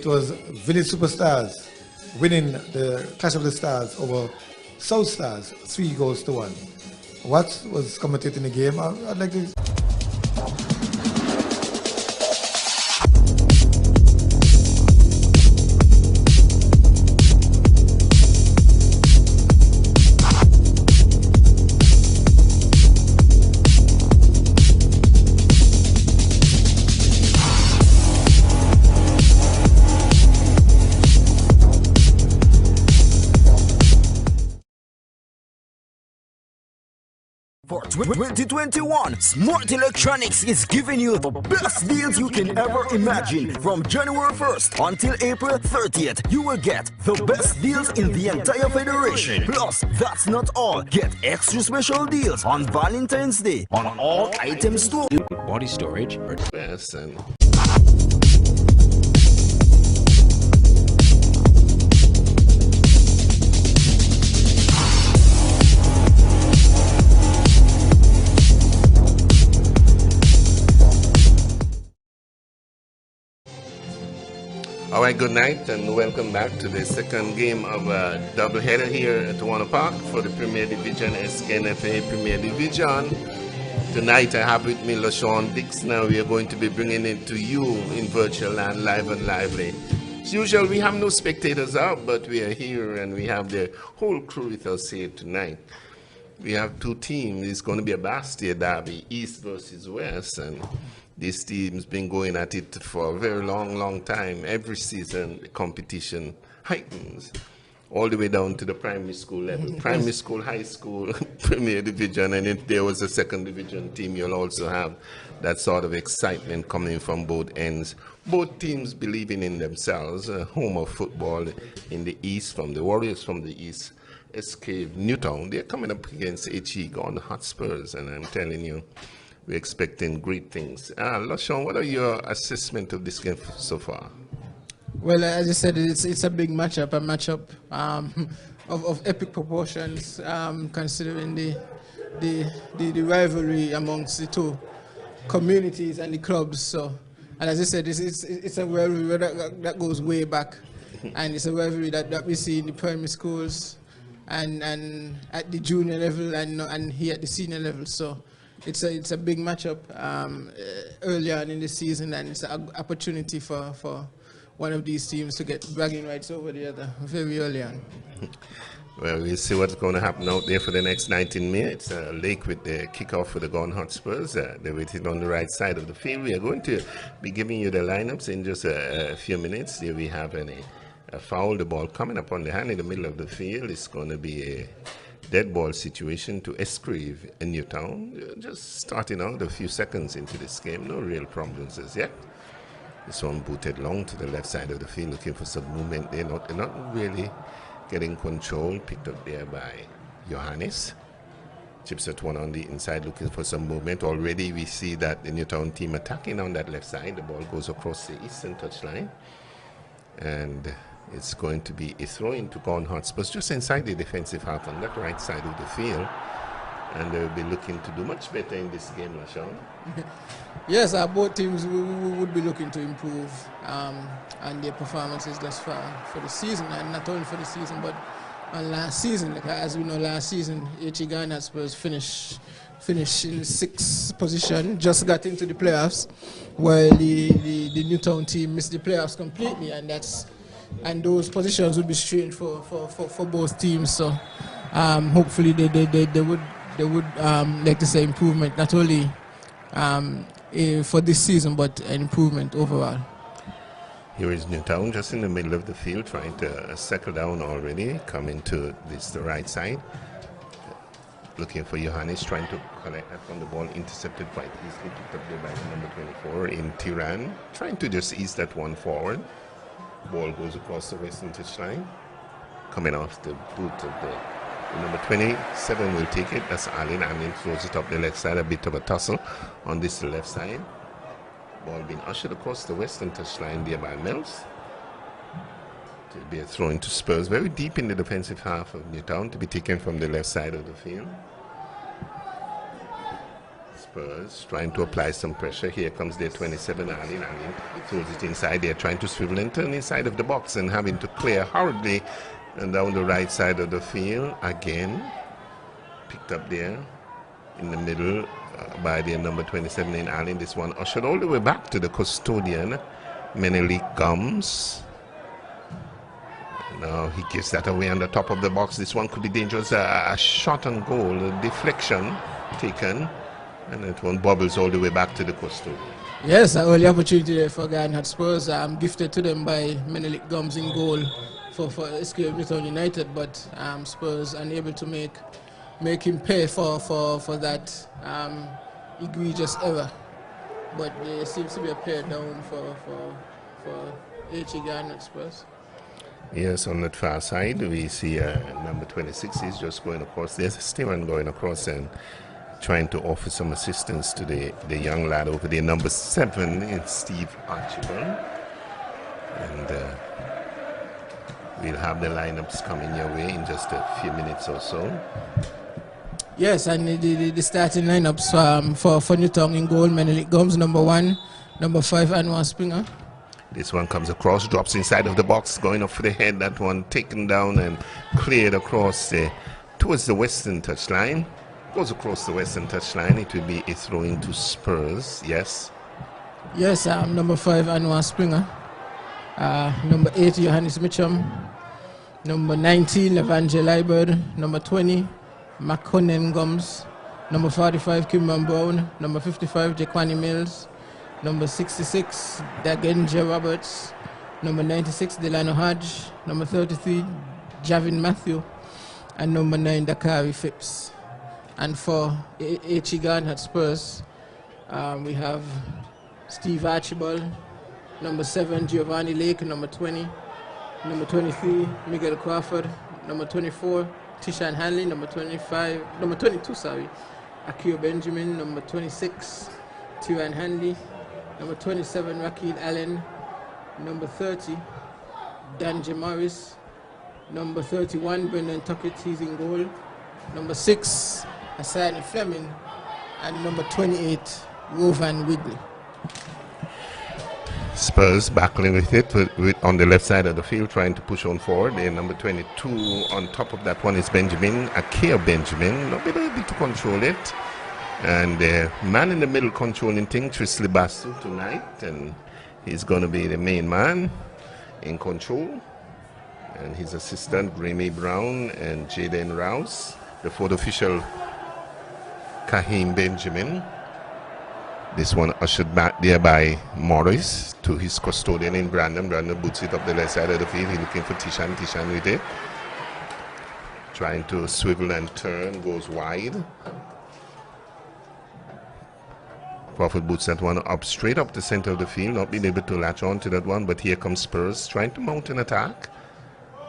it was Village Superstars winning the Clash of the Stars over South Stars, 3-1. What was commentating the game? I'd like to. For 2021, Smart Electronics is giving you the best deals you can ever imagine. From January 1st until April 30th, you will get the best deals in the entire federation. Plus, that's not all. Get extra special deals on Valentine's Day on all items stored. Body storage. Yes, and all right, good night and welcome back to the second game of a doubleheader here at Warner Park for the Premier Division, SKNFA Premier Division. Tonight I have with me LaShawn Dixon. We are going to be bringing it to you in virtual land, live and lively. As usual, we have no spectators out, but we are here and we have the whole crew with us here tonight. We have two teams. It's going to be a Bastia derby, East versus West, and this team's been going at it for a very long time. Every season, the competition heightens all the way down to the primary school level. Primary school, high school, Premier Division, and if there was a second division team, you'll also have that sort of excitement coming from both ends. Both teams believing in themselves, home of football in the East, from the Warriors from the East. SK Newtown, they're coming up against HE on hot Spurs, and I'm telling you, we're expecting great things. LaShawn, what are your assessment of this game so far? Well, as you said, it's a big matchup, of epic proportions, considering the rivalry amongst the two communities and the clubs. So, and as I said, it's a rivalry that goes way back, and it's a rivalry that we see in the primary schools and at the junior level and here at the senior level. So it's a big matchup early on in the season, and it's an opportunity for one of these teams to get bragging rights over the other very early on. Well, we'll see what's going to happen out there for the next 19 minutes. Lake with the kickoff for the Gone Hot Spurs. They're waiting on the right side of the field. We are going to be giving you the lineups in just a few minutes. Here we have a foul, the ball coming up on the hand in the middle of the field. It's going to be a dead ball situation to Escrive in Newtown. Just starting out a few seconds into this game. No real problems as yet. This one booted long to the left side of the field, looking for some movement. They're not really getting control. Picked up there by Johannes. Chips at one on the inside, looking for some movement. Already we see that the Newtown team attacking on that left side. The ball goes across the eastern touchline. And it's going to be a throw into Gone Hot Spurs just inside the defensive half on that right side of the field. And they'll be looking to do much better in this game, LaShawn. Yes, both teams we would be looking to improve on their performances thus far for the season, and not only for the season, but on last season. Like, as we know, last season, HE Ghana Spurs finished in 6th position, just got into the playoffs, while the Newtown team missed the playoffs completely, and those positions would be strained for both teams. So hopefully they would like to say improvement, not only for this season, but an improvement overall. Here is Newtown just in the middle of the field, trying to settle down already, coming to the right side. Looking for Johannes, trying to collect that from the ball, intercepted quite easily, picked up there by the number 24 in Tiran, trying to just ease that one forward. Ball goes across the western touchline, coming off the boot of the number 27 will take it. That's Allen. Allen throws it up the left side, a bit of a tussle on this left side. Ball being ushered across the western touchline there by Mills. To be a throw into Spurs, very deep in the defensive half of Newtown, to be taken from the left side of the field. Spurs trying to apply some pressure. Here comes their 27, Allen. Allen throws it inside. They're trying to swivel and turn inside of the box and having to clear hurriedly and down the right side of the field. Again, picked up there in the middle by their number 27 in Allen. This one ushered all the way back to the custodian, Menelik Gums. Now he gives that away on the top of the box. This one could be dangerous. A shot on goal, a deflection taken, and that one bobbles all the way back to the custodian. Yes, an early opportunity there for Garden Spurs. Gifted to them by Menelik Gums in goal for SK Newtown United, but Spurs unable to make him pay for that egregious error. But there seems to be a player down for H.E. Garden Spurs. Yes, on that far side, we see number 26 is just going across. There's Steven going across and trying to offer some assistance to the young lad over there. Number 7 is Steve Archibald. And we'll have the lineups coming your way in just a few minutes or so. Yes, and the starting lineups for Newtown in goal: Menelik Gums, number 1, number 5, Anwar Springer. This one comes across, drops inside of the box, going up for the head. That one taken down and cleared across towards the western touchline. Goes across the western touchline. It will be a throw into Spurs. Yes. Yes, number 5, Anwar Springer. Number 8, Johannes Mitchum. Number 19, Evangel Iberd. Number 20, McConnen Gums. Number 45, Kimber Brown. Number 55, Jaquani Mills. Number 66, Dagenja Roberts. Number 96, Delano Hodge. Number 33, Javin Matthew. And number 9, Dakari Phipps. And for H.E. Garden Spurs, we have Steve Archibald. Number 7, Giovanni Lake. Number 20. Number 23, Miguel Crawford. Number 24, Tishan Hanley. Number 22, Akio Benjamin. Number 26, Tyran Hanley. Number 27, Rakil Allen. Number 30, Danje Morris. Number 31, Brendan Tuckett, he's in goal. Number 6, Hassan Fleming. And number 28, Rovan Wigley. Spurs battling with it on the left side of the field, trying to push on forward. And number 22 on top of that one is Benjamin, Akio Benjamin, not been able to control it. And the man in the middle controlling things, Trisley Basu tonight, and he's going to be the main man in control. And his assistant, Remy Brown and Jaden Rouse. The fourth official, Kahim Benjamin. This one ushered back there by Morris to his custodian in Brandon. Brandon boots it up the left side of the field. He's looking for Tishan. Tishan with it. Trying to swivel and turn, goes wide. Crawford boots that one up straight up the center of the field, not being able to latch on to that one, but here comes Spurs trying to mount an attack.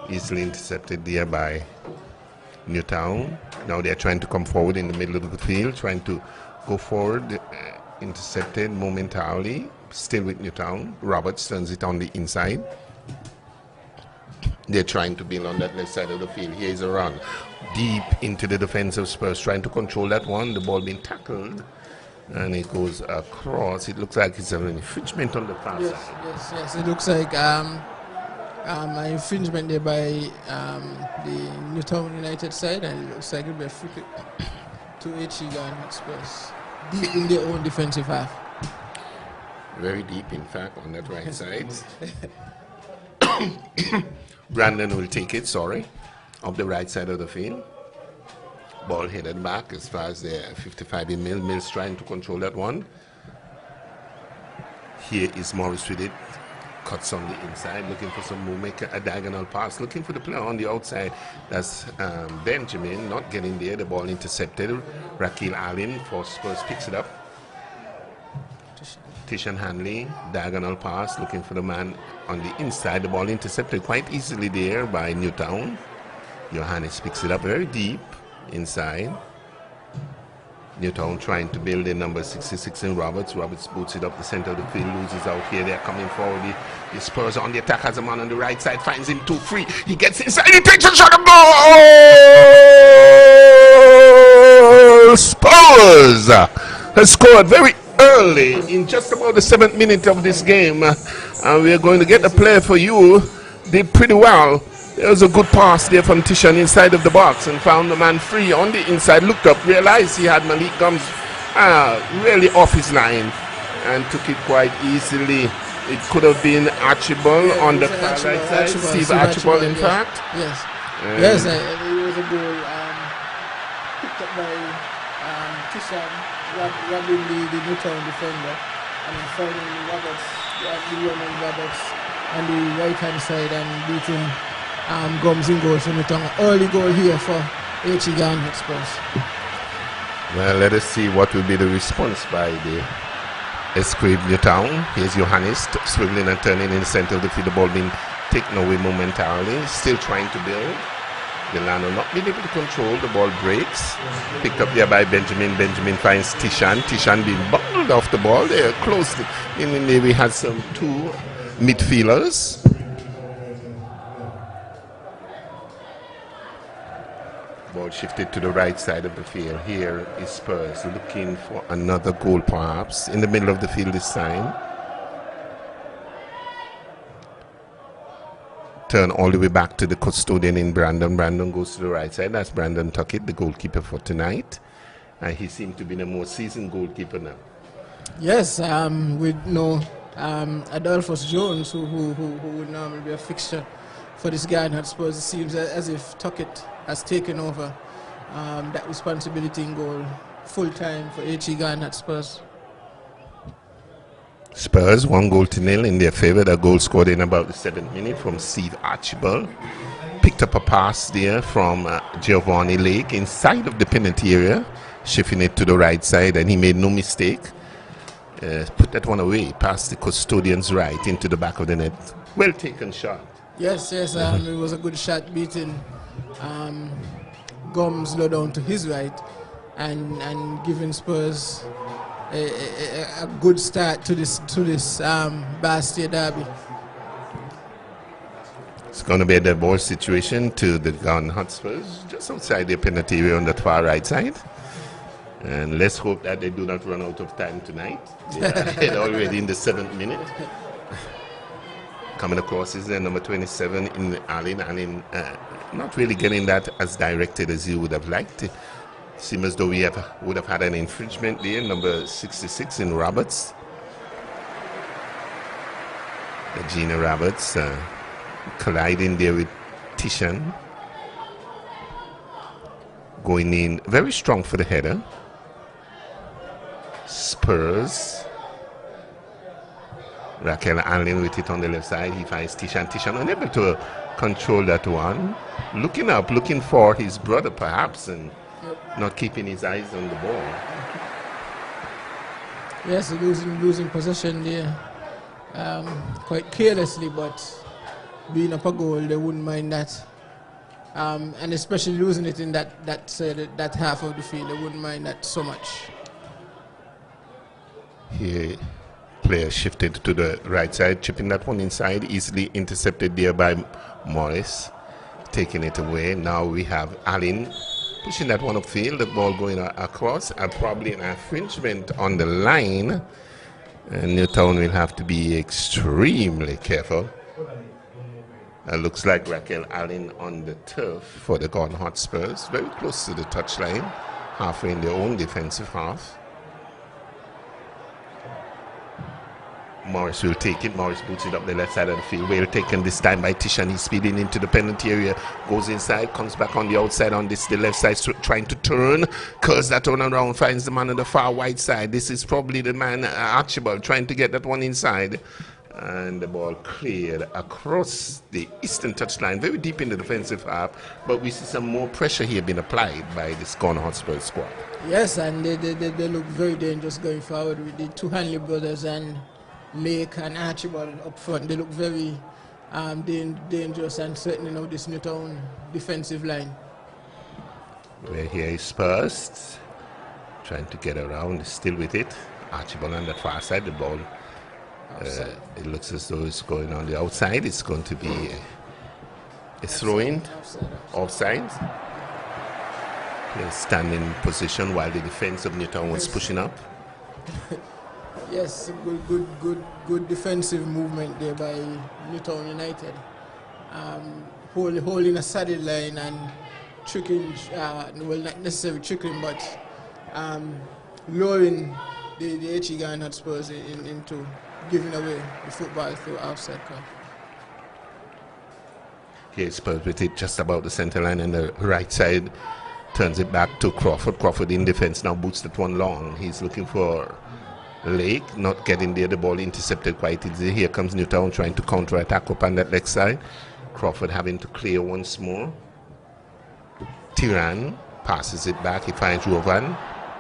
Easily intercepted there by Newtown. Now they're trying to come forward in the middle of the field, trying to go forward, intercepted momentarily, still with Newtown. Roberts turns it on the inside. They're trying to build on that left side of the field. Here is a run deep into the defensive Spurs, trying to control that one. The ball being tackled. And it goes across. It looks like it's an infringement on the far side. Yes. It looks like an infringement there by the Newtown United side, and it looks like it'll be a free kick to H.E. Garden Spurs, deep in their own defensive half. Very deep, in fact, on that right side. Brandon will take it, up the right side of the field. Ball headed back as far as the 55 in Mills. Mills trying to control that one. Here is Morris with it. Cuts on the inside, looking for some movement, a diagonal pass, looking for the player on the outside. That's Benjamin, not getting there. The ball intercepted. Rakil Allen for Spurs picks it up. Tishan Hanley, diagonal pass, looking for the man on the inside. The ball intercepted quite easily there by Newtown. Johannes picks it up very deep inside. Newtown trying to build in number 66 in Roberts. Roberts boots it up the center of the field, loses out here. They're coming forward. The Spurs on the attack, has a man on the right side, finds him too free. He gets inside, he takes a shot, and goal! Spurs has scored very early in just about the 7th minute of this game. And we are going to get the player for you. Did pretty well. There was a good pass there from Tishan inside of the box and found the man free on the inside. Looked up, realized he had Malik Gums really off his line and took it quite easily. It could have been Archibald on the far right side. Steve Archibald, in fact. Yes. Yes, it was a goal picked up by Tishan, robbing the Newtown defender. And then finding Roberts, Roberts on the right hand side and beating Gums in goal. So Newtown, early goal here for H.E. Garnet Spurs. Well, let us see what will be the response by the Escribe Newtown. Here's Johannes swiveling and turning in the center of the field. The ball being taken away momentarily. Still trying to build. Delano not being able to control. The ball breaks. Picked up there by Benjamin. Benjamin finds Tishan. Tishan being bundled off the ball. They're close. In there we had some two midfielders. Ball shifted to the right side of the field. Here is Spurs looking for another goal perhaps in the middle of the field this time. Turn all the way back to the custodian in Brandon. Brandon goes to the right side. That's Brandon Tuckett, the goalkeeper for tonight. And he seemed to be the more seasoned goalkeeper now. Yes, with Adolphus Jones, who would normally be a fixture for this Garnet Spurs. It seems as if Tuckett has taken over that responsibility in goal full time for H.E. Garnet Spurs. Spurs 1-0 in their favor. The goal scored in about the 7th minute from Steve Archibald. Picked up a pass there from Giovanni Lake inside of the penalty area, shifting it to the right side, and he made no mistake. Put that one away past the custodian's right into the back of the net. Well taken shot. Yes, it was a good shot, beating Gums low down to his right and giving Spurs a good start to this Bastia derby. It's going to be a dead ball situation to the Garnet Hotspurs just outside the penalty area on the far right side. And let's hope that they do not run out of time tonight. They're already in the 7th minute. Coming across is the number 27 in Allen. Allen not really getting that as directed as you would have liked. It seems as though we would have had an infringement there. Number 66 in Roberts. Gina Roberts colliding there with Tishan. Going in very strong for the header. Spurs. Raquel Allen with it on the left side. He finds Tishan. Tishan unable to control that one. Looking up, looking for his brother perhaps, and not keeping his eyes on the ball. Yes, losing possession there quite carelessly, but being up a goal, they wouldn't mind that. And especially losing it in that half of the field, they wouldn't mind that so much. Here, player shifted to the right side, chipping that one inside, easily intercepted there by Morris, taking it away. Now we have Allen pushing that one upfield, the ball going across, and probably an infringement on the line. And Newtown will have to be extremely careful. It looks like Raquel Allen on the turf for the Garnet Hotspurs, very close to the touchline, halfway in their own defensive half. Morris will take it. Morris boots it up the left side of the field. Well taken this time by Tishan. He's speeding into the penalty area. Goes inside, comes back on the outside on the left side, trying to turn. Curls that one around, finds the man on the far right side. This is probably the man, Archibald, trying to get that one inside. And the ball cleared across the eastern touchline, very deep in the defensive half. But we see some more pressure here being applied by this Garnet Hotspur squad. Yes, and they look very dangerous going forward with the two Hanley brothers and Lake and Archibald up front. They look very dangerous and certainly now this Newtown defensive line. Well, here is Spurs trying to get around, still with it. Archibald on the far side, the ball. It looks as though it's going on the outside. It's going to be a throw-in, offside. Standing position while the defense of Newtown was pushing up. Yes, good defensive movement there by Newtown United. Holding a saddle line and tricking, well, not necessarily tricking, but luring the HE Ghana Spurs into giving away the football through offside call. Here Spurs with it just about the center line, and the right side turns it back to Crawford. Crawford in defense now boots that one long. He's looking for Lake, not getting there. The ball intercepted quite easily. Here comes Newtown trying to counter attack up on that leg side. Crawford having to clear once more. Tiran passes it back. He finds Rovan.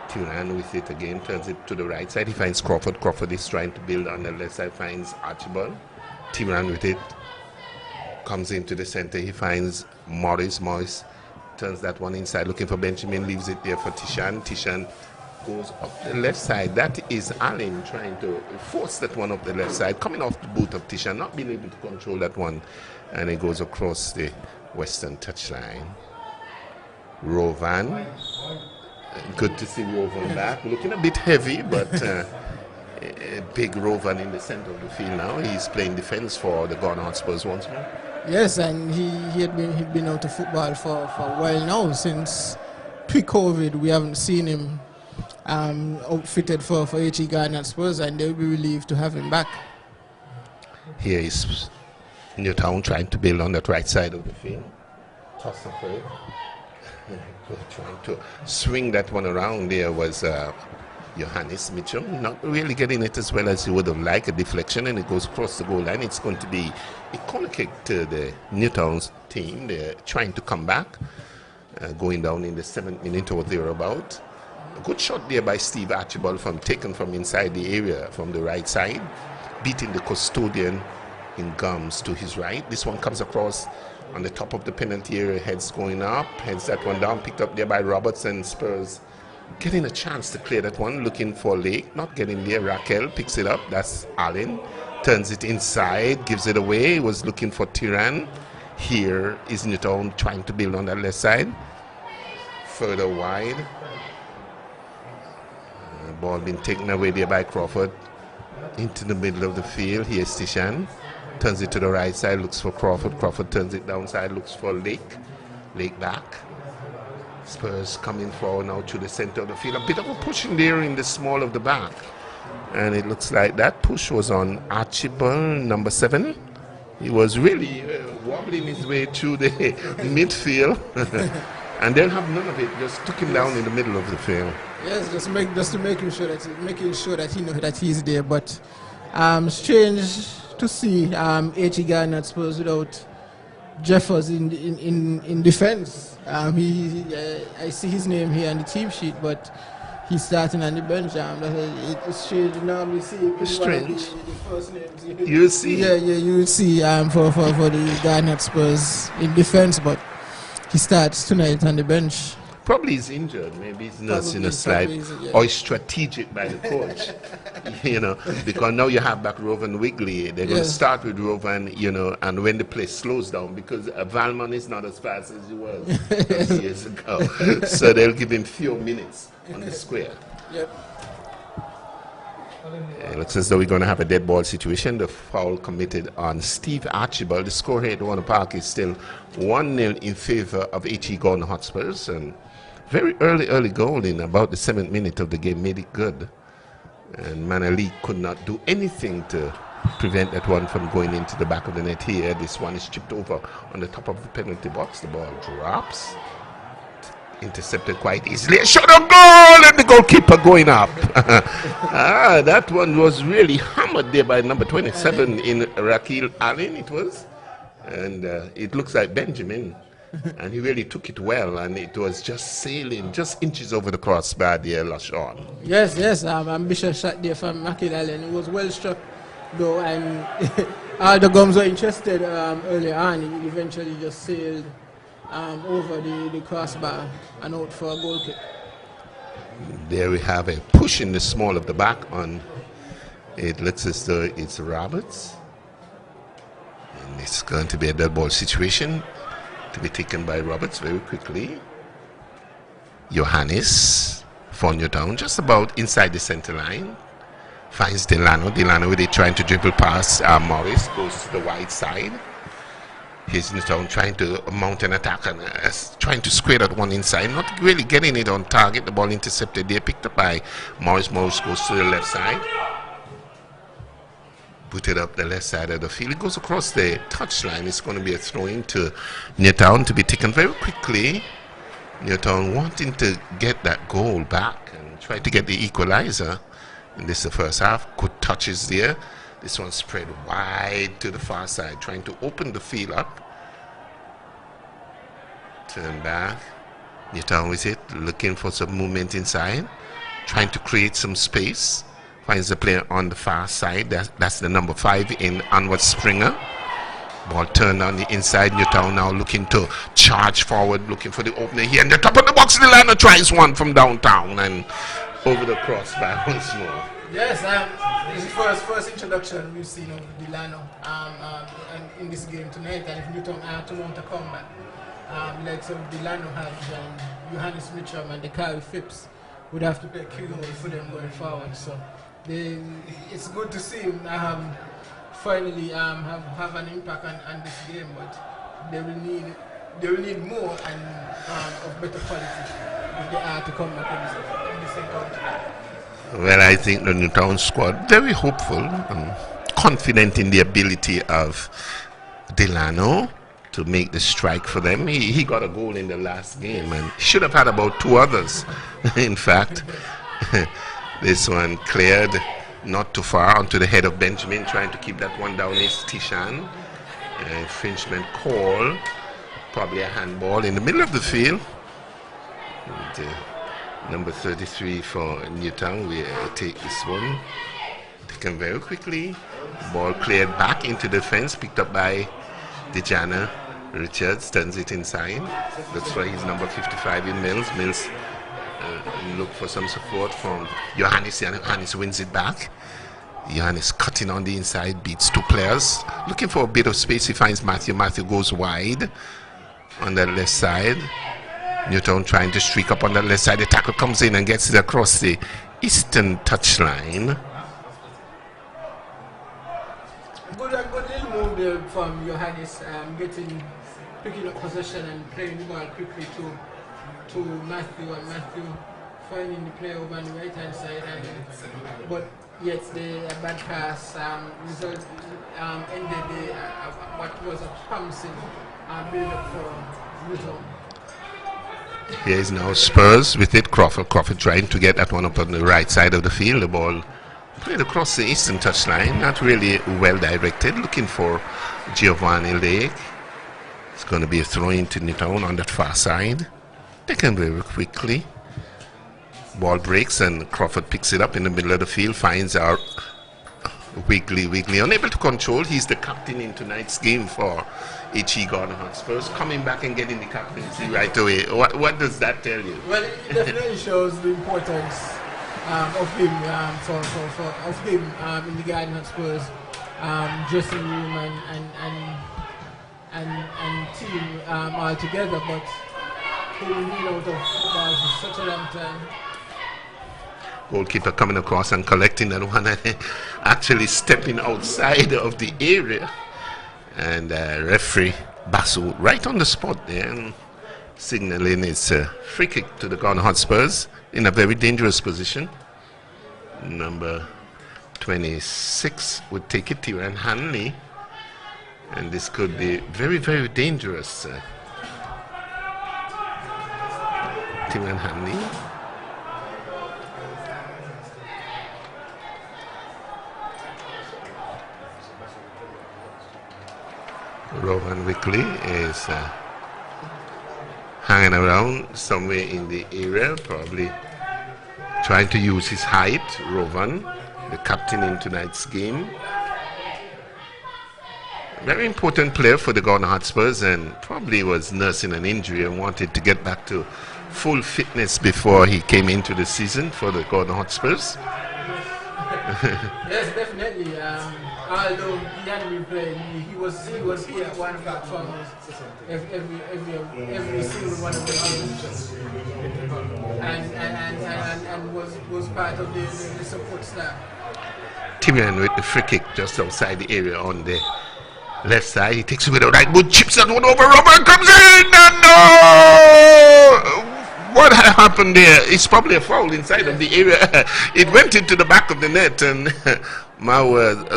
Tiran with it again, turns it to the right side. He finds Crawford. Crawford is trying to build on the left side, finds Archibald. Tiran with it. Comes into the center. He finds Morris. Morris turns that one inside, looking for Benjamin. Leaves it there for Tishan. Tishan goes up the left side. That is Allen trying to force that one up the left side, coming off the boot of Tishan, not being able to control that one, and it goes across the western touchline. Rovan, good to see Rovan back, looking a bit heavy, but a big Rovan in the center of the field now. He's playing defense for the Ghana Spurs once more. Yes, and he'd been out of football for a while now. Since pre-COVID, we haven't seen him outfitted for HE Ghana Spurs, and they'll be relieved to have him back. Here is Newtown trying to build on that right side of the field. Toss of it. Trying to swing that one around. There was Johannes Mitchum, not really getting it as well as he would have liked. A deflection, and it goes across the goal line. It's going to be a corner kick to the Newtown's team. They're trying to come back, going down in the 7th minute or thereabout. A good shot there by Steve Archibald taken from inside the area from the right side, beating the custodian in gums to his right. This one comes across on the top of the penalty area, heads going up, heads that one down, picked up there by Roberts, and Spurs getting a chance to clear that one, looking for Lake, not getting there. Raquel picks it up, that's Allen, turns it inside, gives it away, was looking for Tiran. Here is Newtown trying to build on that left side, further wide. Ball being taken away there by Crawford into the middle of the field. Here's Tishan, turns it to the right side, looks for Crawford. Crawford turns it downside, looks for Lake. Lake back. Spurs coming forward now to the center of the field. A bit of a push in there in the small of the back, and it looks like that push was on Archibald, number 7. He was really wobbling his way through the midfield, and they'll have none of it. Just took him down in the middle of the field. Yes, just to making sure that he knows that he's there. But strange to see HE Ghana Spurs without Jeffers in defense. I see his name here on the team sheet, but he's starting on the bench. It's strange. Normally see strange. The first names. You see, yeah, you will see for the Ghana Spurs in defense, but he starts tonight on the bench. probably he's injured. Maybe he's nursing a slight, or it's strategic by the coach, you know, because now you have back Rovan Wigley. They're going to start with Rovan, you know, and when the play slows down, because Valmont is not as fast as he was years ago, so they'll give him few minutes on the square. Yep. It looks as though we're going to have a dead ball situation. The foul committed on Steve Archibald. The score here at Warner Park is still 1-0 in favor of HE Ghana Hotspurs. And very early goal in about the 7th minute of the game made it good. And Manali could not do anything to prevent that one from going into the back of the net here. This one is chipped over on the top of the penalty box. The ball drops. Intercepted quite easily. A shot on goal, and the goalkeeper going up. That one was really hammered there by number 27 in Raquel Allen, it was. And it looks like Benjamin. And he really took it well, and it was just sailing just inches over the crossbar there, Lashon. Yes, ambitious shot there from Raquel Allen. It was well struck, though, and all the gums were interested earlier on. He eventually just sailed over the crossbar and out for a goal kick. There we have a push in the small of the back on, it looks as though it's Roberts. And it's going to be a dead ball situation to be taken by Roberts very quickly. Johannes for Newtown, just about inside the center line. Finds Delano. Delano with it trying to dribble past Morris, goes to the wide side. Here's Newtown trying to mount an attack and trying to square that one inside, not really getting it on target. The ball intercepted there, picked up by Morris. Morris goes to the left side. Put it up the left side of the field. It goes across the touchline. It's going to be a throw-in to Newtown to be taken very quickly. Newtown wanting to get that goal back and try to get the equalizer. And this is the first half. Good touches there. This one spread wide to the far side, trying to open the field up. Turn back. Newtown with it, looking for some movement inside, trying to create some space. Finds the player on the far side. That's the number 5 in Onward Springer. Ball turned on the inside. Newtown now looking to charge forward, looking for the opener here. And the top of the box, Delano tries one from downtown and over the crossbar once more. Yes, this is first introduction we've seen of Delano and in this game tonight. And if Newtown are to mount a comeback, like some Delano has and Johannes Mitchell and Dekari Phipps would have to play key role for them going forward. So it's good to see him finally have an impact on this game, but they will need more and of better quality if they are to come back in this encounter. Well, I think the Newtown squad very hopeful and confident in the ability of Delano to make the strike for them. He got a goal in the last game and should have had about 2 others. In fact, this one cleared not too far onto the head of Benjamin, trying to keep that one down is Tishan. Infringement call, probably a handball in the middle of the field. And, number 33 for Newtown, we take this one. Taken very quickly. Ball cleared back into the fence, picked up by Dejana. Richards turns it inside. Looks for his number 55 in Mills. Mills look for some support from Johannes. Johannes wins it back. Johannes cutting on the inside, beats 2 players. Looking for a bit of space, he finds Matthew. Matthew goes wide on the left side. Newtown trying to streak up on the left side. The tackle comes in and gets it across the eastern touchline. Good little move there from Johannes, picking up possession and playing the ball quickly to Matthew, and Matthew finding the player over on the right hand side, but yet the bad pass result ended what was a promising build up for Newtown. Here is now Spurs with it. Crawford trying to get that one up on the right side of the field. The ball played across the eastern touchline, not really well directed. Looking for Giovanni Lake. It's going to be a throw into Newtown on that far side. Taken very quickly. Ball breaks and Crawford picks it up in the middle of the field. Finds our Wiggly, unable to control. He's the captain in tonight's game for H.E. Gordon Hotspurs, coming back and getting the captaincy right away. What does that tell you? Well, it definitely shows the importance of him in the Gordon Hotspurs dressing room and team all together. But he will be out of football for such a long time. Goalkeeper coming across and collecting that one and actually stepping outside of the area. And referee Basu right on the spot there and signaling it's a free kick to the Gordon Hotspurs in a very dangerous position. Number 26 would take it, Tyrone Hanley. And this could be very, very dangerous. Tyrone Hanley. Rowan Wickley is hanging around somewhere in the area, probably trying to use his height. Rowan, the captain in tonight's game. Very important player for the Gordon Hotspurs and probably was nursing an injury and wanted to get back to full fitness before he came into the season for the Gordon Hotspurs. Yes, definitely. Although he hadn't been playing, he was here at 1 o'clock for every single one of the games, and was part of the support staff. Timian with the free kick just outside the area on the left side. He takes it with a right boot, chips that one over. Robert comes in, and no! What happened there? It's probably a foul inside of the area. It went into the back of the net, and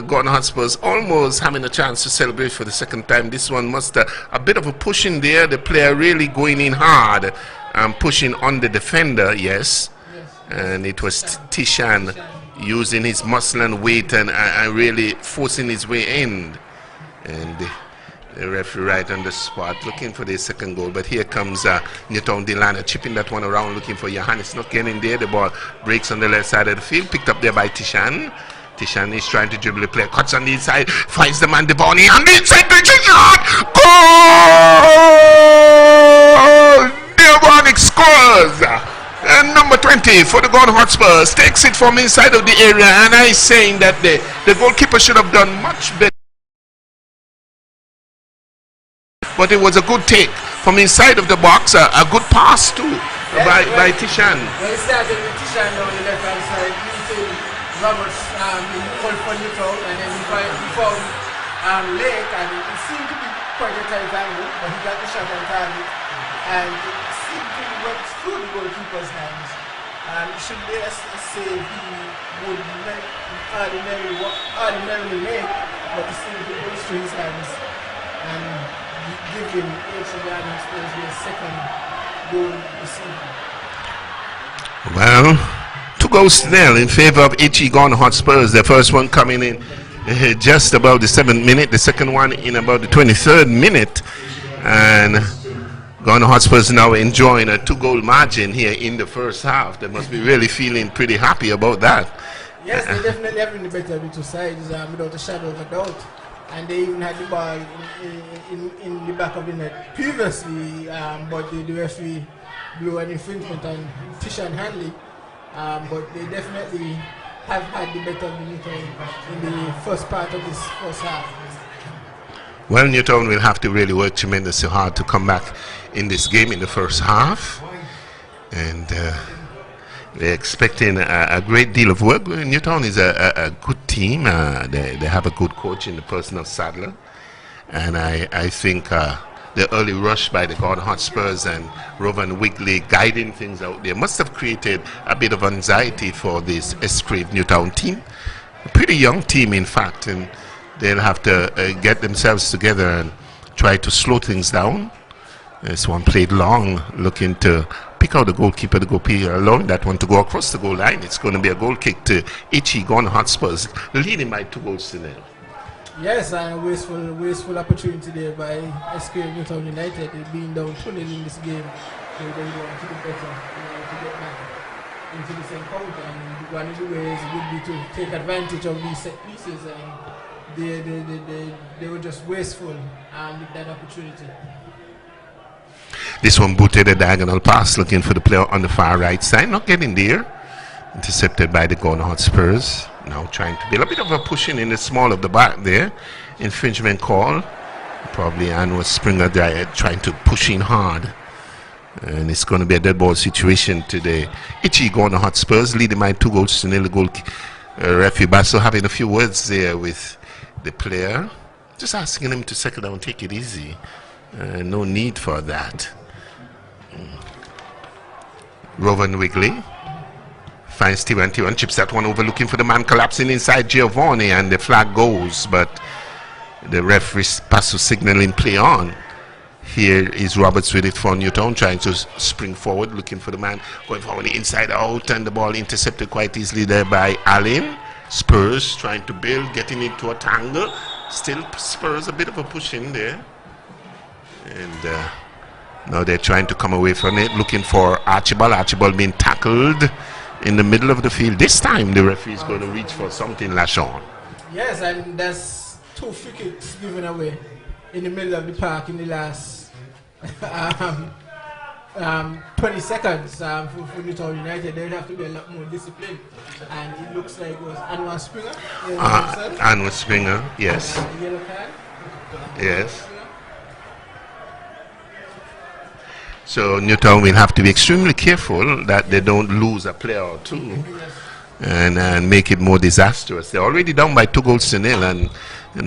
Gordon Hotspurs almost having a chance to celebrate for the second time. This one must a bit of a push in there. The player really going in hard and pushing on the defender. Yes, and it was Tishan using his muscle and weight and really forcing his way in. And the referee right on the spot looking for the second goal. But here comes Newtown Delana chipping that one around looking for Johannes. Not getting there. The ball breaks on the left side of the field. Picked up there by Tishan. Tishan is trying to dribble the player. Cuts on the inside. Finds the man, the ball on the inside. Goal! Devonic scores! And number 20 for the Gordon Hotspurs takes it from inside of the area. And I'm saying that the goalkeeper should have done much better. But it was a good take from inside of the box, a good pass too by Tishan. When it started with Tishan on the left hand side, Roberts called for Newtown, and then he found Lake, and it seemed to be quite a tight angle, but he got the shot on target, and it seemed to went through the goalkeeper's hands. And should they say he would ordinarily make, but it seemed to go through his hands. And give him the second goal this season. Well, 2-0 in favor of H.E. Gordon Hotspurs. The first one coming in just about the 7th minute, the second one in about the 23rd minute. And Gordon Hotspurs now enjoying a 2-goal margin here in the first half. They must be really feeling pretty happy about that. Yes, they're definitely having the better of the two sides without a shadow of a doubt. And they even had the ball in the back of the net previously, but the referee blew an infringement on Tishan Hanley. But they definitely have had the better of the Newtown in the first part of this first half. Well, Newtown will have to really work tremendously hard to come back in this game in the first half. And they're expecting a great deal of work. Newtown is a good team. They have a good coach in the person of Sadler. And I think the early rush by the Gordon Hotspurs and Rovan Wigley guiding things out there must have created a bit of anxiety for this Escrave Newtown team. A pretty young team, in fact, and they'll have to get themselves together and try to slow things down. This one played long, looking to pick out the goalkeeper allowing that one to go across the goal line. It's going to be a goal kick to H.E. Gordon Hotspurs, leading by 2-0. Yes, and a wasteful opportunity there by SK Newtown United. They've been down 2-0 in this game. They want to do better, to get back into this encounter. And one of the ways would be to take advantage of these set pieces, and they were just wasteful with that opportunity. This one booted a diagonal pass, looking for the player on the far right side, not getting there. Intercepted by the Gordon Hotspurs. Now trying to build a bit of a pushing in the small of the back there. Infringement call. Probably Anwar Springer trying to push in hard. And it's going to be a dead ball situation today. H.E. Gordon Hotspurs leading by 2-0. The goal referee Basso having a few words there with the player. Just asking him to settle down, take it easy. No need for that. Rovan Wigley finds T1, chips that one over, looking for the man collapsing inside Giovanni, and the flag goes, but the referee Passo signaling play on. Here is Roberts with it for Newtown, trying to spring forward, looking for the man going forward, the inside out, and the ball intercepted quite easily there by Allen. Spurs trying to build, getting into a tangle. Still Spurs a bit of a push in there. And now they're trying to come away from it, looking for Archibald. Archibald being tackled in the middle of the field. This time the referee is going to reach for something, Lashon. Yes, and that's 2 free kicks given away in the middle of the park in the last 20 seconds for Newtown United. There would have to be a lot more discipline. And it looks like it was Anwar Springer. Anwar Springer, yes. Yellow card. Yes. So Newtown will have to be extremely careful that they don't lose a player or two and make it more disastrous. They're already down by 2-0 and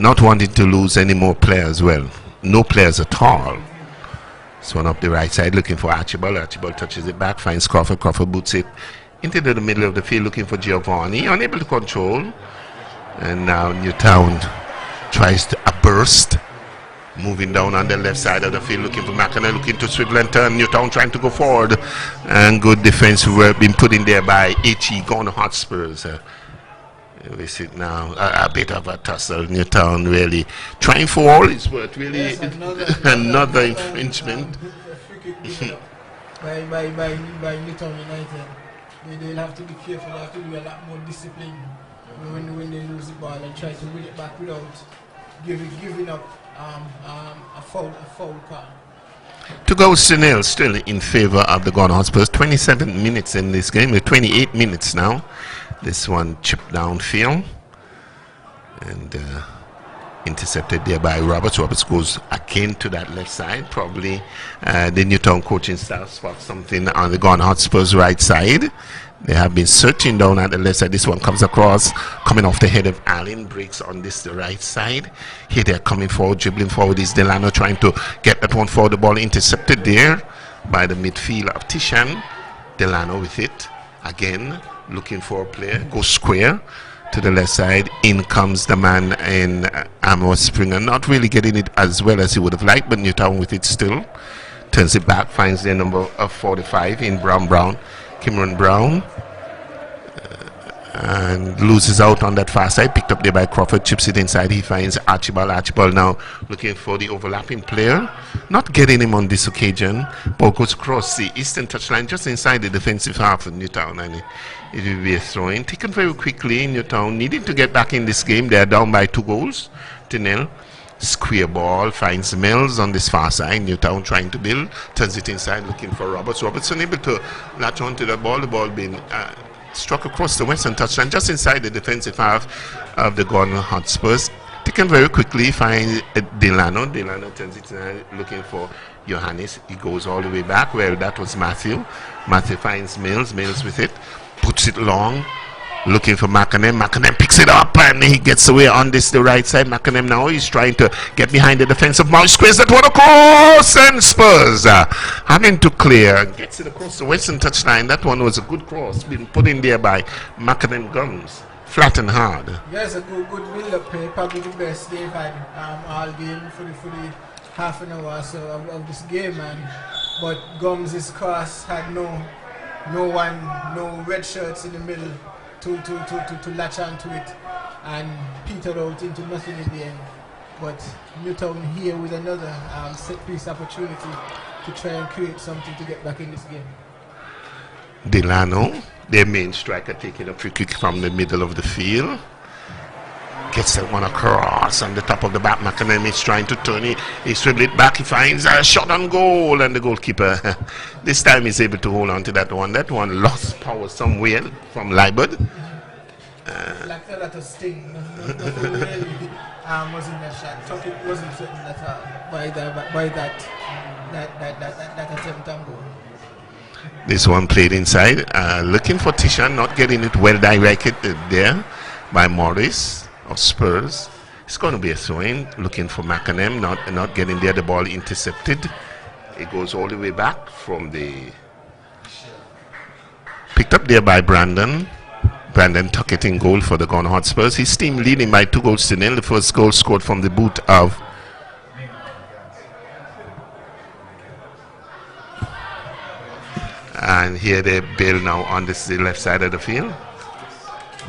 not wanting to lose any more players. Well, no players at all. This one up the right side looking for Archibald. Archibald touches it back, finds Crawford. Crawford boots it into the middle of the field looking for Giovanni. Unable to control. And now Newtown tries to burst. Moving down on the left side of the field looking for McKenna, looking to swivel and turn. Newtown trying to go forward. And good defense were being put in there by H.E. Gone Hotspurs. We see now a bit of a tussle. Newtown really trying for all it's worth. Really, yes, another infringement. by Newtown United. They'll have to be careful. They have to be a lot more disciplined when they lose the ball and try to win it back without giving up a foul card. 2-0 still in favor of the Gone Hotspurs. 27 minutes in this game. We're 28 minutes now. This one chipped downfield and intercepted there by Roberts. Roberts goes again to that left side. Probably the Newtown coaching staff spots something on the Gone Hotspurs right side. They have been searching down at the left side. This one comes across, coming off the head of Allen, breaks on this the right side. Here they're coming forward, dribbling forward is Delano trying to get that one forward. The ball intercepted there by the midfield of Tishan. Delano with it again, looking for a player, goes square to the left side. In comes the man in Anwar Springer, not really getting it as well as he would have liked, but Newtown with it still. Turns it back, finds their number of 45 in Brown. Cameron Brown and loses out on that far side, picked up there by Crawford, chips it inside. He finds Archibald now looking for the overlapping player, not getting him on this occasion. Ball goes across the eastern touchline just inside the defensive half of Newtown, and it will be a throw-in taken very quickly. Newtown needing to get back in this game. They are down by 2-0. Square ball finds Mills on this far side. Newtown trying to build, turns it inside looking for Roberts. Roberts unable to latch onto the ball. The ball being struck across the western touchline just inside the defensive half of the Gone Hotspurs. Taken very quickly, finds Delano. Delano turns it inside looking for Johannes. He goes all the way back. Well, that was Matthew. Matthew finds Mills. Mills with it, puts it long. Looking for McAnem. McAnem picks it up and he gets away on this the right side. McAnem now he's trying to get behind the defensive mouse. Squares that one across and Spurs having to clear. Gets it across the western touchline. That one was a good cross being put in there by McAnem Gums. Flat and hard. Yes, a good build-up play. Probably the best they've had all game for the half an hour or so of this game. But Gums' cross had no red shirts in the middle to latch onto it and petered out into nothing in the end. But Newtown here with another set piece opportunity to try and create something to get back in this game. Delano, their main striker, taking a free kick from the middle of the field. Gets that one across on the top of the back. McAnem is trying to turn it. He swivels it back. He finds a shot on goal, and the goalkeeper this time is able to hold on to that one. That one lost power somewhere from Liebert. Like a lot of sting. Nothing really was in that shot. Tuckett wasn't certain that by that attempt on goal. This one played inside, looking for Tishan, not getting it well directed there by Morris of Spurs. It's going to be a throw-in, looking for McAnem, not getting there. The ball intercepted. It goes all the way back from the picked up there by Brandon Tuckett in goal for the Gone Hotspurs. His team leading by 2-0. The first goal scored from the boot of and here they build now on the left side of the field.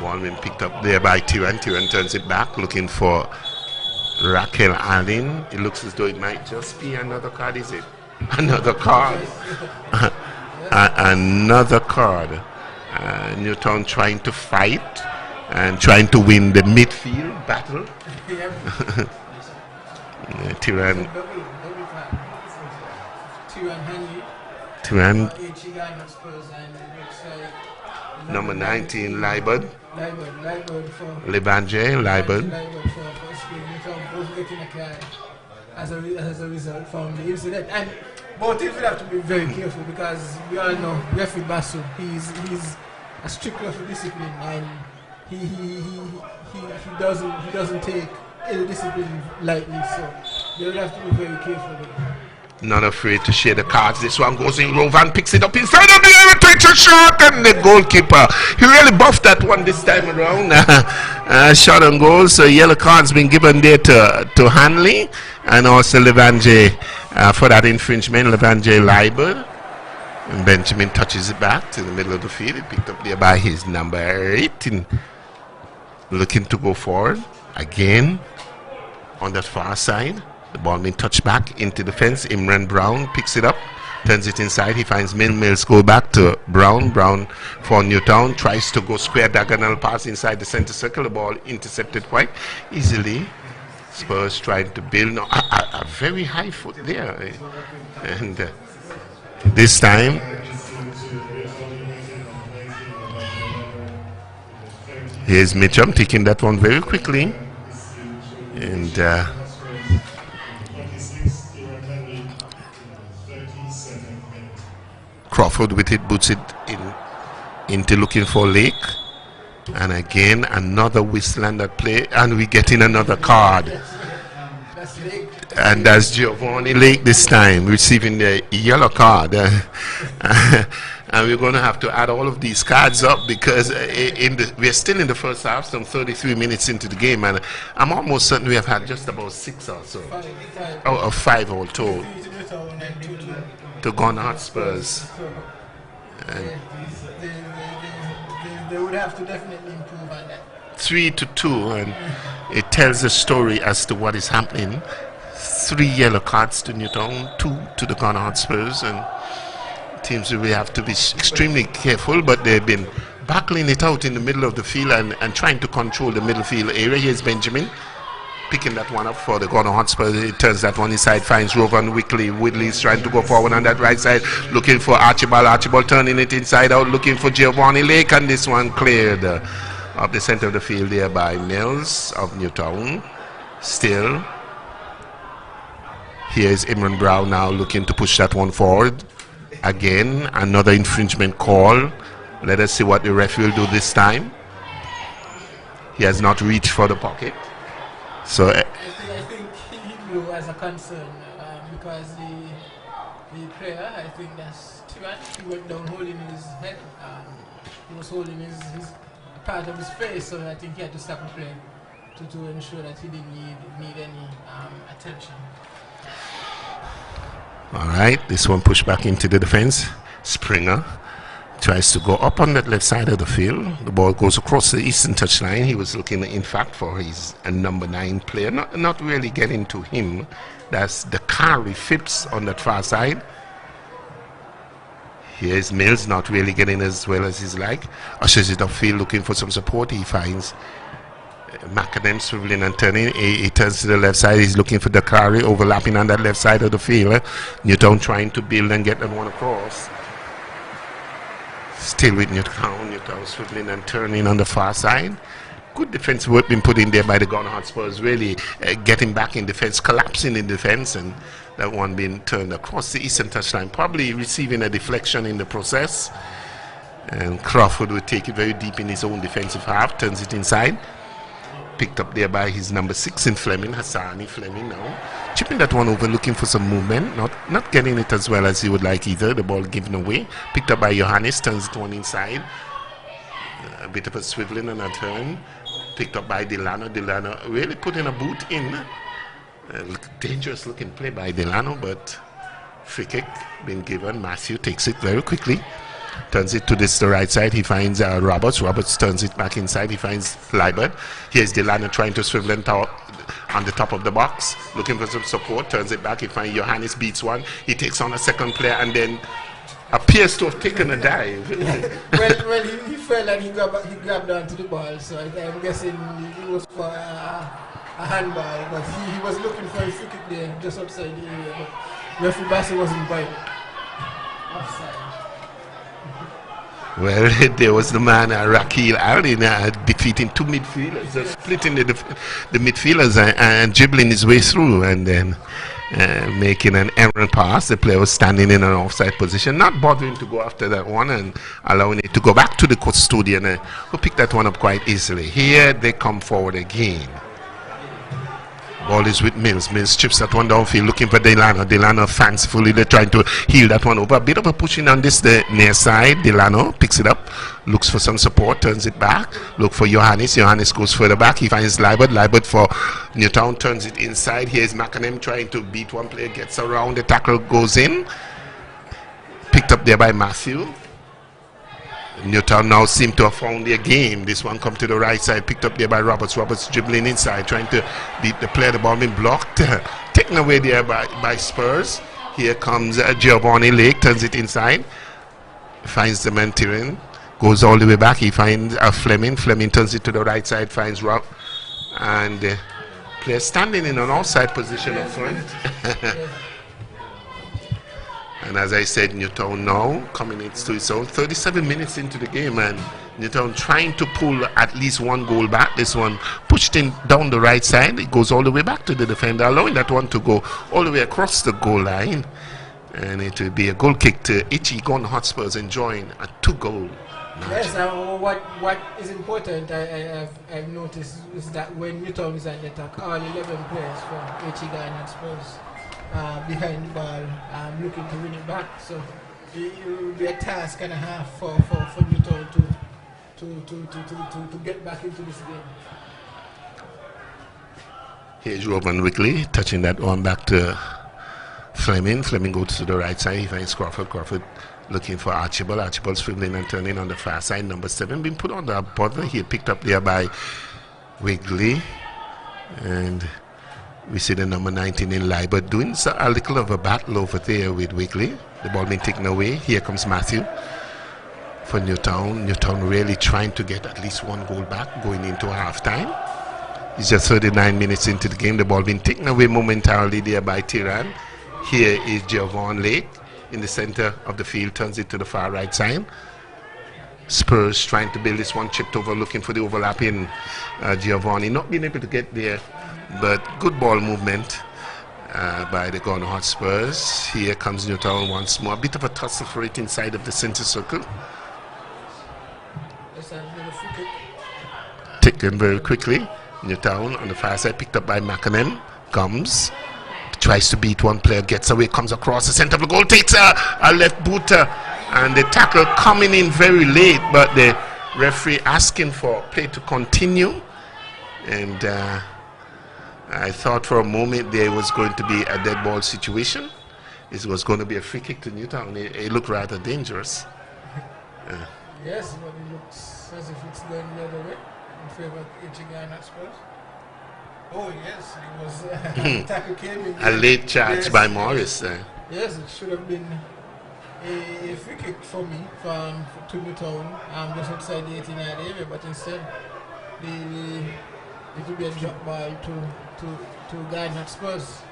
Ball being picked up there by Tyran. Tyran turns it back, looking for Raquel Allen. It looks as though it might just be another card, is it? Another card. Another card. Newtown trying to fight and trying to win the midfield battle. Tyran. Turan, Spurs, and it looks like number 19, Libert. Libert for Lebanje, Libert. for Spain. Newtown both getting a card as a result from the incident. And both teams will have to be very careful because we all know referee Basu, he's a stickler for discipline, and he doesn't take any discipline lightly, so they will have to be very careful with it. Not afraid to share the cards. This one goes in. Rovan picks it up inside of the area, takes a shot, and the goalkeeper, he really buffed that one this time around. Shot on goal. So yellow card's been given there to Hanley and also Levanje for that infringement. Levanje Libel. And Benjamin touches it back to the middle of the field. It picked up there by his number 18. Looking to go forward again on that far side. The ball being touched back into the fence. Imran Brown picks it up, turns it inside. He finds Mills go back to Brown. Brown for Newtown tries to go square diagonal pass inside the center circle. The ball intercepted quite easily. Spurs trying to build a very high foot there, and this time here's Mitchum taking that one very quickly, and Crawford with it, boots it into looking for Lake, and again another whistle and that play, and we get in another card, and that's Giovanni Lake this time receiving the yellow card. And we're going to have to add all of these cards up because we're still in the first half, some 33 minutes into the game, and I'm almost certain we have had just about 6 or so, or 5 all told, to Ghana Spurs. They would have to definitely improve on that. 3-2, and it tells a story as to what is happening. 3 yellow cards to Newtown, 2 to the Ghana Spurs, and teams will have to be extremely careful, but they've been battling it out in the middle of the field and trying to control the middle field area. Here's Benjamin picking that one up for the Ghana Hotspur. He turns that one inside, finds Rovan Wickley. Whitley's trying to go forward on that right side, looking for Archibald. Archibald turning it inside out, looking for Giovanni Lake, and this one cleared up the center of the field there by Mills of Newtown. Still, here's Imran Brown now looking to push that one forward. Again, another infringement call. Let us see what the referee will do this time. He has not reached for the pocket. So I think he blew as a concern because the player, I think that's Tiran, he went down holding his head. He was holding his part of his face, so I think he had to stop the play to ensure that he didn't need any attention. All right, this one pushed back into the defense. Springer tries to go up on that left side of the field. The ball goes across the eastern touchline. He was looking, in fact, for his number 9 player. Not really getting to him. That's the Kari Phipps on that far side. Here's Mills, not really getting as well as he's like. Ushers it upfield, looking for some support. He finds Macadam swiveling and turning. He turns to the left side. He's looking for the Kari, overlapping on that left side of the field. Newtown trying to build and get that one across. Still with Newtown swiveling and turning on the far side. Good defense work being put in there by the Ghana Hotspurs, really getting back in defense, collapsing in defense, and that one being turned across the eastern touchline, probably receiving a deflection in the process. And Crawford will take it very deep in his own defensive half, turns it inside. Picked up there by his number 6 in Fleming, Hassani Fleming now. Chipping that one over, looking for some movement. Not getting it as well as he would like either. The ball given away. Picked up by Johannes, turns it one inside. A bit of a swiveling and a turn. Picked up by Delano. Delano really putting a boot in. Dangerous looking play by Delano, but free kick been given. Matthew takes it very quickly. Turns it to the right side. He finds Roberts. Roberts turns it back inside. He finds Libert. Here's Delano trying to swivel on the top of the box, looking for some support. Turns it back. He finds Johannes, beats one. He takes on a second player and then appears to have taken a dive. well, he fell and he grabbed onto the ball. So I'm guessing it was for a handball, but he was looking for a free kick there just outside the area. But referee Bassi wasn't biting. Well, there was the man, Rakil Allen, defeating two midfielders, splitting the midfielders and dribbling his way through, and then making an errant pass. The player was standing in an offside position, not bothering to go after that one and allowing it to go back to the custodian, who picked that one up quite easily. Here they come forward again. Ball is with Mills. Mills chips that one downfield looking for Delano. Delano fancifully, they're trying to heel that one over. A bit of a pushing on this the near side. Delano picks it up, looks for some support, turns it back. Look for Johannes. Johannes goes further back. He finds Libert. Libert for Newtown turns it inside. Here's McAnem trying to beat one player, gets around. The tackle goes in. Picked up there by Matthew. Newtown now seem to have found their game. This one come to the right side, picked up there by Roberts. Roberts dribbling inside, trying to beat the player. The ball being blocked, taken away there by Spurs. Here comes Giovanni Lake, turns it inside, finds the Mantirin, goes all the way back. He finds Fleming. Fleming turns it to the right side, finds Rob, and player standing in an offside position up front. And as I said, Newtown now coming into its own. 37 minutes into the game, and Newtown trying to pull at least one goal back. This one pushed in down the right side. It goes all the way back to the defender, allowing that one to go all the way across the goal line. And it will be a goal kick to Ichigon Hotspurs, enjoying a 2-goal. Yes, what is important, I've noticed, is that when Newtown is on attack, all 11 players from Ichigon Hotspurs behind the ball, looking to win it back. So it will be a task and a half for Newtown to get back into this game. Here's Robin Wickley touching that one back to Fleming. Fleming goes to the right side. He finds Crawford. Crawford looking for Archibald. Archibald swiveling and turning on the far side. Number 7 being put on the bother. He picked up there by Wigley, and we see the number 19 in Libert doing a little of a battle over there with Wigley. The ball being taken away. Here comes Matthew for Newtown. Newtown really trying to get at least one goal back going into halftime. It's just 39 minutes into the game. The ball being taken away momentarily there by Tiran. Here is Giovanni Lake in the center of the field, turns it to the far right side. Spurs trying to build this one, chipped over, looking for the overlapping Giovanni, not being able to get there, but good ball movement by the Gone Hotspurs. Here comes Newtown once more. A bit of a tussle for it inside of the center circle. Taken very quickly. Newtown on the far side, picked up by McAnem. Comes, tries to beat one player, gets away, comes across the center of the goal, takes a left booter, and the tackle coming in very late, but the referee asking for play to continue. And I thought for a moment there was going to be a dead ball situation. It was going to be a free kick to Newtown. It looked rather dangerous. Yes, but it looks as if it's going the other way in favor of Ichigan Spurs. Oh yes, it was tackle came in. A late charge by Morris. Yes, it should have been a free kick for me to Newtown, just outside the 89 area, but instead it will be a drop ball to Ghana Spurs.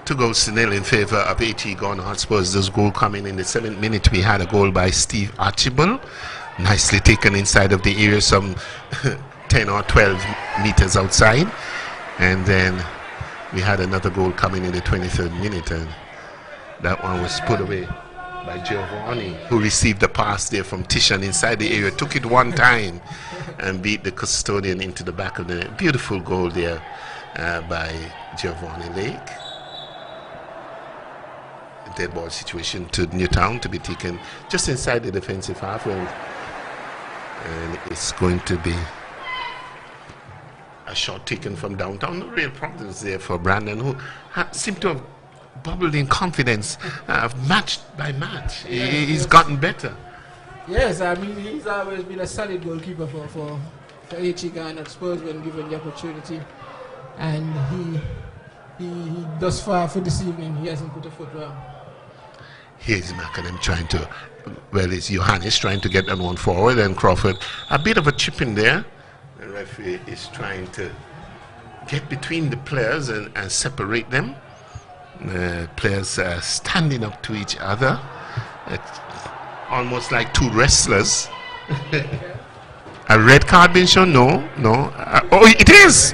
2-0 in favor of Ghana Hotspurs. This goal coming in the 7th minute. We had a goal by Steve Archibald, nicely taken inside of the area, some 10 or 12 meters outside, and then we had another goal coming in the 23rd minute, and that one was put away by Giovanni, who received the pass there from Tishan inside the area, took it one time and beat the custodian into the back of the net. Beautiful goal there by Giovanni Lake. A dead ball situation to Newtown to be taken just inside the defensive half, and it's going to be a shot taken from downtown. No real problems there for Brandon, who seemed to have bubbled in confidence match by match. He's gotten better. Yes, I mean, he's always been a solid goalkeeper for Ichigan at Spurs when given the opportunity, and he thus far for this evening he hasn't put a foot wrong. Here's McAdam trying to, well, it's Johannes trying to get that one forward, and Crawford a bit of a chip in there. The referee is trying to get between the players and separate them. Players standing up to each other. It's almost like two wrestlers. A red card being shown? No. Oh, it is!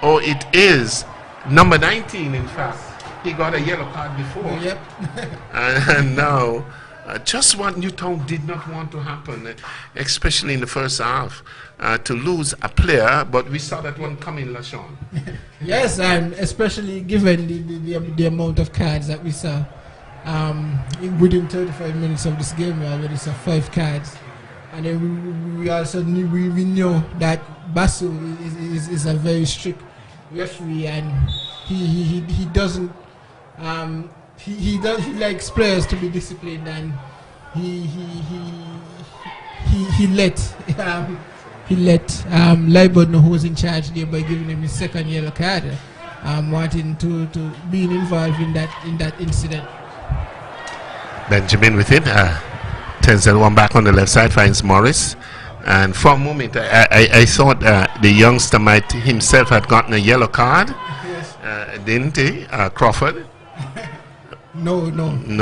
Oh, it is. Number 19, in fact. He got a yellow card before. Yep. And now, just what Newtown did not want to happen, especially in the first half, to lose a player, but we saw that one coming, LaShawn. Yes, and especially given the amount of cards that we saw. Within 35 minutes of this game, we already saw 5 cards. And then we also knew, we know that Basu is a very strict referee, and he doesn't he likes players to be disciplined, and he let Libert know who was in charge there by giving him his second yellow card, wanting to being involved in that incident. Benjamin with it, turns that one back on the left side, finds Morris. And for a moment, I thought the youngster might himself had gotten a yellow card. Yes. Didn't he, Crawford? No.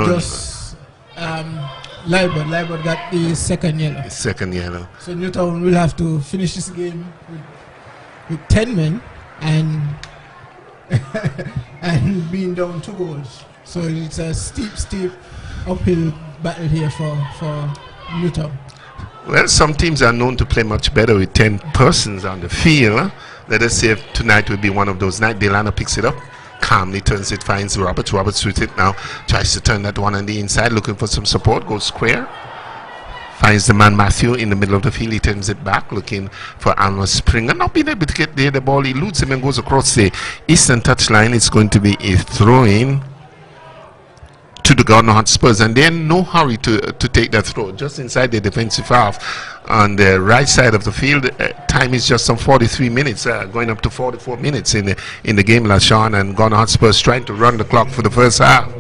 Just Libert got the second yellow. Second yellow. So Newtown will have to finish this game with 10 men and and being down 2 goals. So it's a steep uphill battle here for Newtown. Well, some teams are known to play much better with 10 persons on the field. Let us see if tonight will be one of those nights. Delano picks it up, calmly turns it, finds Roberts. Roberts with it now, tries to turn that one on the inside, looking for some support, goes square. Finds the man Matthew in the middle of the field. He turns it back, looking for Alma Springer. Not being able to get there, the ball eludes him and goes across the eastern touchline. It's going to be a throw-in to the Gardner Spurs, and they're in no hurry to take that throw. Just inside the defensive half on the right side of the field. Time is just some 43 minutes, going up to 44 minutes in the game, LaShawn, and Gardner Spurs trying to run the clock for the first half.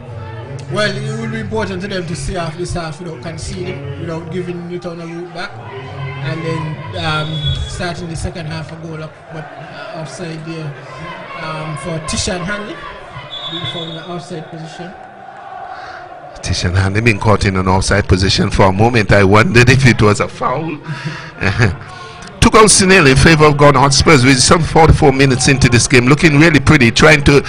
Well, it will be important to them to see off this half without conceding, without giving Newtown a route back, and then starting the second half a goal up, but offside there for Tishan Hanley, being found in the offside position. Tishan Hanley being caught in an offside position. For a moment I wondered if it was a foul. 2 goals to nil in favor of Gardner Spurs with some 44 minutes into this game, looking really pretty, trying to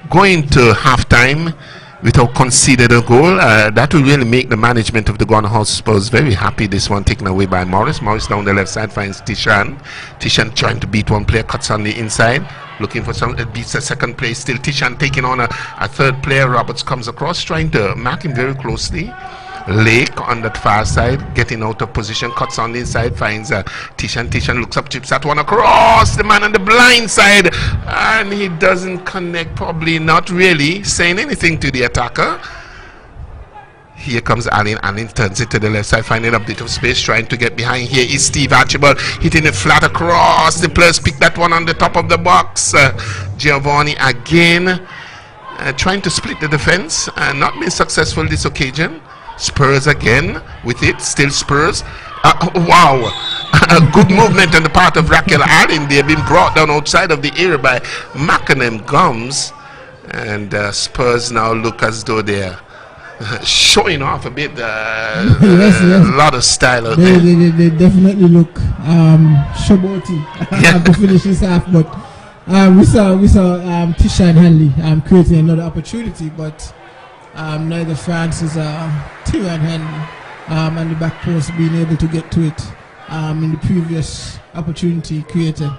go into half-time without conceding a goal. That will really make the management of the Gardner Spurs very happy. This one taken away by Morris. Morris down the left side finds Tishan. Tishan trying to beat one player, cuts on the inside, looking for some, beats a second place. Still Tishan taking on a third player. Roberts comes across, trying to mark him very closely. Lake on that far side, getting out of position, cuts on the inside, finds Tishan. Tishan looks up, chips that one across the man on the blind side, and he doesn't connect, probably not really saying anything to the attacker. Here comes Allen. Allen turns it to the left side, finding a bit of space, trying to get behind. Here is Steve Archibald, hitting it flat across. The players pick that one on the top of the box. Giovanni again, trying to split the defense, not being successful this occasion. Spurs again with it, still Spurs. Wow, a good movement on the part of Raquel Allen. They've been brought down outside of the area by Mackinum Gums, and Spurs now look as though they're showing off a bit. Yes. A lot of style out there. They definitely look showboaty to finish this half, but we saw Tishan Hanley creating another opportunity, but neither Francis or Tyrion Hanley and the back post being able to get to it in the previous opportunity created.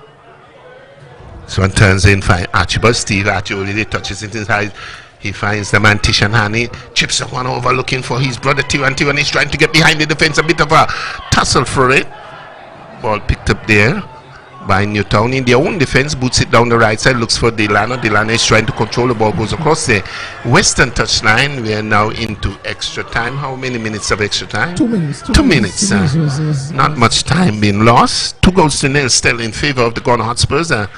So one turns in, fine. Archibald Steve Archibald touches it inside. He finds the man Tishan Hanley, chips the one over, looking for his brother Tyrion. Tyrion is trying to get behind the defense, a bit of a tussle for it. Ball picked up there by Newtown in their own defense, boots it down the right side, looks for Delano. Delano is trying to control the ball, goes across the western touchline. We are now into extra time. How many minutes of extra time? 2 minutes. 2 minutes. Not much time being lost. 2 goals to nil still in favor of the Gardner Spurs. A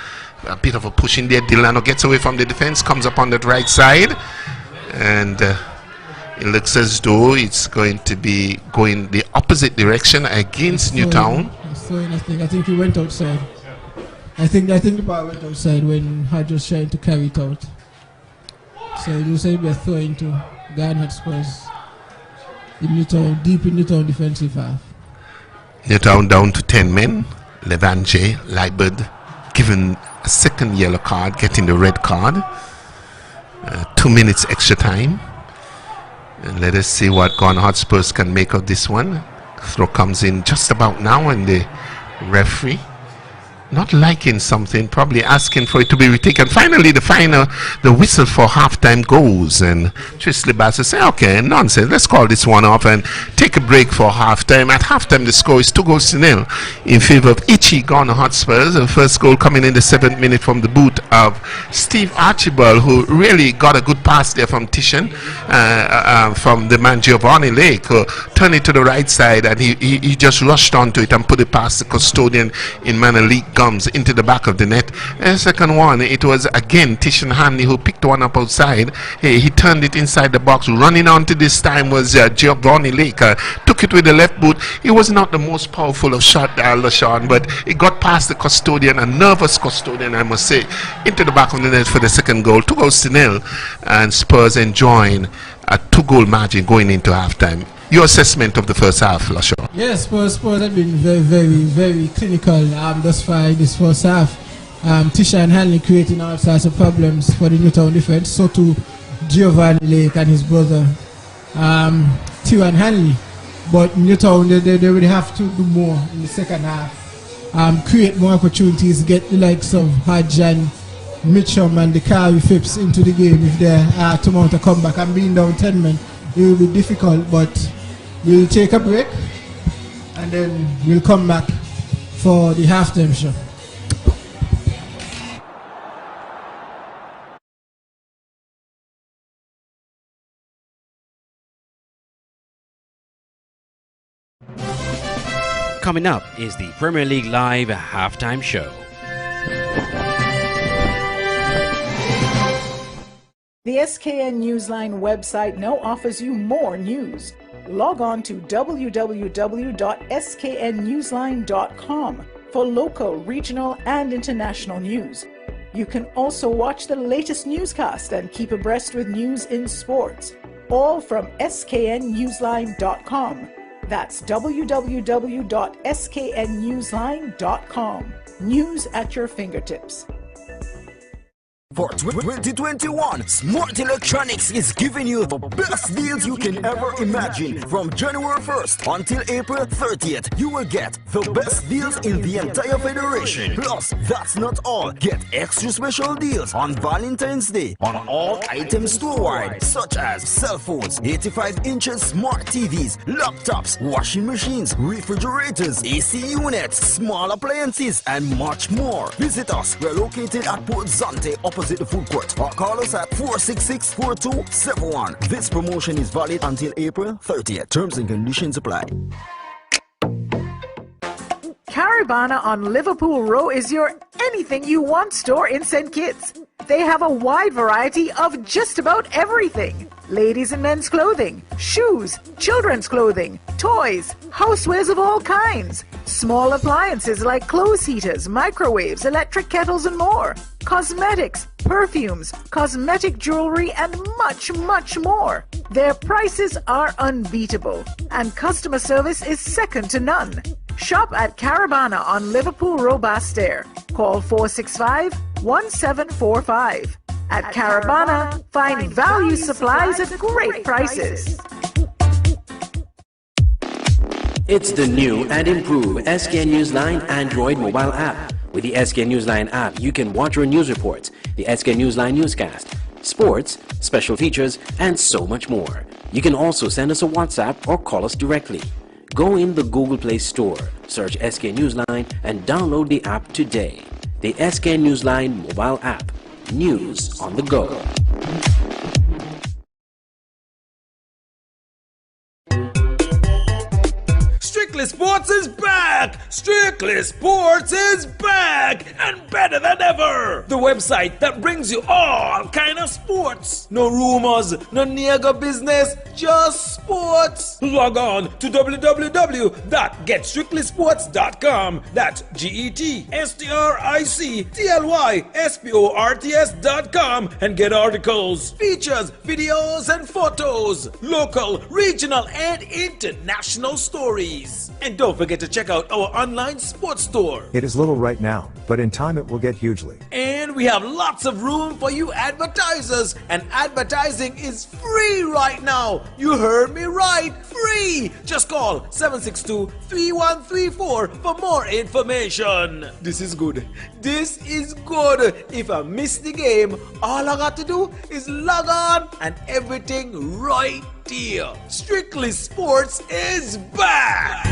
bit of a push in there. Delano gets away from the defense, comes up on that right side, and it looks as though it's going to be going the opposite direction against Newtown. I think he went outside. I think the ball went outside when Hodge was trying to carry it out. So it looks like we're throwing to Garnet Spurs in Newtown, deep in Newtown defensive half. Newtown down to 10 men. Levanje, Liebert, given a second yellow card, getting the red card. 2 minutes extra time. And let us see what Garnet Hotspurs can make of this one. Throw comes in just about now, and the referee not liking something, probably asking for it to be retaken. Finally, the whistle for halftime goes, and Trisley Bassett say, okay, nonsense, let's call this one off and take a break for halftime. At halftime, the score is 2-0 in favor of Ichi Garnet Hotspurs. The first goal coming in the 7th minute from the boot of Steve Archibald, who really got a good pass there from Tishan, from the man Giovanni Lake, who turned it to the right side, and he just rushed onto it and put it past the custodian in manner league into the back of the net. And the second one, it was again Tishan Hanley who picked one up outside. He turned it inside the box. Running onto this time was Giovanni Lake. Took it with the left boot. It was not the most powerful of shot, LaShawn, but it got past the custodian, a nervous custodian, I must say, into the back of the net for the second goal. 2-0, and Spurs enjoying a 2-goal margin going into halftime. Your assessment of the first half, Lashaw? Yes, Spurs have been very clinical thus far in this first half. Tisha and Hanley creating all sorts of problems for the Newtown defense. So too Giovanni Lake and his brother Tyrone Hanley. But Newtown, they really have to do more in the second half. Create more opportunities, get the likes of Hodge and Mitchum and the Kari Phipps into the game if they are to mount a comeback. And being down 10 men, it will be difficult, but we'll take a break and then we'll come back for the halftime show. Coming up is the Premier League Live halftime show. The SKN Newsline website now offers you more news. Log on to www.sknnewsline.com for local, regional, and international news. You can also watch the latest newscast and keep abreast with news in sports, all from sknnewsline.com. That's www.sknnewsline.com. News at your fingertips. For 2021, Smart Electronics is giving you the best deals you can ever imagine. From January 1st until April 30th, you will get the best deals in the entire federation. Plus, that's not all. Get extra special deals on Valentine's Day on all items store-wide, such as cell phones, 85 inches smart TVs, laptops, washing machines, refrigerators, AC units, small appliances, and much more. Visit us. We're located at Port Zante, opposite the food court, or call us at 466-4271. This promotion is valid until April 30th. Terms and conditions apply. Caribana on Liverpool Row is your anything you want store in St. Kitts. They have a wide variety of just about everything. Ladies and men's clothing, shoes, children's clothing, toys, housewares of all kinds, small appliances like clothes heaters, microwaves, electric kettles, and more, cosmetics, perfumes, cosmetic jewelry, and much, much more. Their prices are unbeatable, and customer service is second to none. Shop at Caribana on Liverpool Row Bastair. Call 465-1745. At Caribana, find value supplies at great prices. It's the new and improved SKN Newsline Android mobile app. With the SKN Newsline app, you can watch your news reports, the SKN Newsline newscast, sports, special features, and so much more. You can also send us a WhatsApp or call us directly. Go in the Google Play Store, search SKN Newsline, and download the app today. The SKN Newsline mobile app. News on the go. Strictly Sports is back! back! Strictly Sports is back and better than ever! The website that brings you all kind of sports. No rumors, no nigga business, just sports. Log on to www.getstrictlysports.com. That's GETSTRICTLYSPORTS.com and get articles, features, videos, and photos. Local, regional, and international stories. And don't forget to check out our online sports store. It is little right now, but in time it will get hugely. And we have lots of room for you advertisers, and advertising is free right now. You heard me right, free. Just call 762-3134 for more information. This is good. This is good. If I miss the game, all I got to do is log on and everything right there. Strictly Sports is back.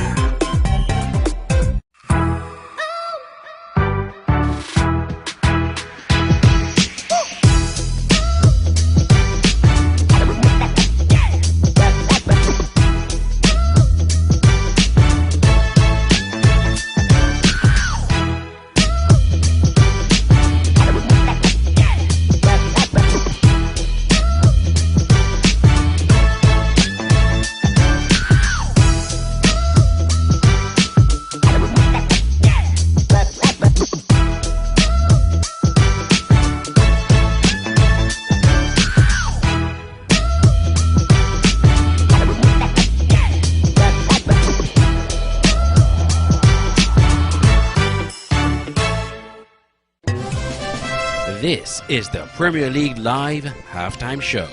This is the Premier League Live Halftime Show.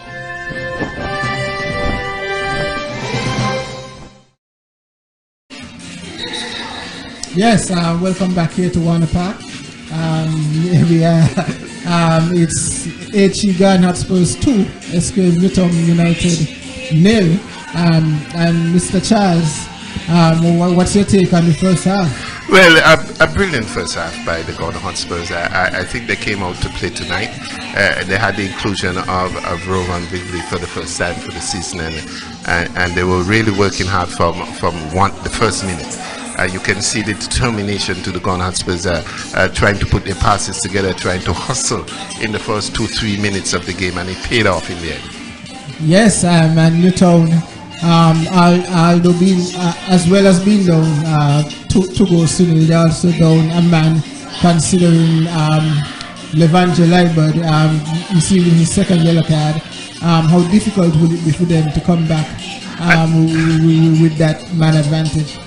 Yes, welcome back here to Warner Park. We are, it's HE Garden Spurs 2, SK Newtown United 0. And Mr. Charles, what's your take on the first half? Well, a brilliant first half by the Gordon Hotspurs. I think they came out to play tonight. They had the inclusion of Rowan Vigley for the first time for the season, and they were really working hard from the first minute. You can see the determination to the Gordon Hotspurs trying to put their passes together, trying to hustle in the first 2-3 minutes of the game, and it paid off in the end. Yes, and Newtown, although being as well as being down 2 goals to nil, they also down a man, considering Levante Liebert receiving his second yellow card. How difficult will it be for them to come back with that man advantage?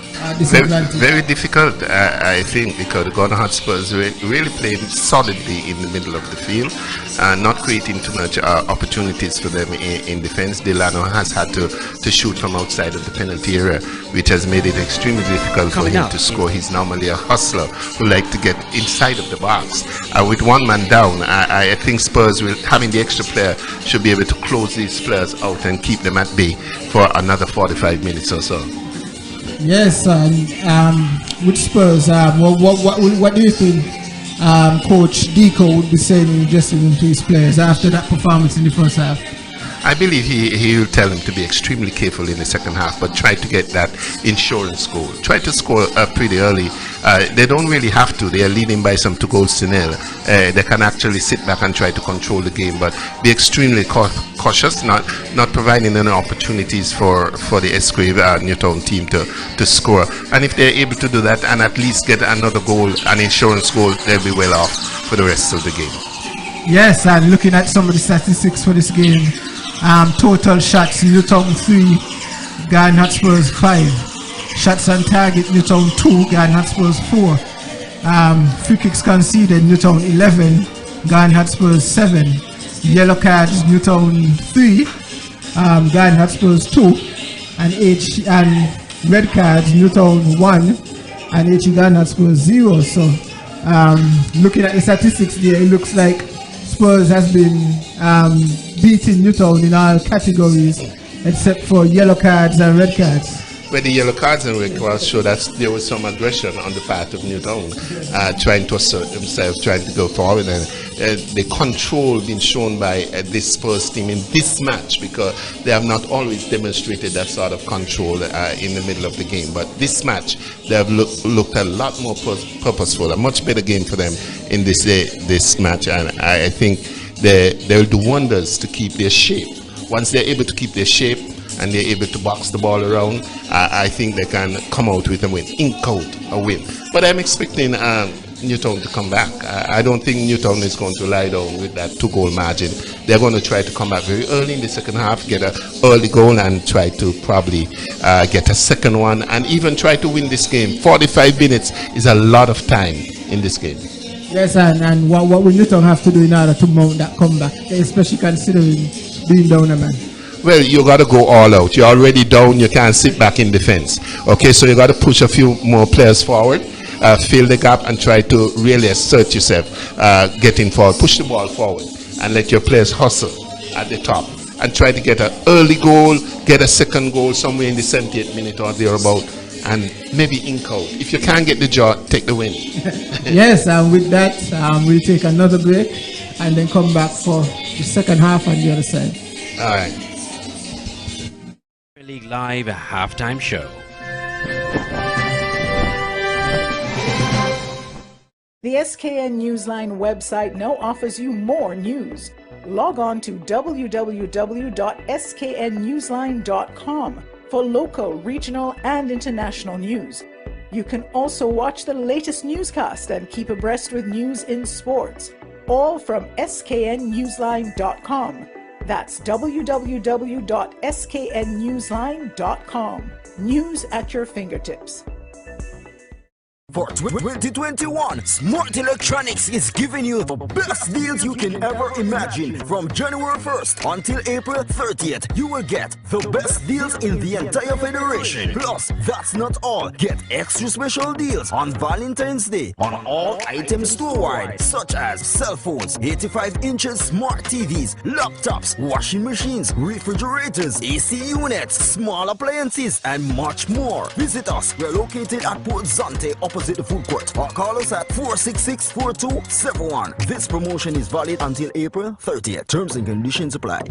Very difficult, I think, because the Gordon Hotspurs really played solidly in the middle of the field, not creating too much opportunities for them in defense. Delano has had to shoot from outside of the penalty area, which has made it extremely difficult for him to score. He's normally a hustler who likes to get inside of the box. With one man down, I think Spurs, having the extra player, should be able to close these players out and keep them at bay for another 45 minutes or so. Yes, with Spurs, what do you think Coach Deco would be saying just to his players after that performance in the first half? I believe he will tell him to be extremely careful in the second half, but try to get that insurance goal. Try to score pretty early. They don't really have to. They are leading by some 2-0. They can actually sit back and try to control the game, but be extremely cautious, not providing any opportunities for the Esquire Newtown team to score. And if they're able to do that and at least get another goal, an insurance goal, they'll be well off for the rest of the game. Yes, and looking at some of the statistics for this game, total shots, Newtown 3, Garden Hotspurs 5. Shots on target, Newtown 2, Garden Hotspurs 4. Free kicks conceded, Newtown 11, Garden Hotspurs 7. Yellow cards, Newtown 3, Garden Hotspurs 2. And red cards, Newtown 1, and HE Garden Hotspurs 0. So looking at the statistics there, it looks like Spurs has been beating Newtown in all categories except for yellow cards and red cards. where the yellow cards and red cards show that there was some aggression on the part of Newtown, trying to assert themselves, trying to go forward, and the control being shown by this Spurs team in this match, because they have not always demonstrated that sort of control in the middle of the game. But this match, they have looked a lot more purposeful, a much better game for them in this match, and I think they'll do wonders to keep their shape. Once they're able to keep their shape and they're able to box the ball around, I think they can come out with a win, ink out a win. But I'm expecting Newtown to come back. I don't think Newtown is going to lie down with that 2-goal margin. They're going to try to come back very early in the second half, get an early goal, and try to probably get a second one, and even try to win this game. 45 minutes is a lot of time in this game. Yes, and what will Newtown have to do in order to mount that comeback, especially considering being down a man? Well, you got to go all out. You're already down. You can't sit back in defense. Okay, so you got to push a few more players forward, fill the gap, and try to really assert yourself, getting forward. Push the ball forward and let your players hustle at the top and try to get an early goal, get a second goal somewhere in the 78th minute or thereabout, and maybe ink out. If you can't get the draw, take the win. Yes, and with that, we'll take another break and then come back for the second half on the other side. All right. League Live halftime show. The SKN Newsline website now offers you more news. Log on to www.sknnewsline.com for local, regional, and international news. You can also watch the latest newscast and keep abreast with news in sports, all from sknnewsline.com. That's www.sknnewsline.com. News at your fingertips. For 2021, Smart Electronics is giving you the best deals you can ever imagine. From January 1st until April 30th, you will get the best deals in the entire federation. Plus, that's not all. Get extra special deals on Valentine's Day on all items store-wide, such as cell phones, 85 inches smart TVs, laptops, washing machines, refrigerators, AC units, small appliances, and much more. Visit us. We're located at Port Zante, opposite the food court, or call us at 466-4271. This promotion is valid until April 30th. Terms and conditions apply.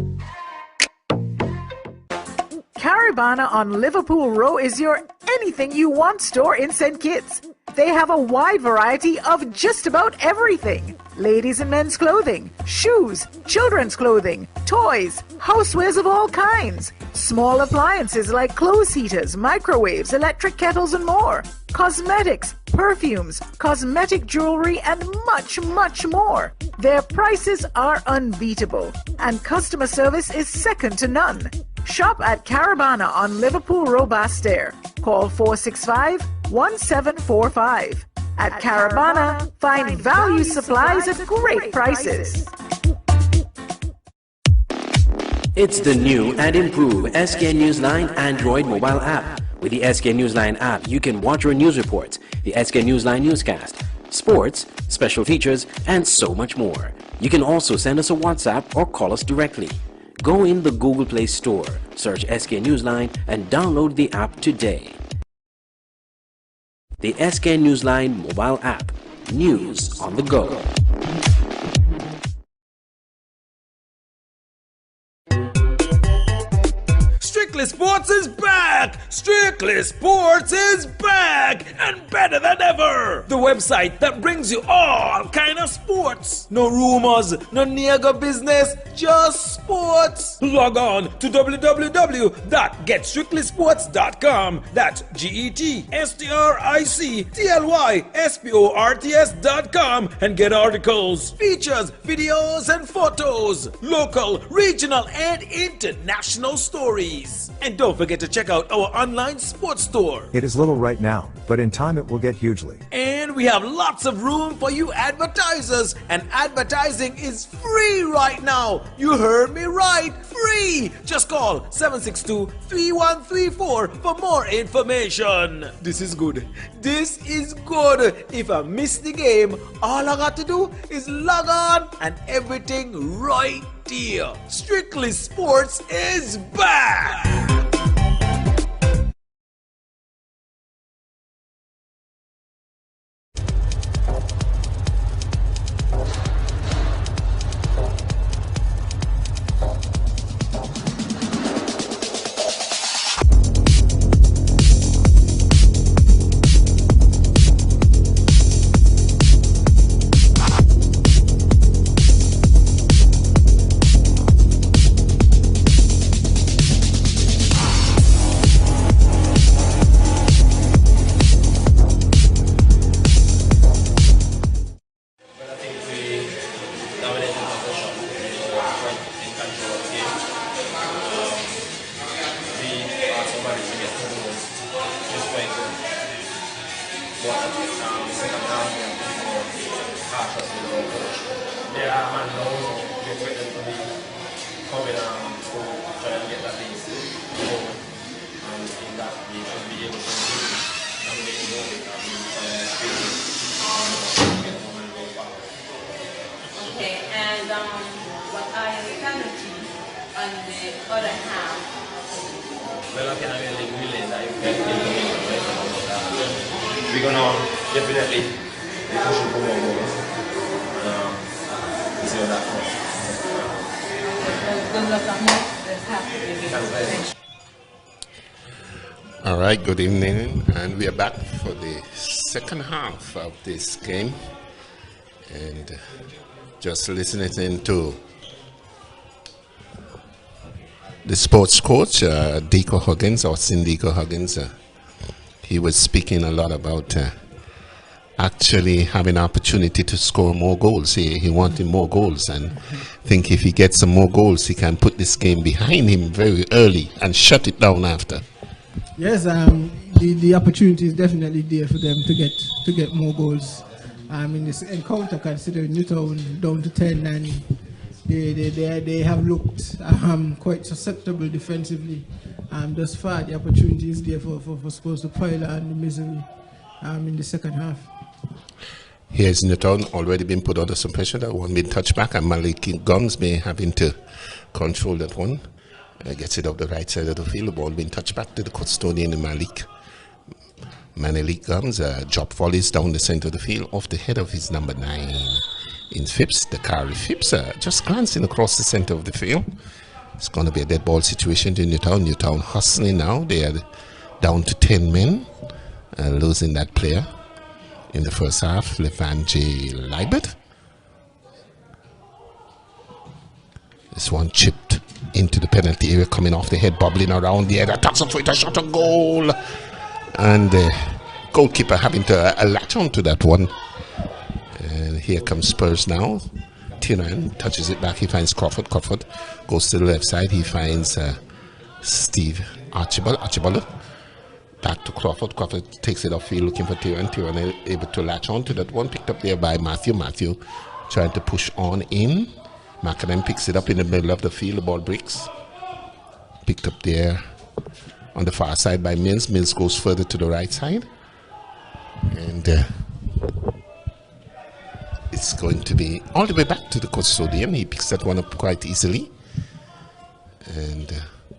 Caribana on Liverpool Row is your anything you want store in St. Kitts. They have a wide variety of just about everything. Ladies and men's clothing, shoes, children's clothing, toys, housewares of all kinds, small appliances like clothes heaters, microwaves, electric kettles, and more, cosmetics, perfumes, cosmetic jewelry, and much, much more. Their prices are unbeatable, and customer service is second to none. Shop at Caribana on Liverpool Row Bastair. Call 465-1745. At Caribana, find value supplies at great prices. It's the new and improved SKN Newsline Android mobile app. With the SKN Newsline app, you can watch your news reports, the SKN Newsline newscast, sports, special features, and so much more. You can also send us a WhatsApp or call us directly. Go in the Google Play Store, search SKN Newsline, and download the app today. The SKN Newsline mobile app. News on the go. Strictly Sports is back! Strictly Sports is back! And better than ever! The website that brings you all kind of sports. No rumors, no nigger business, just sports. Log on to www.getstrictlysports.com. That's GETSTRICTLYSPORTS.com and get articles, features, videos, and photos. Local, regional, and international stories. And don't forget to check out our online sports store. It is little right now, but in time it will get hugely. And we have lots of room for you advertisers, and advertising is free right now. You heard me right, free. Just call 762-3134 for more information. This is good. This is good. If I miss the game, all I got to do is log on and everything right there. Strictly Sports is back. they are man down, so we expect them to be coming to try and get that base going. And in that, we should be able to dominate more with that get the moment going forward. Okay, and what are your strategies on the other half? Well, I can really relate that you get information about that. We're going to definitely be pushing for more goals. See how that goes. Good luck on that. All right, good evening, and we are back for the second half of this game. And just listening to the sports coach, Deco Huggins, or Cindico Huggins. He was speaking a lot about actually having an opportunity to score more goals. He wanted more goals, and I think if he gets some more goals, he can put this game behind him very early and shut it down after. Yes, the opportunity is definitely there for them to get more goals. In this encounter, considering Newtown down to 10, and they have looked quite susceptible defensively. Thus far, the opportunity is there for Spurs to pile on the misery in the second half. Here's Newtown already been put under some pressure. That one been touched back, and Malik Gums may having to control that one. Gets it up the right side of the field. The ball being touched back to the custodian, Malik Gums. Drop volleys down the center of the field off the head of his number 9 in Phipps, the Kari Phipps, just glancing across the center of the field. It's going to be a dead ball situation to Newtown. Newtown hustling now. They are down to 10 men, losing that player in the first half, Levan J. Libert. This one chipped into the penalty area, coming off the head, bubbling around the head, attacks for it, a shot, a goal. And the goalkeeper having to latch on to that one. And here comes Spurs now. Tiran touches it back. He finds Crawford. Crawford goes to the left side. He finds Steve Archibald. Archibald back to Crawford. Crawford takes it off field looking for Tiran. Tiran able to latch on to that one. Picked up there by Matthew. Matthew trying to push on in. McAdam picks it up in the middle of the field. The ball breaks. Picked up there on the far side by Mills. Mills goes further to the right side. And it's going to be all the way back to the custodian. He picks that one up quite easily. And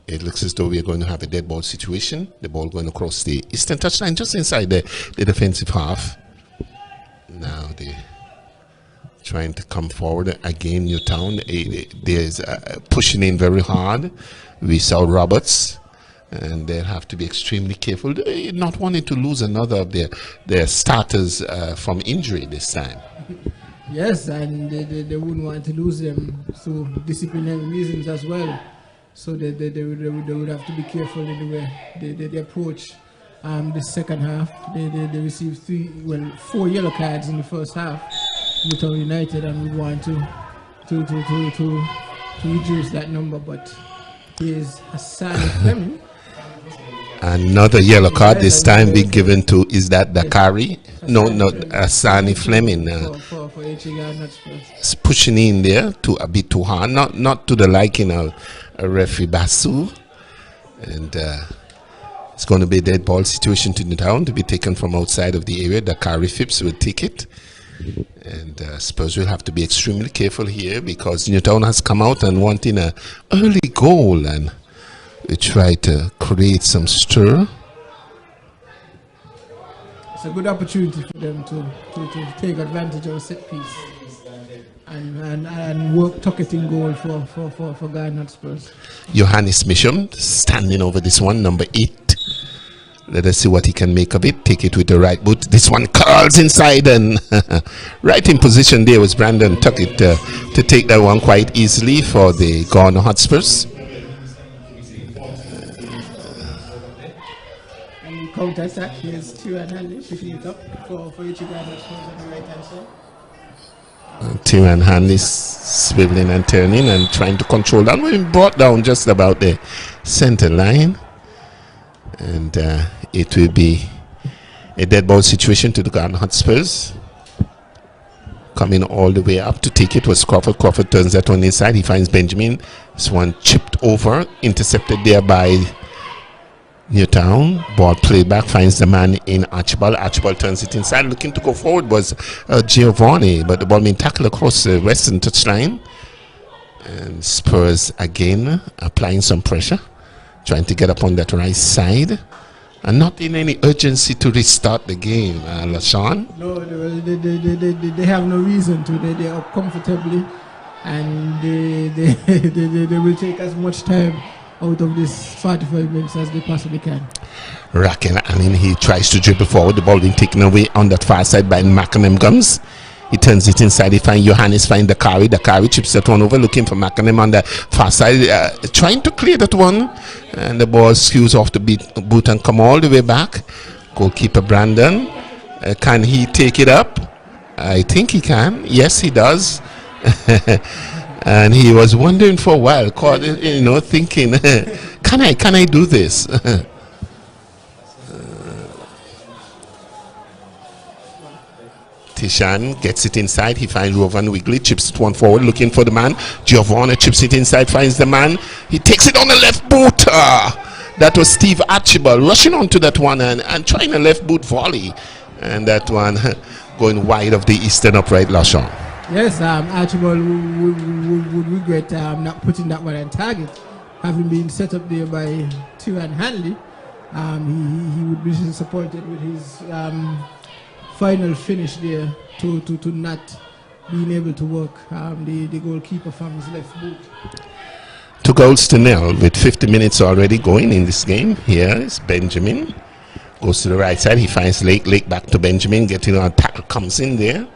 it looks as though we are going to have a dead ball situation. The ball going across the eastern touchline, just inside the defensive half. Now they're trying to come forward again. Newtown, there's pushing in very hard. We saw Roberts. And they'll have to be extremely careful. They're not wanting to lose another of their starters from injury this time. Yes, and they wouldn't want to lose them through disciplinary reasons as well. So they would have to be careful in the way they approach the second half. They received 4 yellow cards in the first half. Newtown United, and we want to reduce that number. But here's Hassan Fleming. Another yellow card, this time being given to, is that Dakari? No, not Asani Fleming. It's pushing in there to a bit too hard, not to the liking of referee Basu. And it's going to be a dead ball situation to Newtown to be taken from outside of the area. Dakari Phipps will take it. And Spurs will have to be extremely careful here because Newtown has come out and wanting an early goal, and we try to create some stir. It's a good opportunity for them to take advantage of a set piece and work targeting goal for Garnet Spurs. Johannes Misham standing over this one, number 8. Let us see what he can make of it. Take it with the right boot. This one curls inside, and right in position there was Brandon Tuckett to take that one quite easily for the Garner Hotspurs. Counter attack, here's Tiran Hanley picking it up for Ichigan on the right hand side. Tiran Hanley swiveling and turning and trying to control that. We're brought down just about the center line. And it will be a dead ball situation to the Garden Hotspurs. coming all the way up to take it was Crawford. Crawford turns that one inside. He finds Benjamin. This one chipped over, intercepted there by Newtown. Ball played back, finds the man in Archibald. Archibald turns it inside. Looking to go forward was Giovanni, but the ball being tackled across the western touchline. And Spurs again applying some pressure, trying to get up on that right side. And not in any urgency to restart the game, LaShawn. No, they have no reason to. They are up comfortably, and they will take as much time out of this 45 minutes as they possibly can. Racken, he tries to dribble forward. The ball being taken away on that far side by McAnam Gums. He turns it inside. He finds Johannes, find the carry. The carry chips that one over, looking for McAnam on the far side, trying to clear that one. And the ball skews off the boot and come all the way back. Goalkeeper Brandon, can he take it up? I think he can. Yes, he does. And he was wondering for a while, thinking, can I do this? Tishan gets it inside. He finds Rovan Wigley, chips it one forward, looking for the man. Giovanni chips it inside, finds the man. He takes it on the left boot. That was Steve Archibald rushing onto that one and trying a left boot volley. And that one going wide of the eastern upright, LaShawn. Yes, Archibald would regret not putting that one on target. Having been set up there by Tyran Hanley, he would be disappointed with his final finish there to not being able to work the goalkeeper from his left boot. 2-0 with 50 minutes already going in this game. Here is Benjamin. Goes to the right side. He finds Lake. Lake back to Benjamin. Getting on tackle. Comes in there.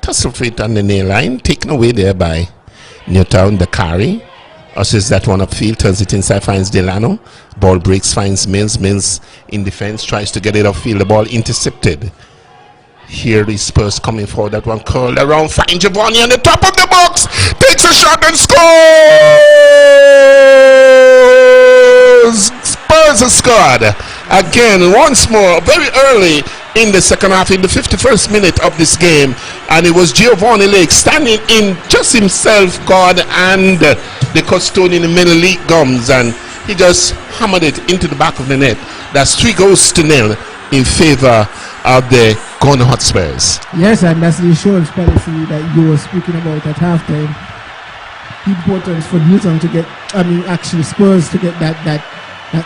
Tussle fit on the nail line. Taken away there by Newtown. The carry. Ushers that one upfield. Turns it inside. Finds Delano. Ball breaks. Finds Mills. Mills in defense. Tries to get it upfield. The ball intercepted. Here is Spurs coming forward. That one curled around. Find Giovanni on the top of the box. Takes a shot and scores! Spurs have scored. Again, once more, very early in the second half, in the 51st minute of this game. And it was Giovanni Lake standing in just himself, God, and the custodian in the middle, League Gums. And he just hammered it into the back of the net. That's 3-0 in favor of the Gun Hotspurs. Yes, and that's the insurance policy that you were speaking about at halftime. Importance for Newtown to get, actually Spurs to get that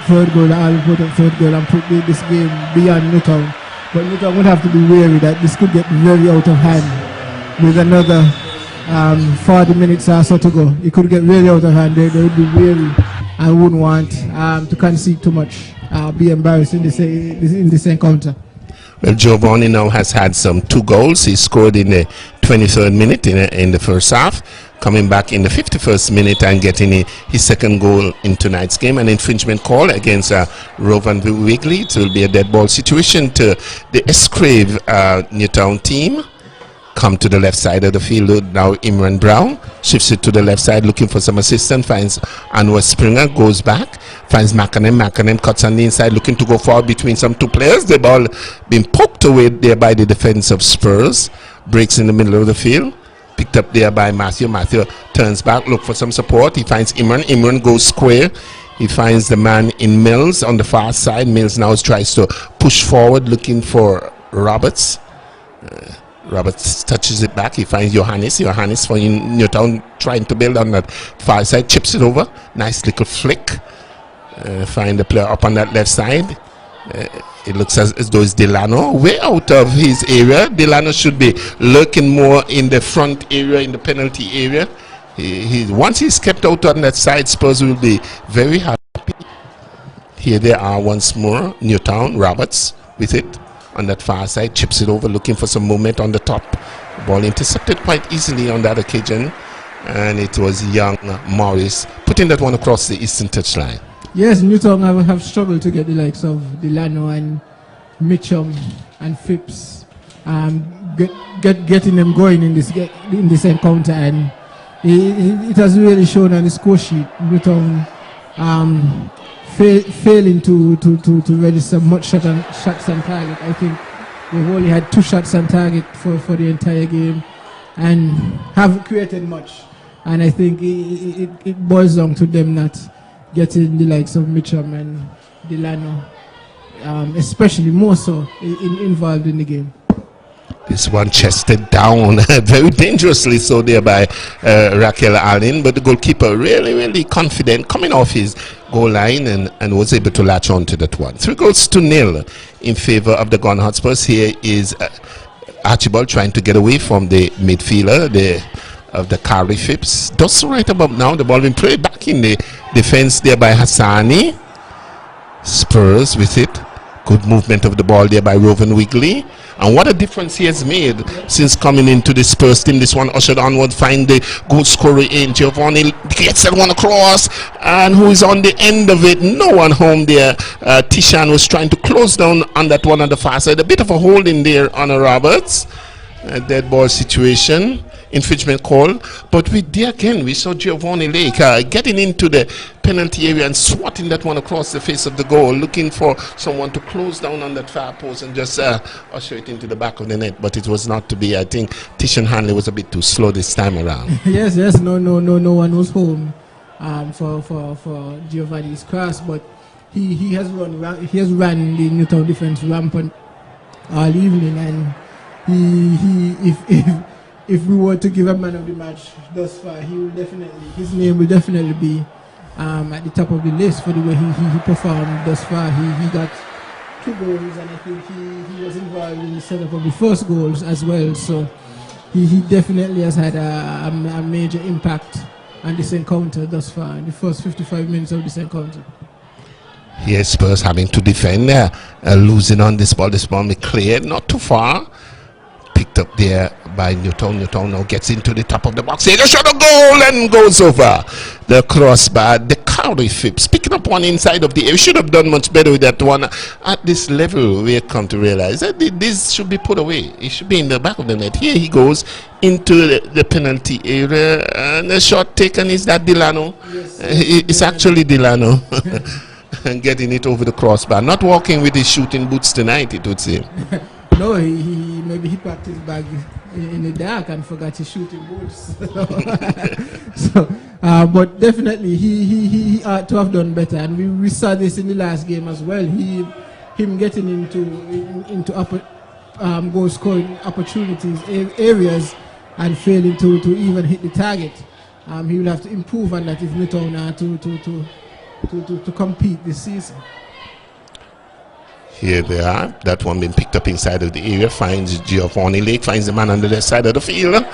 third goal, the all-important third goal, and put this game beyond Newtown. But Newtown would have to be wary that this could get very out of hand with another 40 minutes or so to go. It could get really out of hand. They would be wary and wouldn't want to concede too much, be embarrassed in this encounter. Well, Giovanni now has had some 2 goals. He scored in the 23rd minute in the first half, coming back in the 51st minute and getting his second goal in tonight's game. An infringement call against Rovan Wigley. It will be a dead ball situation to the Escrave Newtown team. Come to the left side of the field now. Imran Brown shifts it to the left side, looking for some assistance. Finds Anwar Springer, goes back, finds McAnam. McAnam cuts on the inside, looking to go forward between some 2 players. The ball being poked away there by the defense of Spurs. Breaks in the middle of the field, picked up there by Matthew. Matthew turns back, look for some support. He finds Imran. Imran goes square. He finds the man in Mills on the far side. Mills now tries to push forward, looking for Roberts. Roberts touches it back. He finds Johannes. Johannes for Newtown trying to build on that far side. Chips it over. Nice little flick. Find the player up on that left side. It looks as though it's Delano. Way out of his area. Delano should be lurking more in the front area, in the penalty area. Once he's kept out on that side, Spurs will be very happy. Here they are once more. Newtown. Roberts with it. On that far side, chips it over, looking for some movement on the top. Ball intercepted quite easily on that occasion, and it was young Morris putting that one across the eastern touchline. Yes, Newtown have struggled to get the likes of Delano and Mitchum and Phipps, getting them going in this encounter, and it has really shown on the score sheet. Newtown failing to register much shots on target. I think we've only had 2 shots on target for the entire game. and haven't created much. And I think it boils down to them not getting the likes of Mitchum and Delano, especially more so involved in the game. This one chested down very dangerously so there by Raquel Allen, but the goalkeeper really confident coming off his goal line and was able to latch on to that one. 3-0 in favor of the Gone Hotspurs. Here is Archibald trying to get away from the midfielder of the Carly Phipps. Just right about now, the ball being played back in the defense there by Hassani. Spurs with it. Good movement of the ball there by Rowan Wigley. And what a difference he has made since coming into the Spurs team. This one ushered onward, find the goal scorer in. Giovanni gets that one across. And who is on the end of it? No one home there. Tishan was trying to close down on that one on the far side. A bit of a holding there on Roberts. A dead ball situation. Infringement call, but we saw Giovanni Lake getting into the penalty area and swatting that one across the face of the goal, looking for someone to close down on that far post and just usher it into the back of the net, but it was not to be. I think Tishan Hanley was a bit too slow this time around. yes, no one was home for Giovanni's cross, but he has run the Newtown defense rampant all evening, and if we were to give a man of the match thus far, his name will definitely be at the top of the list for the way he performed thus far. He got 2 goals, and I think he was involved in the setup of the first goals as well. So he definitely has had a major impact on this encounter thus far, in the first 55 minutes of this encounter. Yes, Spurs having to defend, losing on this ball. This ball may clear, not too far. Picked up there by Newtown. Newtown now gets into the top of the box. He just shot a goal and goes over the crossbar. The Carly Phipps picking up one inside of the air. Should have done much better with that one. At this level, we have come to realize that this should be put away. It should be in the back of the net. Here he goes into the penalty area, and the shot taken is that Delano. Yes, it's actually Delano. And getting it over the crossbar. Not walking with his shooting boots tonight, it would seem. No, maybe he packed his bag in the dark and forgot his shooting boots. But definitely he ought to have done better, and we saw this in the last game as well. Him getting into upper goal scoring opportunities areas and failing to even hit the target. He will have to improve on that if Newtown are to compete this season. Here they are. That one being picked up inside of the area. Finds Giovanni Lake. Finds the man on the left side of the field.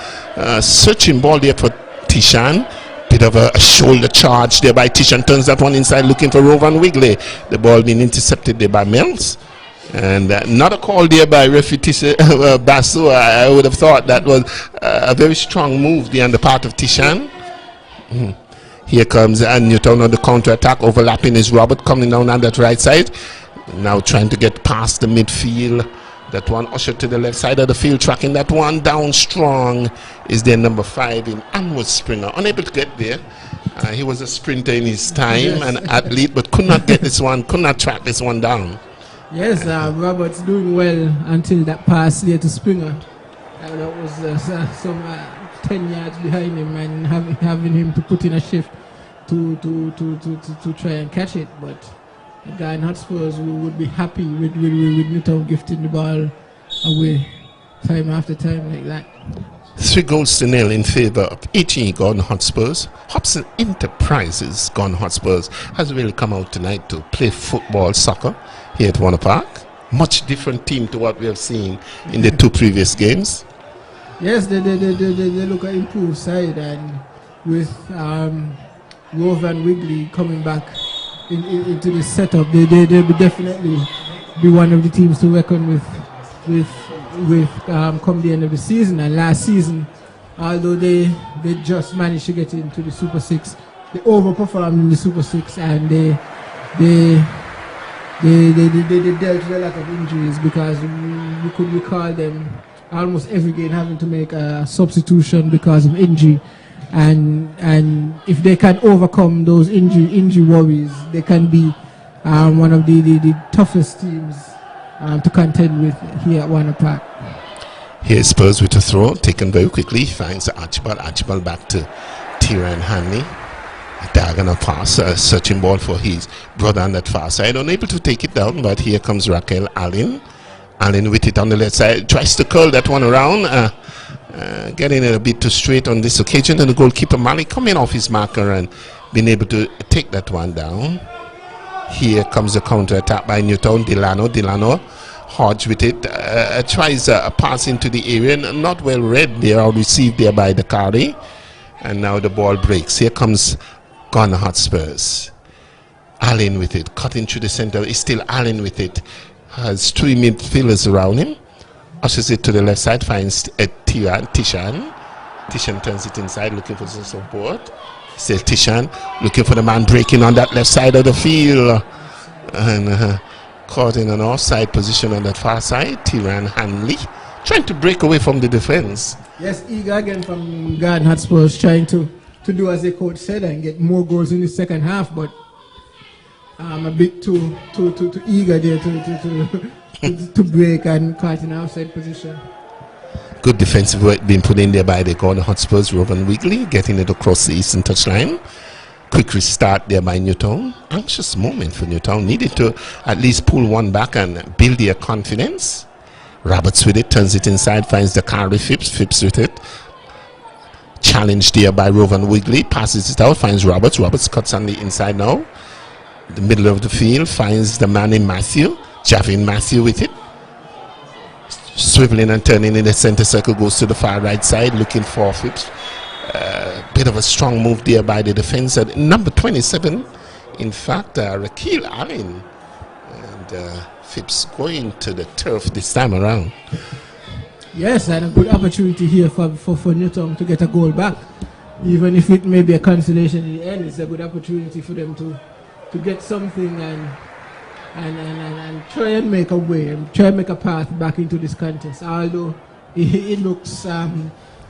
Searching ball there for Tishan. Bit of a shoulder charge there by Tishan. Turns that one inside looking for Rowan Wigley. The ball being intercepted there by Mills. And not a call there by referee Basso. I would have thought that was a very strong move there on the part of Tishan. Here comes Newtown on the counter attack. Overlapping is Robert coming down on that right side. Now trying to get past the midfield. That one ushered to the left side of the field, tracking that one down strong is their number 5 in Anwood Springer. Unable to get there. He was a sprinter in his time, an athlete, but could not get this one, could not track this one down. Yes, Robert's doing well until that pass there to Springer. That was some 10 yards behind him, and having him to put in a shift to try and catch it, but Gone Hotspurs would be happy with Newtown gifting the ball away time after time like that. 3-0 in favor of HE Gone Hotspurs. Hobson Enterprises Gone Hotspurs has really come out tonight to play football, soccer here at Warner Park. Much different team to what we have seen in the 2 previous games. Yes, they look at improved side, and with Rowan Wigley coming back into the setup, they'll definitely be one of the teams to reckon with come the end of the season. And last season, although they just managed to get into the Super 6, they overperformed in the Super 6, and they dealt with a lot of injuries, because we could recall them almost every game having to make a substitution because of injury. And if they can overcome those injury worries, they can be one of the toughest teams to contend with here at Warner Park. Here's Spurs with a throw, taken very quickly. Finds Archibald. Archibald back to Tyrone Hanley. A diagonal pass, a searching ball for his brother on that far side. Unable to take it down, but here comes Raquel Allen. Allen with it on the left side. Tries to curl that one around. Getting it a bit too straight on this occasion. And the goalkeeper, Malik, coming off his marker and being able to take that one down. Here comes the counter attack by Newtown. Delano. Hodge with it. Tries a pass into the area. Not well read there or received there by the Kari. And now the ball breaks. Here comes Ghana Hotspurs. Allen with it. Cutting through the center. It's still Allen with it. Has three midfielders around him. Ushers it to the left side. Finds Tishan. Tishan turns it inside looking for some support. Still Tishan looking for the man breaking on that left side of the field. And caught in an offside position on that far side. Tyrone Hanley trying to break away from the defense. Yes, eager again from Ghana Hotspurs, trying to do as the coach said and get more goals in the second half, but I'm a bit too eager there to break and caught in an offside position. Good defensive work being put in there by the Ghana Hotspurs. Rowan Wigley getting it across the eastern touchline. Quick restart there by Newtown. Anxious moment for Newtown. Needed to at least pull one back and build their confidence. Roberts with it, turns it inside, finds the Kari Phipps with it. Challenged here by Rowan Wigley, passes it out, finds Roberts. Roberts cuts on the inside now. The middle of the field, finds the man in Matthew. Javin Matthew with it. Swiveling and turning in the center circle, goes to the far right side, looking for Phipps. Bit of a strong move there by the defense at number 27. In fact, Raquel Allen. And Phipps going to the turf this time around. Yes, and a good opportunity here for Newtown to get a goal back. Even if it may be a consolation in the end, it's a good opportunity for them to get something and try and make a way, and try and make a path back into this contest. Although it looks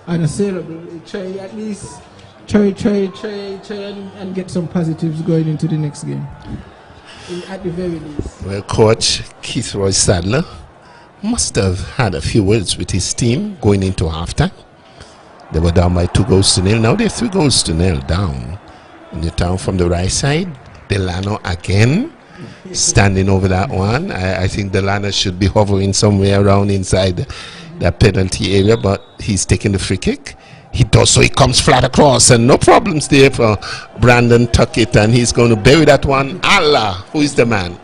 unassailable, at least try and get some positives going into the next game. At the very least. Well, Coach Keith Roy Sadler must have had a few words with his team going into halftime. They were down by 2-0. Now they're 3-0 down. Newtown from the right side. Delano again standing over that one. I think Delano should be hovering somewhere around inside that penalty area, but he's taking the free kick. He does so, he comes flat across, and no problems there for Brandon Tuckett, and he's going to bury that one. Allah, who is the man?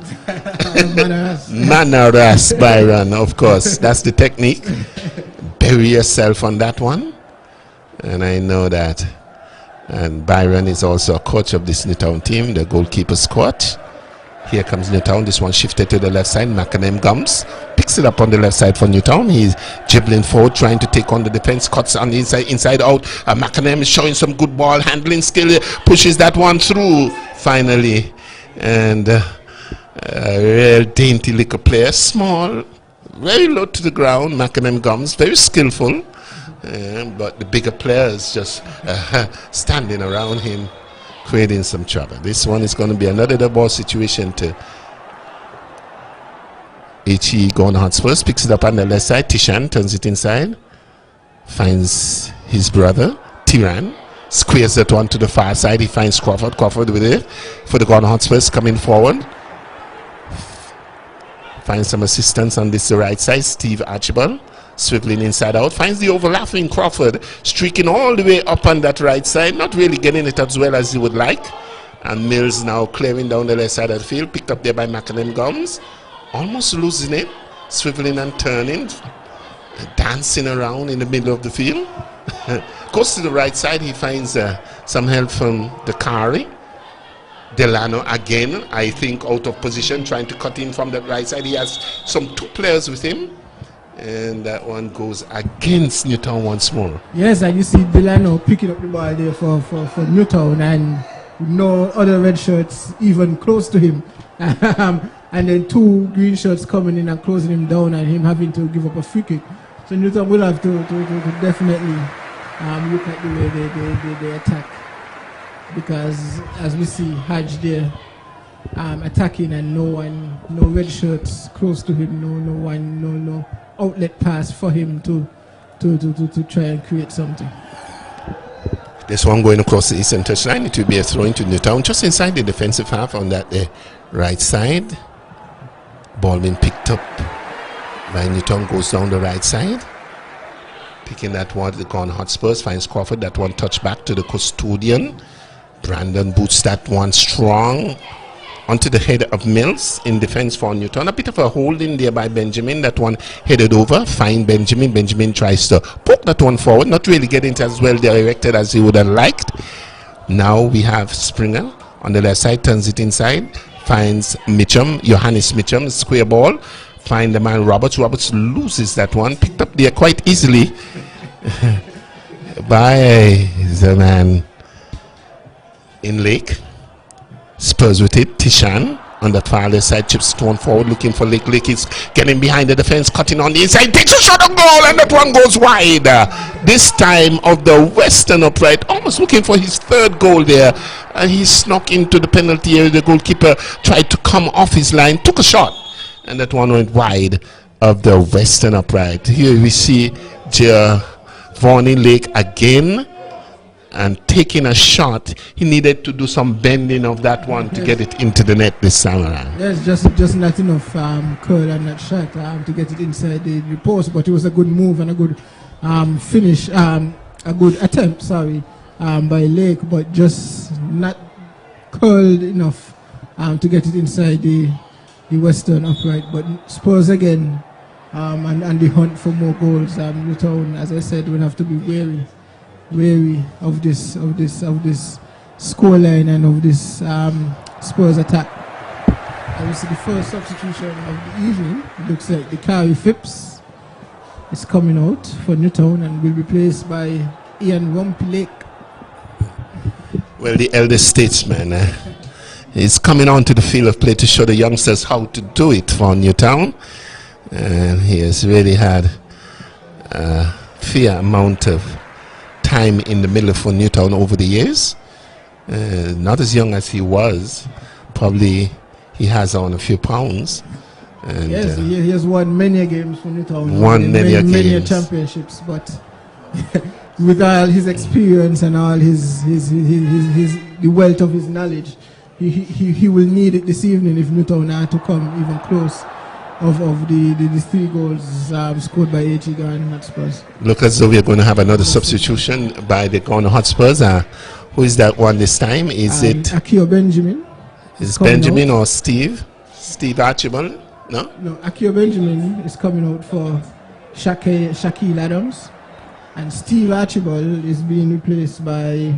Manaras Byron, of course. That's the technique. Bury yourself on that one. And I know that. And Byron is also a coach of this Newtown team, the goalkeeper's coach. Here comes Newtown. This one shifted to the left side. McAnem Gums picks it up on the left side for Newtown. He's dribbling forward, trying to take on the defense. Cuts on the inside out. McAnem is showing some good ball handling skill. Pushes that one through finally. And a real dainty little player. Small, very low to the ground. McAnem Gums, very skillful. But the bigger players just standing around him, creating some trouble. This one is going to be another the ball situation to H.E. Ghana Hotspurs. Picks it up on the left side. Tishan turns it inside. Finds his brother, Tiran. Squares that one to the far side. He finds Crawford. Crawford with it for the Ghana Hotspurs coming forward. Finds some assistance on this right side. Steve Archibald swiveling inside out. Finds the overlapping Crawford. Streaking all the way up on that right side. Not really getting it as well as he would like. And Mills now clearing down the left side of the field. Picked up there by McAllen Gums. Almost losing it. Swiveling and turning. Dancing around in the middle of the field. Goes to the right side. He finds some help from the Kari. Delano again, I think, out of position, trying to cut in from the right side. He has some two players with him. And that one goes against Newtown once more. Yes, and you see Delano picking up the ball there for Newtown, and no other red shirts even close to him. And then two green shirts coming in and closing him down, and him having to give up a free kick. So Newtown will have to definitely look at the way they attack. Because as we see Hodge there attacking, and no red shirts close to him, no outlet pass for him to to try and create something. This one going across the eastern touchline. It will be a throw into Newtown, just inside the defensive half on that right side. Ball being picked up by Newtown, goes down the right side. Picking that one, the Gone Hotspurs finds Crawford. That one touch back to the custodian. Brandon boots that one strong onto the head of Mills in defense for Newtown. A bit of a holding there by Benjamin. That one headed over. Fine Benjamin. Benjamin tries to poke that one forward. Not really getting it as well directed as he would have liked. Now we have Springer on the left side. Turns it inside. Finds Mitchum. Johannes Mitchum. Square ball. Find the man Roberts. Roberts loses that one. Picked up there quite easily by the man in Lake. Spurs with it. Tishan on that far left side. Chips thrown forward looking for Lake. Lake is getting behind the defense, cutting on the inside. Takes a shot on goal and that one goes wide. This time of the Western upright. Almost looking for his third goal there. He snuck into the penalty area. The goalkeeper tried to come off his line. Took a shot. And that one went wide of the Western upright. Here we see Giovanni Lake again. And taking a shot, he needed to do some bending of that one to get it into the net this time around. There's just not enough curl on that shot to get it inside the post, but it was a good move and a good finish, a good attempt, by Lake, but just not curled enough to get it inside the Western upright. But Spurs again, and the hunt for more goals. Newtown, as I said, will have to be wary of this scoreline and of this Spurs attack. Obviously, the first substitution of the evening, it looks like the Kari Phipps is coming out for Newtown and will be replaced by Ian Rumpy Lake. Well, the elder statesman is coming onto the field of play to show the youngsters how to do it for Newtown, and he has really had a fair amount of time in the middle for Newtown over the years. Not as young as he was. Probably he has on a few pounds. And yes, he has won many games for Newtown. Won many championships, but with all his experience and all his the wealth of his knowledge, he will need it this evening if Newtown are to come even close of the 3 goals scored by HE Gone Hotspurs. Look as though we're going to have another substitution by the Gone Hotspurs. Who is that one this time? Is it Akio Benjamin? Is Benjamin out, or Steve? Steve Archibald? No? No, Akio Benjamin is coming out for Shaquille Adams. And Steve Archibald is being replaced by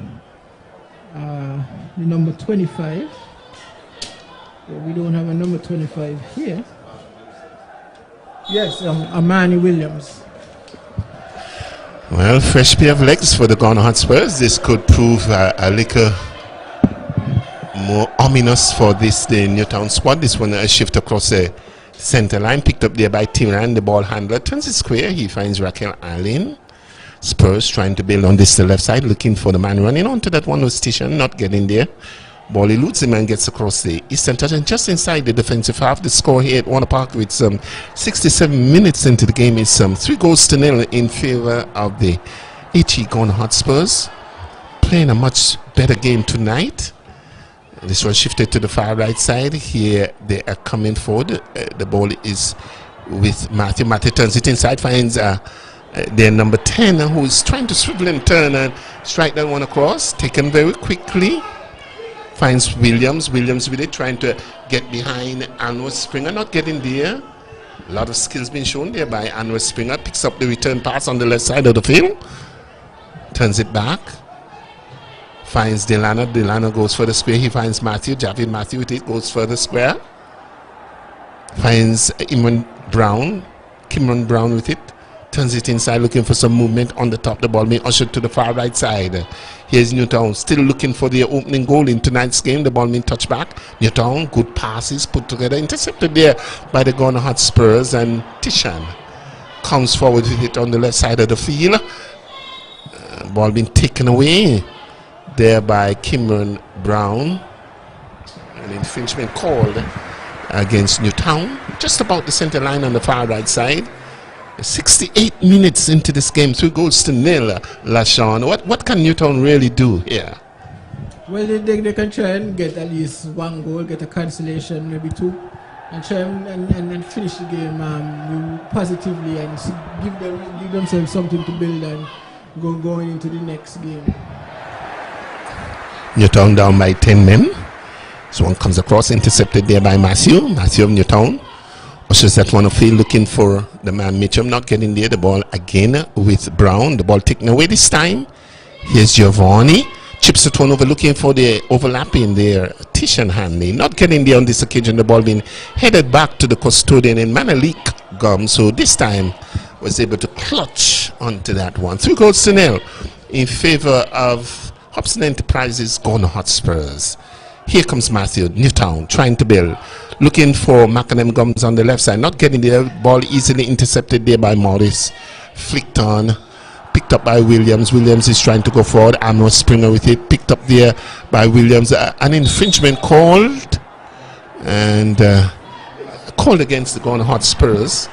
the number 25. Well, we don't have a number 25 here. Yes, Amani Williams. Well, fresh pair of legs for the Gone Hotspurs. This could prove a little more ominous for the Newtown squad. This one a shift across the center line, picked up there by Tiran, the ball handler. Turns it square, he finds Raquel Allen. Spurs trying to build on this left side, looking for the man running onto that one with Tishan, not getting there. Ball eludes him and gets across the eastern touch and just inside the defensive half. The score here at Warner Park with some 67 minutes into the game is 3-0 in favor of the HE Gone Hotspurs. Playing a much better game tonight. This one shifted to the far right side. Here they are coming forward. The ball is with Matthew. Matthew turns it inside, finds their number 10 who is trying to swivel and turn and strike that one across. Taken very quickly. Finds Williams. Williams with it, trying to get behind Anwar Springer, not getting there. A lot of skills being shown there by Anwar Springer. Picks up the return pass on the left side of the field. Turns it back. Finds Delano. Delano goes for the square. He finds Matthew. Javid Matthew with it, goes for the square. Finds Kimron Brown with it. Turns it inside, looking for some movement on the top. The ball being ushered to the far right side. Here's Newtown, still looking for their opening goal in tonight's game. The ball being touched back. Newtown, good passes put together, intercepted there by the Gone Hotspurs, and Tishan comes forward with it on the left side of the field. Ball being taken away there by Kimron Brown. An infringement called against Newtown, just about the center line on the far right side. 68 minutes into this game, 3-0. LaShawn, what can Newtown really do here? Well, they can try and get at least one goal, get a cancellation, maybe two, and try and finish the game positively and give themselves something to build and going into the next game. Newtown down by 10 men. So one comes across, intercepted there by Matthew of Newtown. Ushers that one of field looking for the man Mitchum, not getting there. The ball again with Brown. The ball taken away this time. Here's Giovanni. Chips the one over looking for the overlapping there. Tish and Hanley. Not getting there on this occasion. The ball being headed back to the custodian in Manalik Gum. So this time was able to clutch onto that one. 3-0 in favor of Hobson Enterprises Gone Hotspurs. Here comes Matthew, Newtown, trying to build. Looking for Macadam Gums on the left side. Not getting there. Ball easily intercepted there by Morris. Flicked on. Picked up by Williams. Williams is trying to go forward. Amos Springer with it. Picked up there by Williams. An infringement called. And called against the Gone Hotspurs.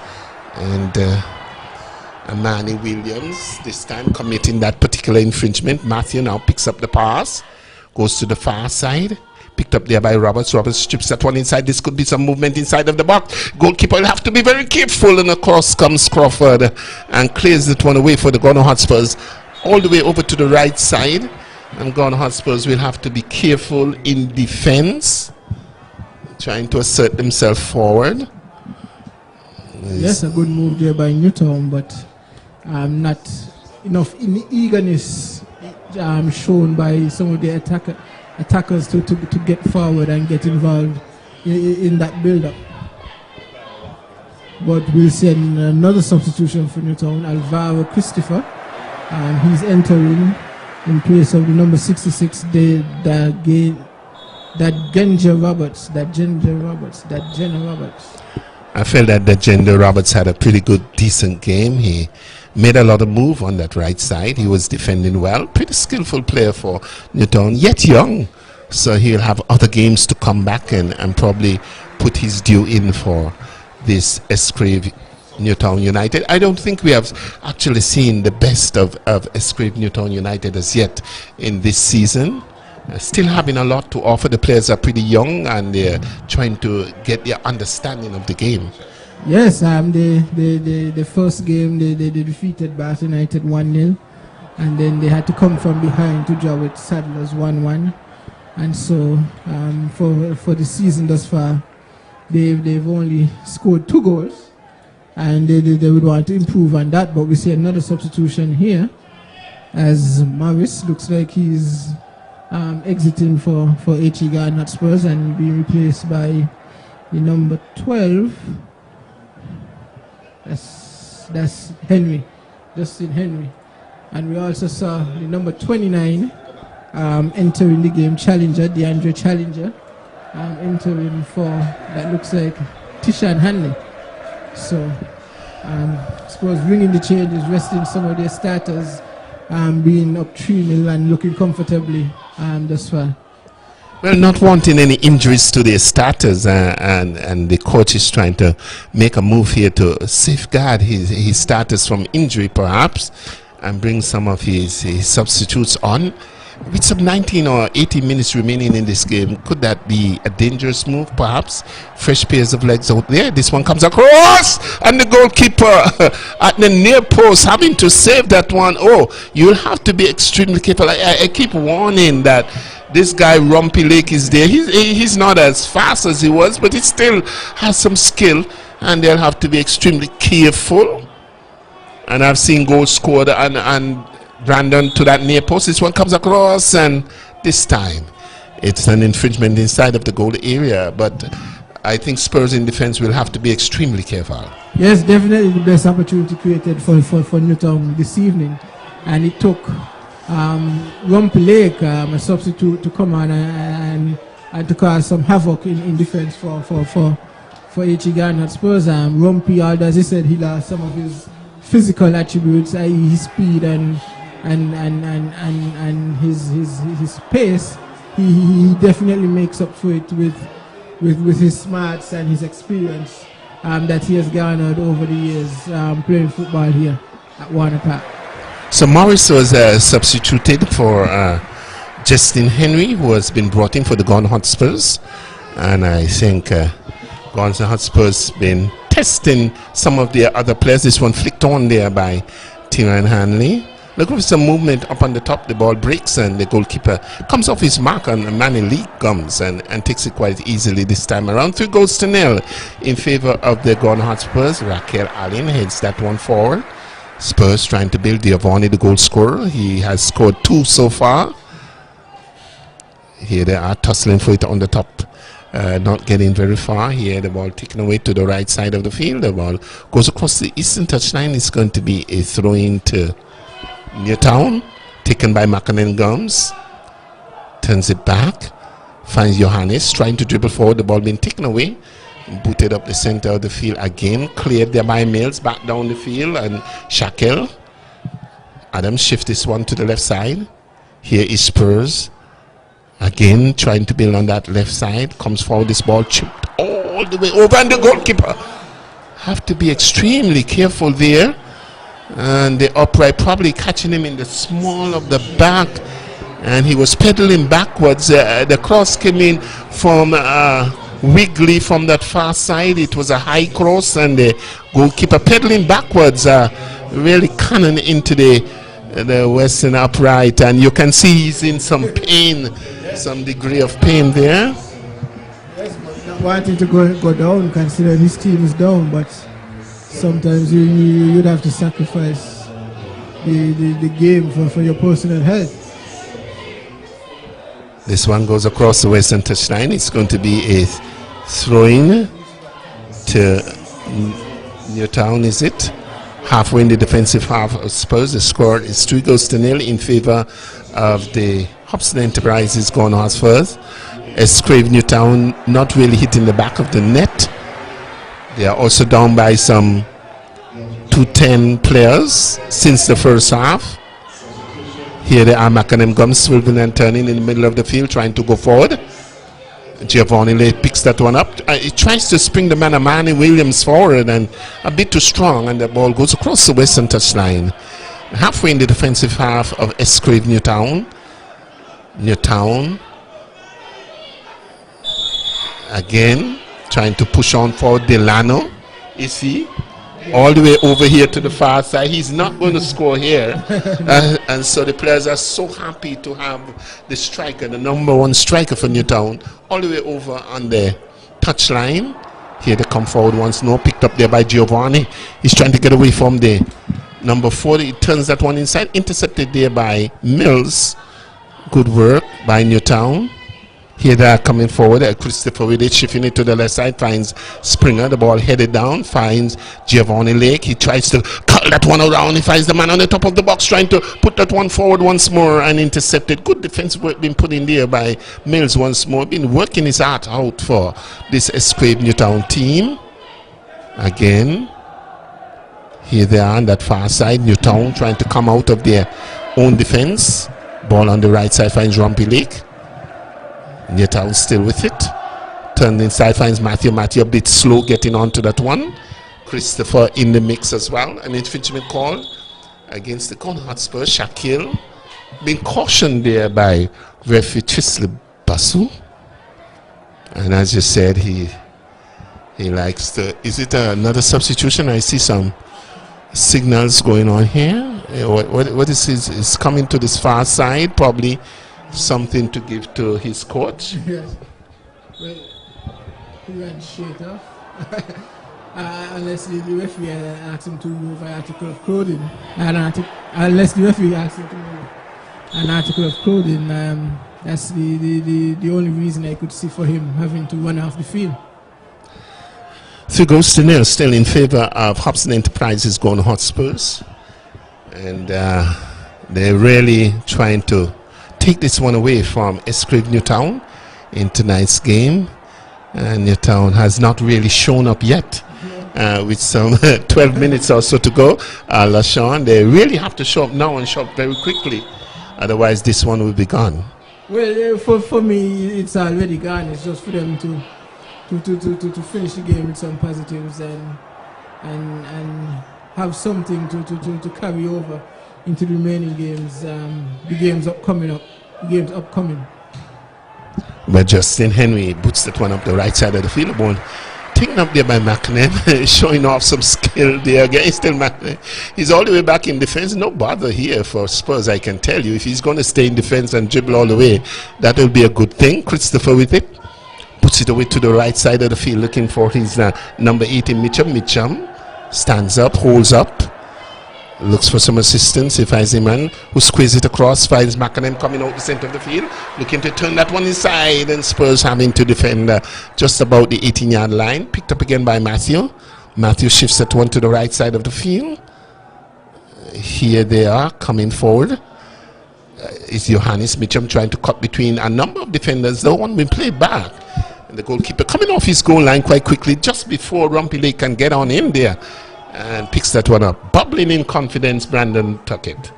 And Manny Williams this time committing that particular infringement. Matthew now picks up the pass. Goes to the far side. Picked up there by Roberts. Roberts strips that one inside. This could be some movement inside of the box. Goalkeeper will have to be very careful. And across comes Crawford and clears that one away for the Gone Hotspurs. All the way over to the right side. And Gone Hotspurs will have to be careful in defense. Trying to assert themselves forward. Yes, a good move there by Newtown, but not enough eagerness shown by some of the attackers to get forward and get involved in that build-up. But we'll see another substitution for Newtown, Alvaro Christopher. He's entering in place of the number 66, that Jenna Roberts. I felt that Jenna Roberts had a pretty good, decent game. He made a lot of move on that right side. He was defending well. Pretty skillful player for Newtown, yet young. So he'll have other games to come back and probably put his due in for this Escrive Newtown United. I don't think we have actually seen the best of Escrive Newtown United as yet in this season. Still having a lot to offer. The players are pretty young and they're trying to get their understanding of the game. Yes, the first game they defeated Bath United 1-0, and then they had to come from behind to draw with Saddlers 1-1, and so for the season thus far they've only scored 2 goals, and they would want to improve on that. But we see another substitution here as Morris looks like he's exiting for H.E. Garden Spurs and being replaced by the number 12. That's Henry, Justin Henry. And we also saw the number 29 entering the game, Challenger, DeAndre Challenger, entering for, that looks like, Tishan Hanley. So, I suppose bringing the changes, resting some of their starters, being up 3-0 and looking comfortably thus far. Well, not wanting any injuries to their starters, and the coach is trying to make a move here to safeguard his starters from injury, perhaps, and bring some of his substitutes on. With some 19 or 18 minutes remaining in this game, could that be a dangerous move, perhaps? Fresh pairs of legs out there. This one comes across, and the goalkeeper at the near post having to save that one. Oh, you'll have to be extremely careful. I keep warning that this guy Rumpy Lake is there. He's not as fast as he was, but he still has some skill, and they'll have to be extremely careful. And I've seen goals scored and Brandon to that near post. This one comes across, and this time it's an infringement inside of the goal area. But I think Spurs in defense will have to be extremely careful. Yes, definitely the best opportunity created for Newtown this evening, and it took Rumpy Lake, a substitute, to come on and to cause some havoc in defense for H.E. Garden Spurs. Rumpy, although as he said, he lost some of his physical attributes, i.e. his speed and his pace. He definitely makes up for it with his smarts and his experience that he has garnered over the years playing football here at Warner Park. So Morris was substituted for Justin Henry, who has been brought in for the Gone Hotspurs. And I think Gone Hotspurs been testing some of their other players. This one flicked on there by Tyrone Hanley. Look for some movement up on the top. The ball breaks and the goalkeeper comes off his mark, and Manny Lee comes and takes it quite easily this time around. 3-0 in favor of the Gone Hotspurs. Raquel Allen heads that one forward. Spurs trying to build Giovanni, the goal scorer. He has scored 2 so far. Here they are tussling for it on the top. Not getting very far. Here the ball taken away to the right side of the field. The ball goes across the eastern touchline. It's going to be a throw-in to Newtown, taken by Mackinnon Gums. Turns it back. Finds Johannes trying to dribble forward. The ball being taken away. Booted up the center of the field again. Cleared there by Mills. Back down the field. And Shackle. Adams shift this one to the left side. Here is Spurs. Again, trying to build on that left side. Comes forward. This ball chipped all the way over. And the goalkeeper have to be extremely careful there. And the upright probably catching him in the small of the back. And he was pedaling backwards. The cross came in from Wiggly from that far side. It was a high cross. And the goalkeeper pedaling backwards. Really cannon into the western upright. And you can see he's in some pain. Some degree of pain there. Yes, but not wanting to go down, considering his team is down, but sometimes you'd have to sacrifice the game for your personal health. This one goes across the western touchline. It's going to be a throw-in to Newtown, is it? Halfway in the defensive half of Spurs. The score is 3-0 in favor of the Hobson Enterprises Gone Hotspurs. Escrave Newtown not really hitting the back of the net. They are also down by some 210 players since the first half. Here they are, Mackinnon Gums swerving and turning in the middle of the field, trying to go forward. Giovanni Lay picks that one up. He tries to spring the man of Manny Williams forward, and a bit too strong, and the ball goes across the western touchline. Halfway in the defensive half of Escrave Newtown. Newtown again trying to push on forward. Delano, is he? All the way over here to the far side. He's not going to score here. And so the players are so happy to have the striker, the number 1 striker for Newtown, all the way over on the touchline. Here they come forward once more, picked up there by Giovanni. He's trying to get away from the number 40. He turns that one inside, intercepted there by Mills. Good work by Newtown. Here they are coming forward. Christopher with it, shifting it to the left side, finds Springer. The ball headed down, finds Giovanni Lake. He tries to cut that one around. He finds the man on the top of the box, trying to put that one forward once more and intercepted. Good defensive work being put in there by Mills once more. Been working his heart out for this Escape Newtown team. Again, here they are on that far side. Newtown trying to come out of their own defense. Ball on the right side finds Rumpy Lake. Newtown still with it. Turned inside finds Matthew. Matthew a bit slow getting onto that one. Christopher in the mix as well. An infringement call against the Gone Hotspurs. Shaquille being cautioned there by referee Chisley Basu. And as you said, he likes to. Is it another substitution? I see some signals going on here. What is his? Is coming to this far side, probably something to give to his coach. Yes. Well, he went straight off. Unless the referee asked him to move an article of clothing. Unless the referee asked him to move an article of clothing, that's the only reason I could see for him having to run off the field. 3-0 still in favor of Hobson Enterprises Gone Hotspurs. And they're really trying to take this one away from Escrave Newtown in tonight's game. And Newtown has not really shown up yet. With some 12 minutes or so to go, LaShawn, they really have to show up now and show up very quickly. Otherwise, this one will be gone. Well, for me, it's already gone. It's just for them to to finish the game with some positives and have something to carry over into the remaining games, the games upcoming. But Justin Henry puts that one up the right side of the field. Ball taken up there by McNabb, showing off some skill there against still McNabb. He's all the way back in defense. No bother here for Spurs, I can tell you. If he's going to stay in defense and dribble all the way, that will be a good thing. Christopher with it. Puts it away to the right side of the field, looking for his number 18, Mitchum. Mitchum stands up, holds up, looks for some assistance. He finds a man who squeezes it across, finds McNabb coming out the center of the field, looking to turn that one inside, and Spurs having to defend just about the 18-yard line. Picked up again by Matthew. Matthew shifts that one to the right side of the field. Here they are coming forward. It's Johannes Mitchum trying to cut between a number of defenders. The one been played back. And the goalkeeper coming off his goal line quite quickly just before Rumpile can get on in there and picks that one up. Bubbling in confidence, Brandon Tuckett.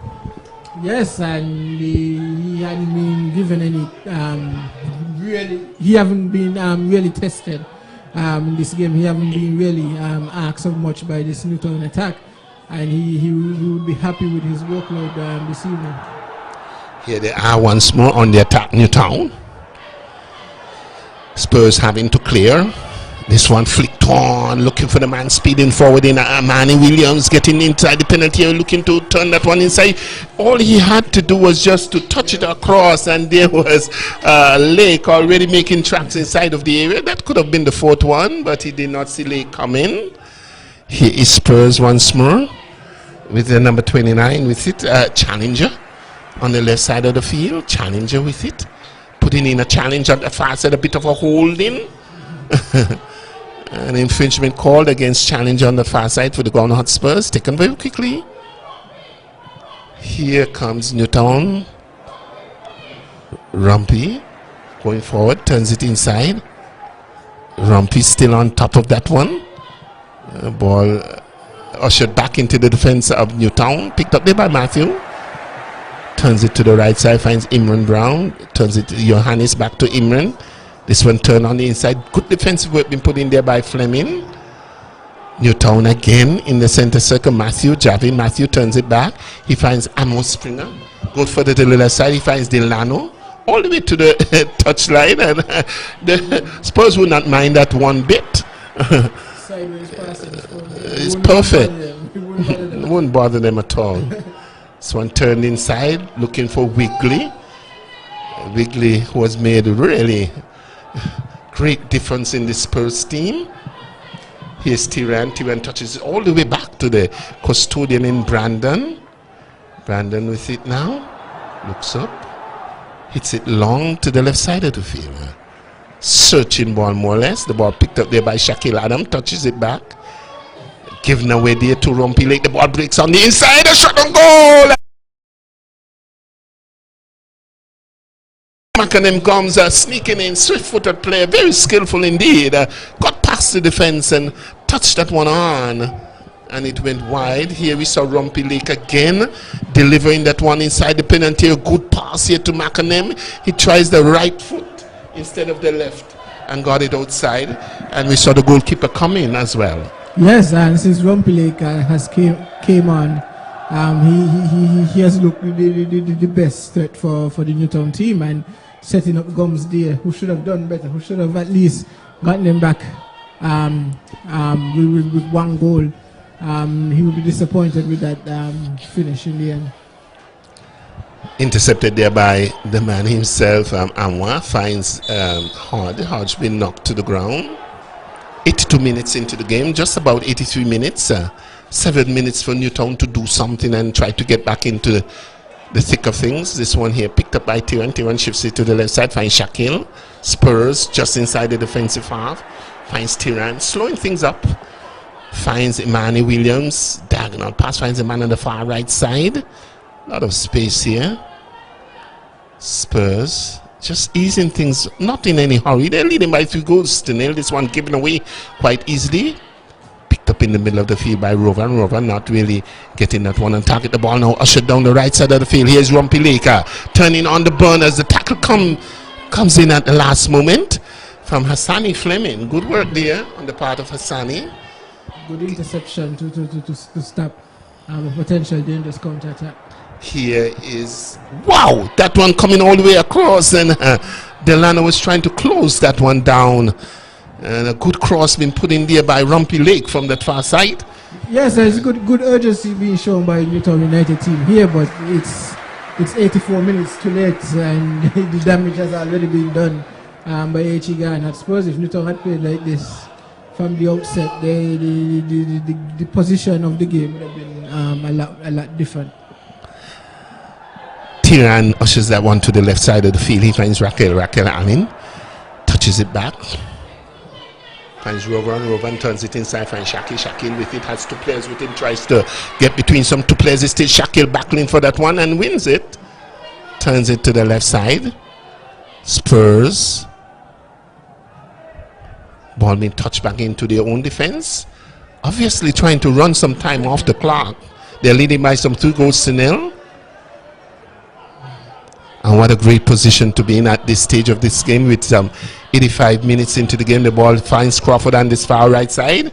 Yes, and he hadn't been given any he haven't been really tested in this game. He haven't been really asked so much by this Newtown attack, and he would be happy with his workload this evening. Here they are once more on the attack, Newtown. Spurs having to clear. This one flicked on, looking for the man speeding forward in Manny Williams, getting inside the penalty area, looking to turn that one inside. All he had to do was just to touch it across, and there was Lake already making tracks inside of the area. That could have been the fourth one, but he did not see Lake come in. Here is Spurs once more with the number 29 with it, Challenger on the left side of the field. Challenger with it, putting in a challenge on the far side, a bit of a holding. An infringement called against Challenger on the far side for the Gone Hot Spurs, taken very quickly. Here comes Newtown. Rumpy going forward, turns it inside. Rumpy still on top of that one. Ball ushered back into the defense of Newtown, picked up there by Matthew. Turns it to the right side, finds Imran Brown. Turns it to Johannes, back to Imran. This one turned on the inside. Good defensive work been put in there by Fleming. Newtown again in the center circle. Javin Matthew turns it back. He finds Amos Springer. Goes further to the left side. He finds Delano. All the way to the touchline. And the Spurs will not mind that one bit. It's perfect. It won't bother them at all. This one turned inside, looking for Wigley. Wigley was made really great difference in the Spurs team. Here's Tiran. Tiran touches it all the way back to the custodian in Brandon. Brandon with it now. Looks up. Hits it long to the left side of the field. Searching ball more or less. The ball picked up there by Shaquille Adam. Touches it back. Given away there to Rumpy Lake. The ball breaks on the inside. A shot on goal. McNabb comes sneaking in, swift-footed player, very skillful indeed. Got past the defense and touched that one on, and it went wide. Here we saw Rumpy Lake again, delivering that one inside the penalty. A good pass here to McNabb. He tries the right foot instead of the left and got it outside. And we saw the goalkeeper come in as well. Yes, and since Rumpy Lake has came on, he has looked the best threat for the Newtown team, and setting up Gums there, who should have done better, who should have at least gotten them back with one goal. He will be disappointed with that finish in the end. Intercepted there by the man himself. Anwar finds Hodge. Hodge been knocked to the ground. 82 minutes into the game, just about 83 minutes. 7 minutes for Newtown to do something and try to get back into the thick of things. This one here picked up by Tiran. Tiran shifts it to the left side, finds Shaquille. Spurs just inside the defensive half. Finds Tiran, slowing things up. Finds Imani Williams. Diagonal pass, finds a man on the far right side. A lot of space here. Spurs just easing things, not in any hurry. They're leading by 3 goals to nil. This one given away quite easily. Picked up in the middle of the field by Rovan. Rovan not really getting that one on target. The ball now ushered down the right side of the field. Here's Rumpy Lake turning on the burn as the tackle comes in at the last moment. from Hassani Fleming. Good work there on the part of Hassani. Good interception to stop a potential dangerous counter attack. Here is, wow, that one coming all the way across, and Delano was trying to close that one down. And a good cross being put in there by Rumpy Lake from that far side. Yes, there's good urgency being shown by Newtown United team here, but it's 84 minutes too late, and the damage has already been done by H.E. Garner. I suppose if Newtown had played like this from the outset, the position of the game would have been a lot different. Tiran ushers that one to the left side of the field. He finds Raquel Amin, touches it back. Finds Rovan turns it inside, finds Shakil with it, has two players with him, tries to get between some two players. It's still Shakil battling for that one and wins it. Turns it to the left side. Spurs. Ball being touched back into their own defense. Obviously trying to run some time off the clock. They're leading by some 2-0. And what a great position to be in at this stage of this game with 85 minutes into the game. The ball finds Crawford on this far right side.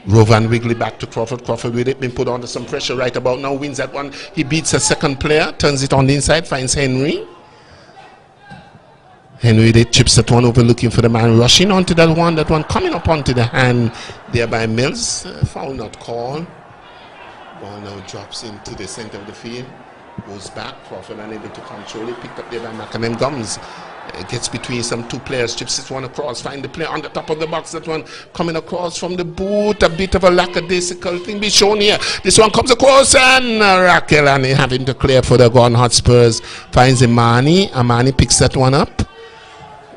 Rovan Wigley back to Crawford. Crawford with it, been put under some pressure right about now. Wins that one. He beats a second player. Turns it on the inside. Finds Henry. Henry with it, chips that one over, looking for the man rushing onto that one. That one coming up onto the hand there by Mills. Foul not called. Ball now drops into the center of the field. Goes back, Crawford unable to control it, picked up there by McAnam Gums. Gets between some two players, chips this one across, find the player on the top of the box, that one coming across from the boot, a bit of a lackadaisical thing be shown here. This one comes across and Raquel and having to clear for the Gone Hotspurs. Finds Amani picks that one up.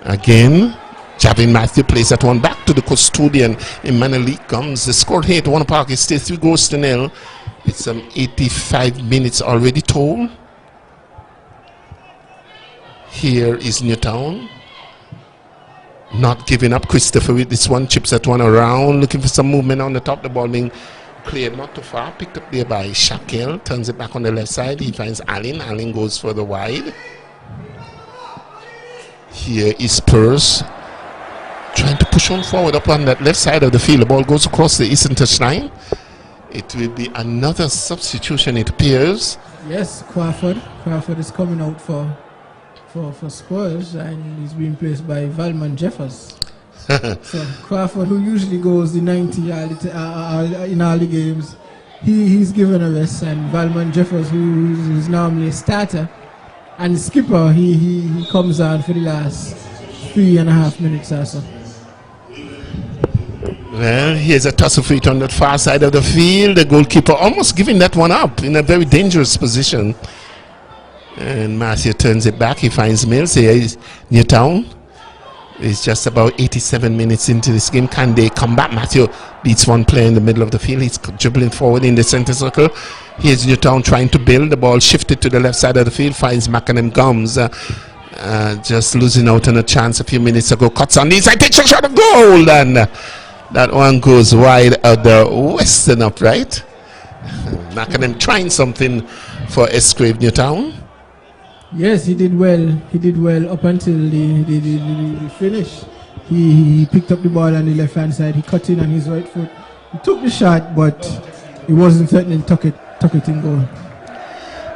Again, Javin Matthew plays that one back to the custodian, Emmanuel Gums. The score here at One Park is still 3-0. It's 85 minutes already told. Here is Newtown. Not giving up. Christopher with this one. Chips that one around. Looking for some movement on the top. The ball being cleared not too far. Picked up there by Shaquille. Turns it back on the left side. He finds Allen. Allen goes further wide. Here is Spurs. Trying to push on forward up on that left side of the field. The ball goes across the eastern touchline. It will be another substitution, it appears. Yes, Crawford is coming out for Spurs, and he's being placed by Valman Jeffers. So Crawford, who usually goes the 90 in all the games, he's given a rest, and Valman Jeffers, who is normally a starter and the skipper, he comes on for the last 3.5 minutes or so. Well, here's a tussle for it on the far side of the field. The goalkeeper almost giving that one up in a very dangerous position. And Matthew turns it back. He finds Mills. Here is Newtown. It's just about 87 minutes into this game. Can they come back? Matthew beats one player in the middle of the field. He's dribbling forward in the center circle. Here's Newtown trying to build. The ball shifted to the left side of the field. Finds McAnam Gums. Just losing out on a chance a few minutes ago. Cuts on the inside. Takes a shot of goal. And that one goes wide out the western upright. McAnam trying something for Escrave Newtown. Yes, he did well. He did well up until the finish. He picked up the ball on the left hand side. He cut in on his right foot. He took the shot, but he wasn't threatening. Tuck it in goal.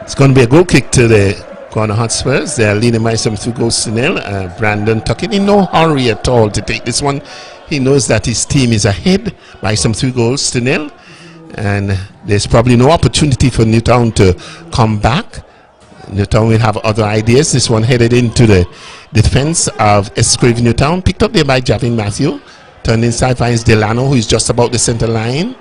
It's going to be a goal kick to the Corner Hotspurs. They're leading by some 2-0. Brandon Tuckett in no hurry at all to take this one. He knows that his team is ahead by some 3-0, and there's probably no opportunity for Newtown to come back. Newtown will have other ideas. This one headed into the defense of Escrave Newtown, picked up there by Javin Matthew. Turned inside, finds Delano, who is just about the center line,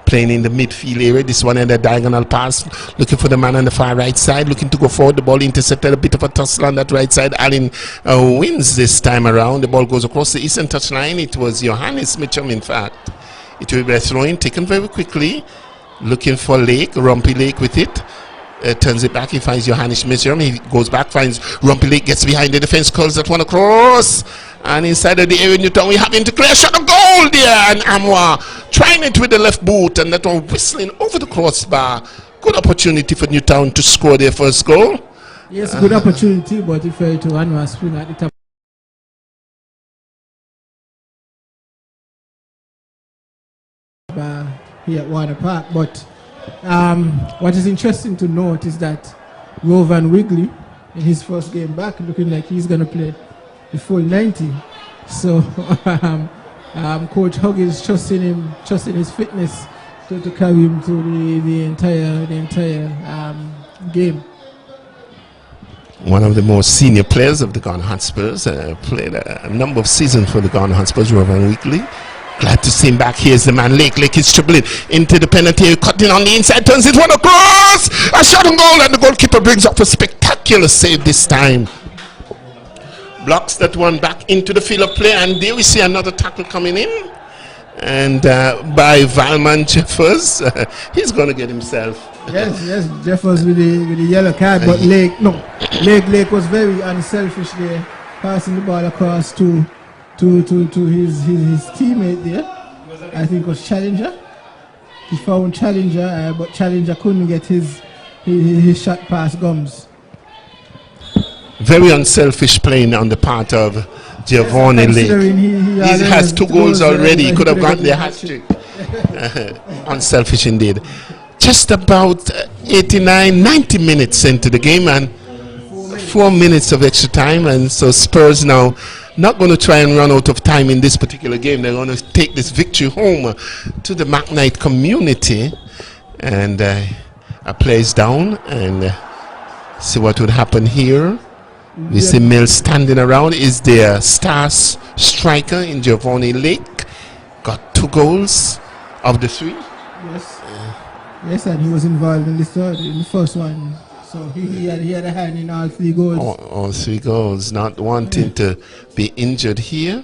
playing in the midfield area. This one in the diagonal pass, looking for the man on the far right side, looking to go forward. The ball intercepted, a bit of a tussle on that right side. Allen wins this time around. The ball goes across the eastern touchline. It was Johannes Mitchum, in fact. It will be a throw-in, taken very quickly. Looking for Lake, Rumpy Lake with it. Turns it back, he finds Johannes Mitchum. He goes back, finds Rumpy Lake, gets behind the defense, curls that one across. And inside of the area, Newtown, we have into clear shot of goal there. And Amwa trying it with the left boot, and that one whistling over the crossbar. Good opportunity for Newtown to score their first goal. Yes, good opportunity, but he failed to run a spin at the top. here at Warner Park. But what is interesting to note is that Rovan Wigley, in his first game back, looking like he's going to play the full 90. So Coach Huggins trusting his fitness to carry him through the entire game. One of the most senior players of the Ghana Hotspurs, played a number of seasons for the Ghana Hotspurs, Rovan Wigley. Glad to see him back. Here's the man, Lake. Lake is dribbling into the penalty area, cutting on the inside, turns it one across. A shot on goal, and the goalkeeper brings up a spectacular save this time. Blocks that one back into the field of play, and there we see another tackle coming in. And by Valman Jeffers, he's going to get himself. Yes, Jeffers with the yellow card, but Lake was very unselfish there, passing the ball across to his teammate there. I think it was Challenger. He found Challenger, but Challenger couldn't get his shot past Gums. Very unselfish playing on the part of Giovanni Lake. He has 2 goals already. He could have gotten the hat-trick. Unselfish indeed. Just about 89, 90 minutes into the game, and 4 minutes of extra time, and so Spurs now not going to try and run out of time in this particular game. They're going to take this victory home to the McKnight community, and a plays down, and see what would happen here. We see Mills standing around. Is their star striker in Giovanni Lake. Got 2 goals of the 3. Yes, and he was involved in the first one. So he had a hand in all 3 goals. All 3 goals. Not wanting to be injured here.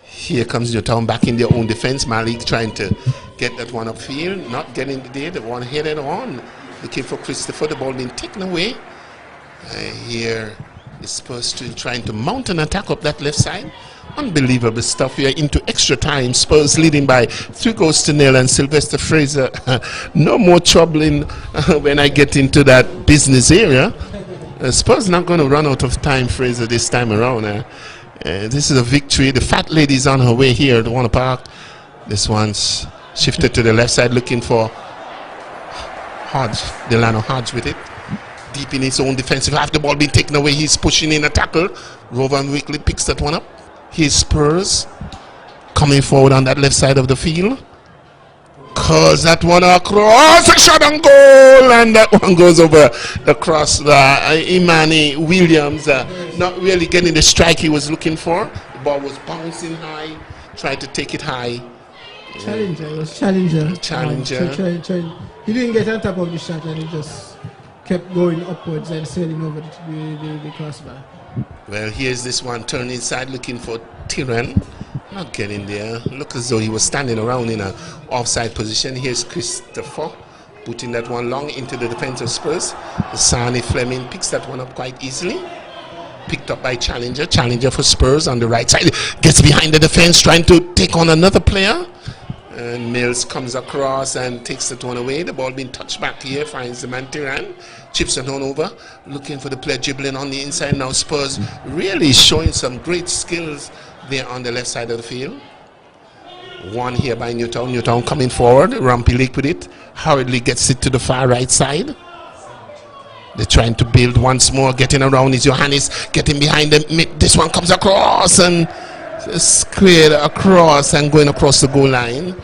Here comes Newtown back in their own defense. Malik trying to get that one upfield. Not getting there. The one headed on. Looking for Christopher. The ball being taken away. Here is Spurs trying to mount an attack up that left side. Unbelievable stuff. We are into extra time. Spurs leading by 3-0, and Sylvester Fraser, no more troubling when I get into that business area. Spurs not going to run out of time, Fraser, this time around. This is a victory. The fat lady's on her way here to Warner Park. This one's shifted to the left side, looking for Hodge, Delano Hodge with it. Deep in his own defensive half, the ball being taken away. He's pushing in a tackle. Rovan Wigley picks that one up. Here's Spurs coming forward on that left side of the field. Calls that one across, a shot on goal, and that one goes over the cross. Imani Williams not really getting the strike he was looking for. The ball was bouncing high, tried to take it high. Challenger, it was Challenger. Challenger. He didn't get on top of the shot, and he just kept going upwards and sailing over the crossbar. Well, here's this one turn inside looking for Tyrann. Not getting there. Look as though he was standing around in an offside position. Here's Christopher putting that one long into the defense of Spurs. Sani Fleming picks that one up quite easily. Picked up by Challenger. Challenger for Spurs on the right side. Gets behind the defense trying to take on another player. And Mills comes across and takes that one away. The ball being touched back here. Finds the man Tyrann. Chips it on over. Looking for the player dribbling on the inside. Now Spurs really showing some great skills there on the left side of the field. One here by Newtown. Newtown coming forward. Rumpy Lake with it. Hurriedly gets it to the far right side. They're trying to build once more. Getting around is Johannes. Getting behind them. This one comes across and squared across and going across the goal line.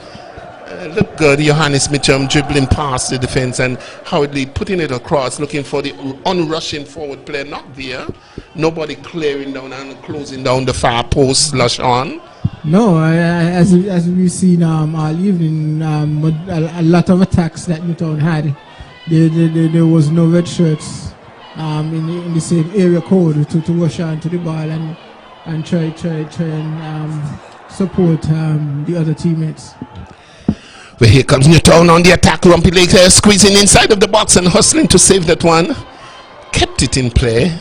Look good. Johannes Mitchum dribbling past the defense and hurriedly putting it across. Looking for the unrushing forward player. Not there. Nobody clearing down and closing down the far post. Lush on. No, as we've seen all evening, a lot of attacks that Newtown had. There was no red shirts in the same area code to rush on to the ball and try and support the other teammates. Well, here comes Newtown on the attack. Rumpy Lake squeezing inside of the box and hustling to save that one. Kept it in play.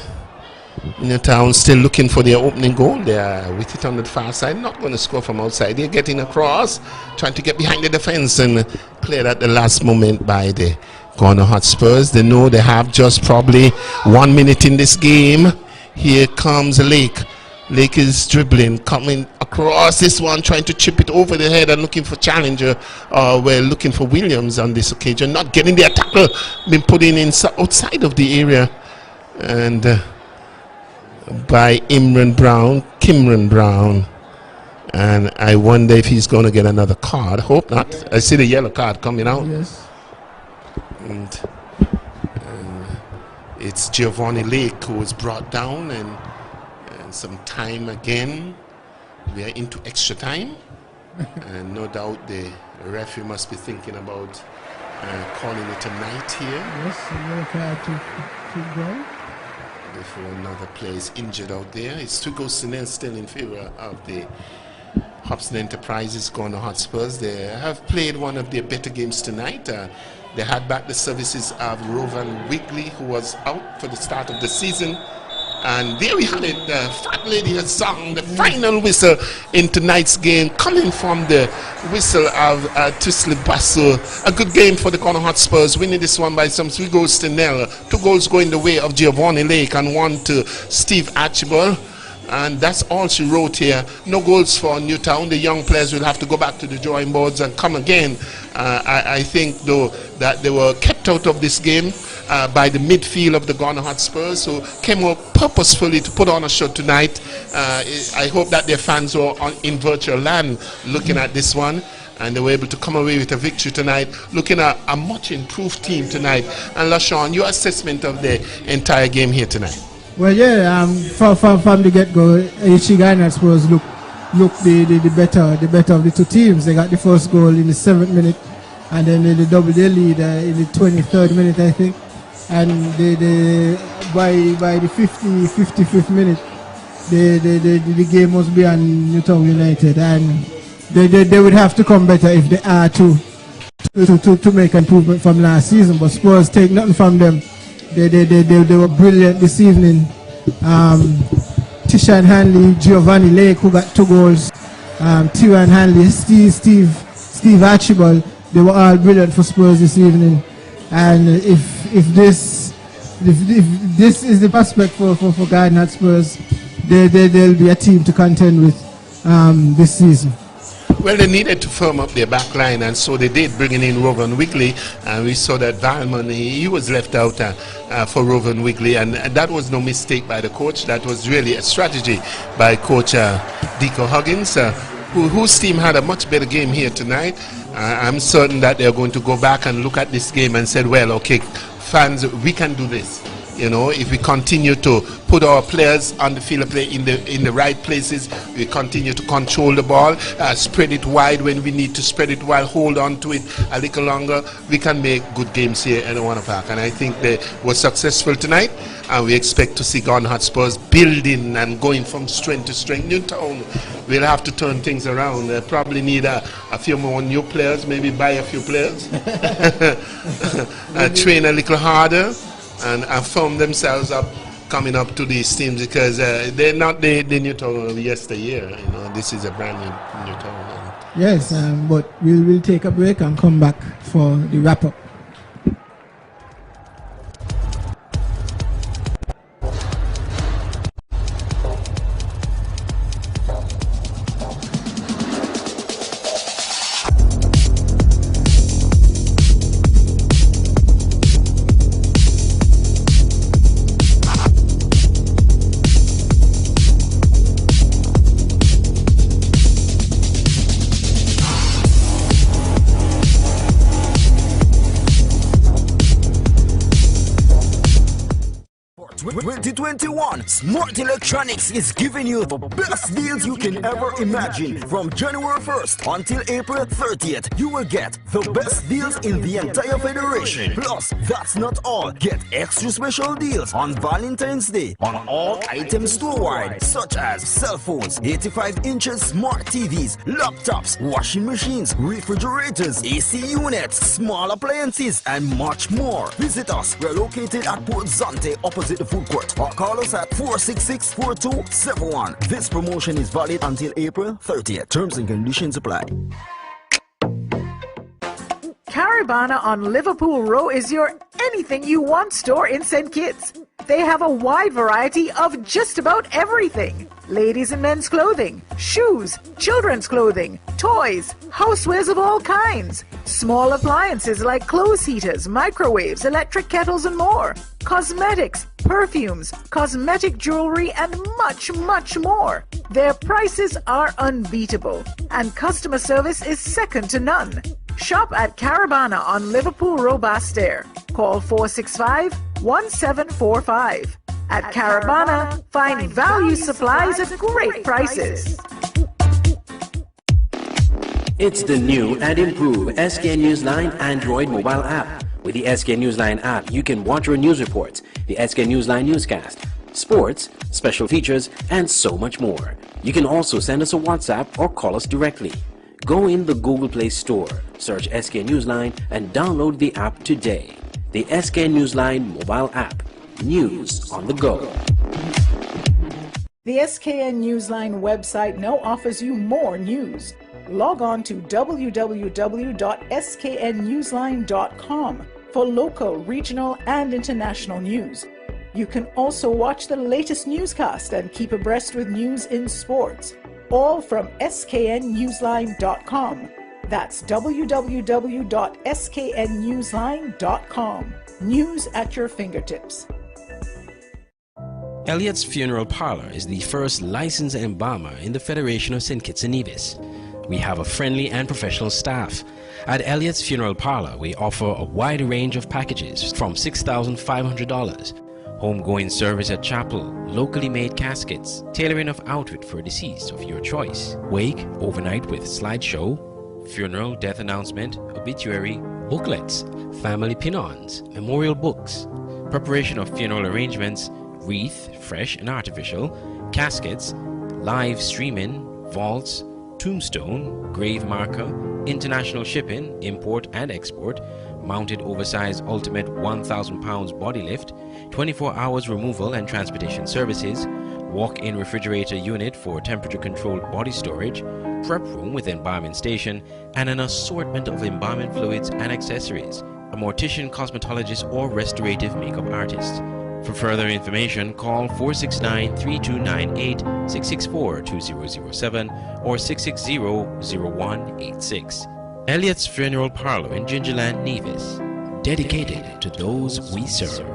Newtown still looking for their opening goal. They are with it on the far side. Not going to score from outside. They're getting across, trying to get behind the defense and cleared at the last moment by the Ghana Hotspurs. They know they have just probably 1 minute in this game. Here comes Lake. Lake is dribbling, coming across this one, trying to chip it over the head and looking for challenger. We're looking for Williams on this occasion, not getting the tackle, been put in outside of the area. And by Kimran Brown. And I wonder if he's going to get another card. Hope not. I see the yellow card coming out. Yes. And it's Giovanni Lake who was brought down, and some time again. We are into extra time. And no doubt the referee must be thinking about calling it a night here. Yes, a yellow card to go. Before another player is injured out there. It's 2 goals to nil still in favor of the Hobson Enterprises Ghana Hotspurs. They have played one of their better games tonight. They had back the services of Rovan Wigley, who was out for the start of the season. And there we had it. The Fat Lady has sung the final whistle in tonight's game, coming from the whistle of Twisley Basso. A good game for the Ghana Hotspurs, winning this one by some 3 goals to nil. 2 goals going the way of Giovanni Lake and 1 to Steve Archibald. And that's all she wrote here. No goals for Newtown. The young players will have to go back to the drawing boards and come again. I think, though, that they were kept out of this game by the midfield of the Ghana Hotspurs, who came out purposefully to put on a show tonight. I hope that their fans were in virtual land looking at this one, and they were able to come away with a victory tonight, looking at a much improved team tonight. And LaShawn, your assessment of the entire game here tonight? Well, yeah, from the get-go, Ghana Spurs look the better of the two teams. They got the first goal in the 7th minute, and then they doubled their lead in the 23rd minute, I think. And by the 55th minute, the game was beyond Newtown United, and they would have to come better if they are to make improvement from last season. But Spurs take nothing from them. They were brilliant this evening. Tishan Hanley, Giovanni Lake, who got 2 goals. Tyran Hanley, Steve Archibald. They were all brilliant for Spurs this evening. And if this is the prospect for Ghana Spurs, they'll be a team to contend with this season. Well, they needed to firm up their back line, and so they did, bringing in Rovan Wigley. And we saw that Valmon, he was left out for Rovan Wigley, and that was no mistake by the coach. That was really a strategy by Coach Deco Huggins, whose team had a much better game here tonight. I'm certain that they're going to go back and look at this game and say, well, okay, fans, we can do this. You know, if we continue to put our players on the field of play in the right places, we continue to control the ball, spread it wide when we need to spread it wide, hold on to it a little longer, we can make good games here in Ghana Park. And I think they were successful tonight, and we expect to see Ghana Hotspurs building and going from strength to strength. Newtown will have to turn things around. They probably need a few more new players, maybe buy a few players, train a little harder, and firm themselves up coming up to these teams, because they're not the Newtown of yesteryear. You know, this is a brand new Newtown. Yes, but we'll take a break and come back for the wrap-up. Smart Electronics is giving you the best deals you can ever imagine. From January 1st until April 30th, you will get the best deals in the entire federation. Plus, that's not all. Get extra special deals on Valentine's Day on all items store-wide, such as cell phones, 85 inches smart TVs, laptops, washing machines, refrigerators, AC units, small appliances, and much more. Visit us. We're located at Port Zante, opposite the food court, or call us at 466-4271. This promotion is valid until April 30th. Terms and conditions apply. Caribana on Liverpool Row is your anything you want store in St. Kitts. They have a wide variety of just about everything. Ladies and men's clothing, shoes, children's clothing, toys, housewares of all kinds, small appliances like clothes heaters, microwaves, electric kettles, and more, cosmetics, perfumes, cosmetic jewelry, and much, much more. Their prices are unbeatable, and customer service is second to none. Shop at Caravana on Liverpool Row, Bastair. Call 465-1745. At Caravana, find value supplies at great prices. It's the new and improved SK Newsline Android mobile app. With the SK Newsline app, you can watch your news reports, the SK Newsline newscast, sports, special features, and so much more. You can also send us a WhatsApp or call us directly. Go in the Google Play Store, search SK Newsline, and download the app today. The SK Newsline mobile app. News on the go. The SKN Newsline website now offers you more news. Log on to www.sknnewsline.com for local, regional, and international news. You can also watch the latest newscast and keep abreast with news in sports, all from sknnewsline.com. That's www.sknnewsline.com. News at your fingertips. Elliot's Funeral Parlor is the first licensed embalmer in the Federation of St. Kitts and Nevis. We have a friendly and professional staff. At Elliot's Funeral Parlor, we offer a wide range of packages from $6,500. Homegoing service at chapel, locally made caskets, tailoring of outfit for deceased of your choice, wake, overnight with slideshow, funeral, death announcement, obituary, booklets, family pin-ons, memorial books, preparation of funeral arrangements, wreath, fresh and artificial, caskets, live streaming, vaults, tombstone, grave marker, international shipping, import and export, mounted oversized ultimate 1,000 pounds body lift, 24 hours removal and transportation services, walk-in refrigerator unit for temperature-controlled body storage, prep room with embalming station, and an assortment of embalming fluids and accessories, a mortician, cosmetologist, or restorative makeup artist. For further information, call 469-3298, 664-2007, or 660-0186. Elliot's Funeral Parlor in Gingerland, Nevis, dedicated to those we serve.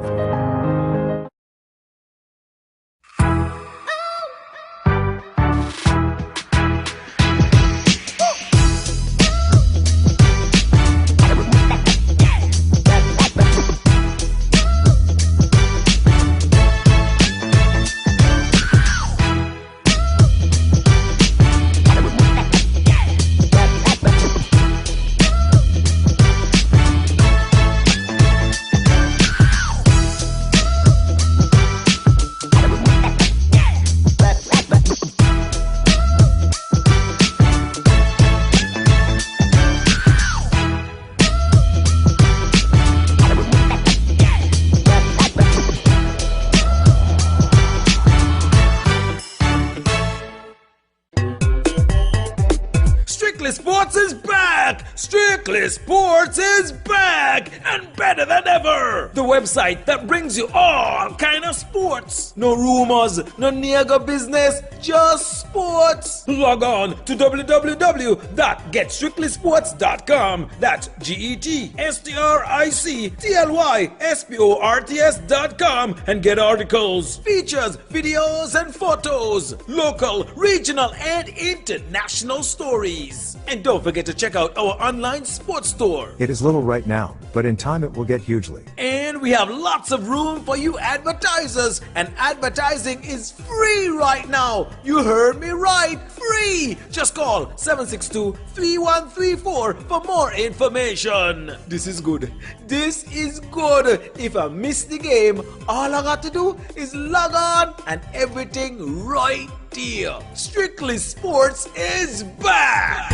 Strictly Sports is back and better than ever. The website that brings you all kind of sports. No rumors, no nigger business, just sports. Log on to www.getstrictlysports.com. That's GETSTRICTLYSPORTS.com and get articles, features, videos, and photos. Local, regional, and international stories. And don't forget to check out our online sports store. It is little right now, but in time it will get hugely. And we have lots of room for you advertisers, and advertising is free right now. You heard me right, free. Just call 762-3134 for more information. This is good. This is good. If I miss the game, all I got to do is log on and everything right there. Strictly Sports is back.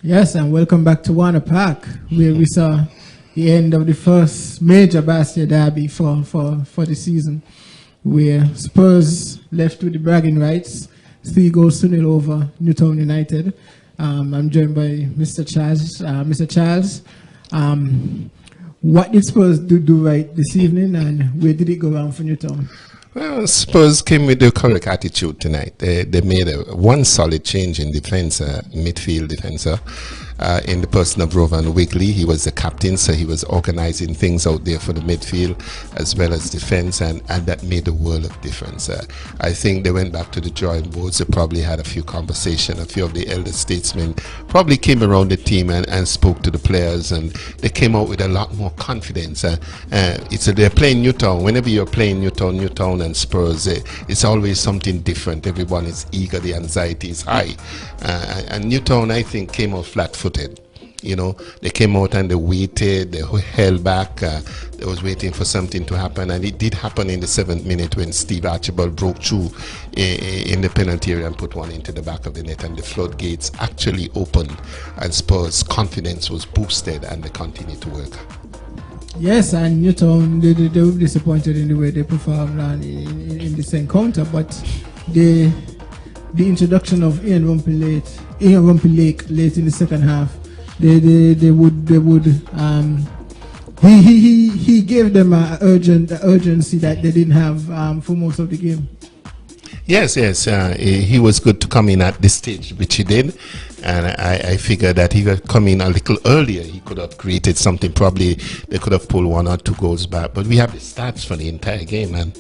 Yes, and welcome back to Warner Park, where we saw the end of the first major Bastia derby for the season, where Spurs left with the bragging rights, 3-0 over Newtown United. I'm joined by Mr. Charles. Mr. Charles, what did Spurs do right this evening, and where did it go wrong for Newtown? Well, Spurs came with the correct attitude tonight. They made one solid change in defense, midfield defender, in the person of Rovan Wigley. He was the captain, so he was organizing things out there for the midfield as well as defense, and that made a world of difference. I think they went back to the drawing boards. They probably had a few conversations. A few of the elder statesmen probably came around the team and spoke to the players, and they came out with a lot more confidence. They're playing Newtown. Whenever you're playing Newtown and Spurs, it's always something different. Everyone is eager. The anxiety is high, and Newtown, I think, came out flat-footed. You know, they came out and they waited, they held back, they was waiting for something to happen, and it did happen in the 7th minute when Steve Archibald broke through in the penalty area and put one into the back of the net, and the floodgates actually opened, and Spurs' confidence was boosted, and they continued to work. Yes, and Newtown, they were disappointed in the way they performed in this encounter, but the introduction of Ian Rumpelake late in the second half, he gave them an urgency that they didn't have for most of the game. Yes, he was good to come in at this stage, which he did, and I figured that he could come in a little earlier. He could have created something. Probably they could have pulled 1 or 2 goals back, but we have the stats for the entire game, and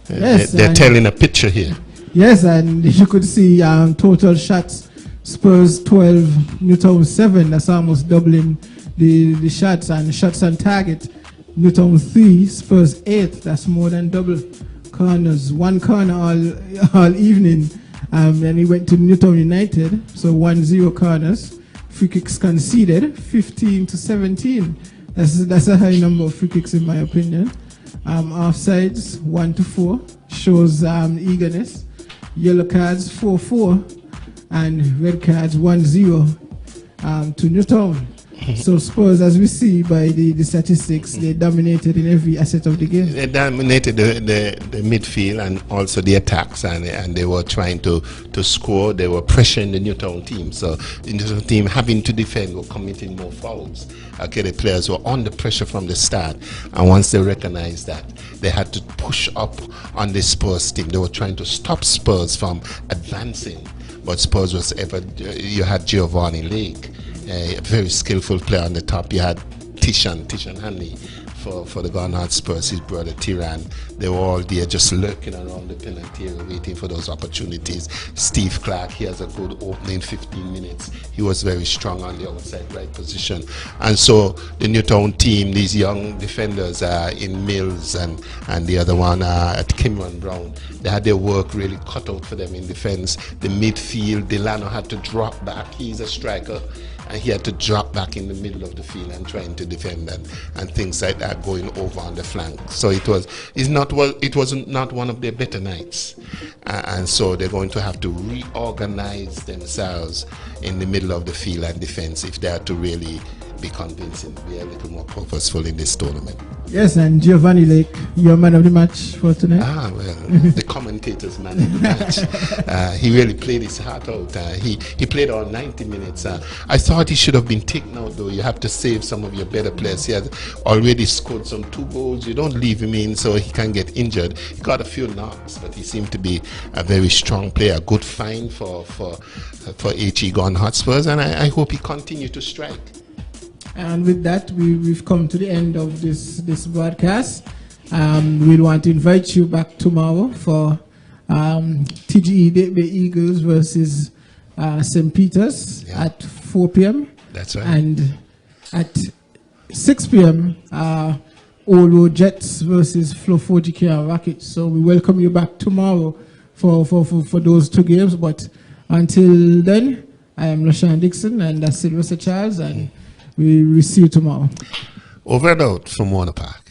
they're telling a picture here. Yes, and you could see total shots. Spurs 12, Newtown 7. That's almost doubling the shots, and shots on target. Newtown 3, Spurs 8. That's more than double. Corners, 1 corner all evening. And he went to Newtown United, so 1-0 corners. Free kicks conceded, 15-17. That's a high number of free kicks in my opinion. Offsides 1-4 shows eagerness. Yellow cards 4-4. And red cards 1-0 to Newtown. So Spurs, as we see by the statistics, they dominated in every asset of the game. They dominated the midfield and also the attacks, and they were trying to score. They were pressuring the Newtown team. So the Newtown team, having to defend, were committing more fouls. Okay, the players were under pressure from the start, and once they recognized that, they had to push up on the Spurs team. They were trying to stop Spurs from advancing. But Spurs was you had Giovanni Lake, a very skillful player on the top. You had Tishan Hanley for the Garnard Spurs, his brother Tiran. They were all there just lurking around the penalty area, waiting for those opportunities. Steve Clark, he has a good opening 15 minutes. He was very strong on the outside right position. And so the Newtown team, these young defenders in Mills and the other one at Kimron Brown, they had their work really cut out for them in defense. The midfield, Delano had to drop back. He's a striker, and he had to drop back in the middle of the field and trying to defend and things like that, going over on the flank. So it was not one of their better nights, and so they're going to have to reorganize themselves in the middle of the field and defense if they are to really be convincing, be a little more purposeful in this tournament. Yes, and Giovanni Lake, your man of the match for tonight. The commentator's man of the match. He really played his heart out. He played all 90 minutes. I thought he should have been taken out, though. You have to save some of your better players. He has already scored some 2 goals. You don't leave him in so he can get injured. He got a few knocks, but he seemed to be a very strong player. Good find for H.E. Gone Hotspurs, and I hope he continue to strike. And with that, we've come to the end of this broadcast. We'll want to invite you back tomorrow for TGE Debe Eagles versus St. Peter's at 4 p.m. That's right. And at 6 p.m., Olo Jets versus Flo 4GK Rockets. So we welcome you back tomorrow for those 2 games. But until then, I am LaShawn Dixon, and that's Sylvester Charles, and we will see you tomorrow. Over and out from Warner Park.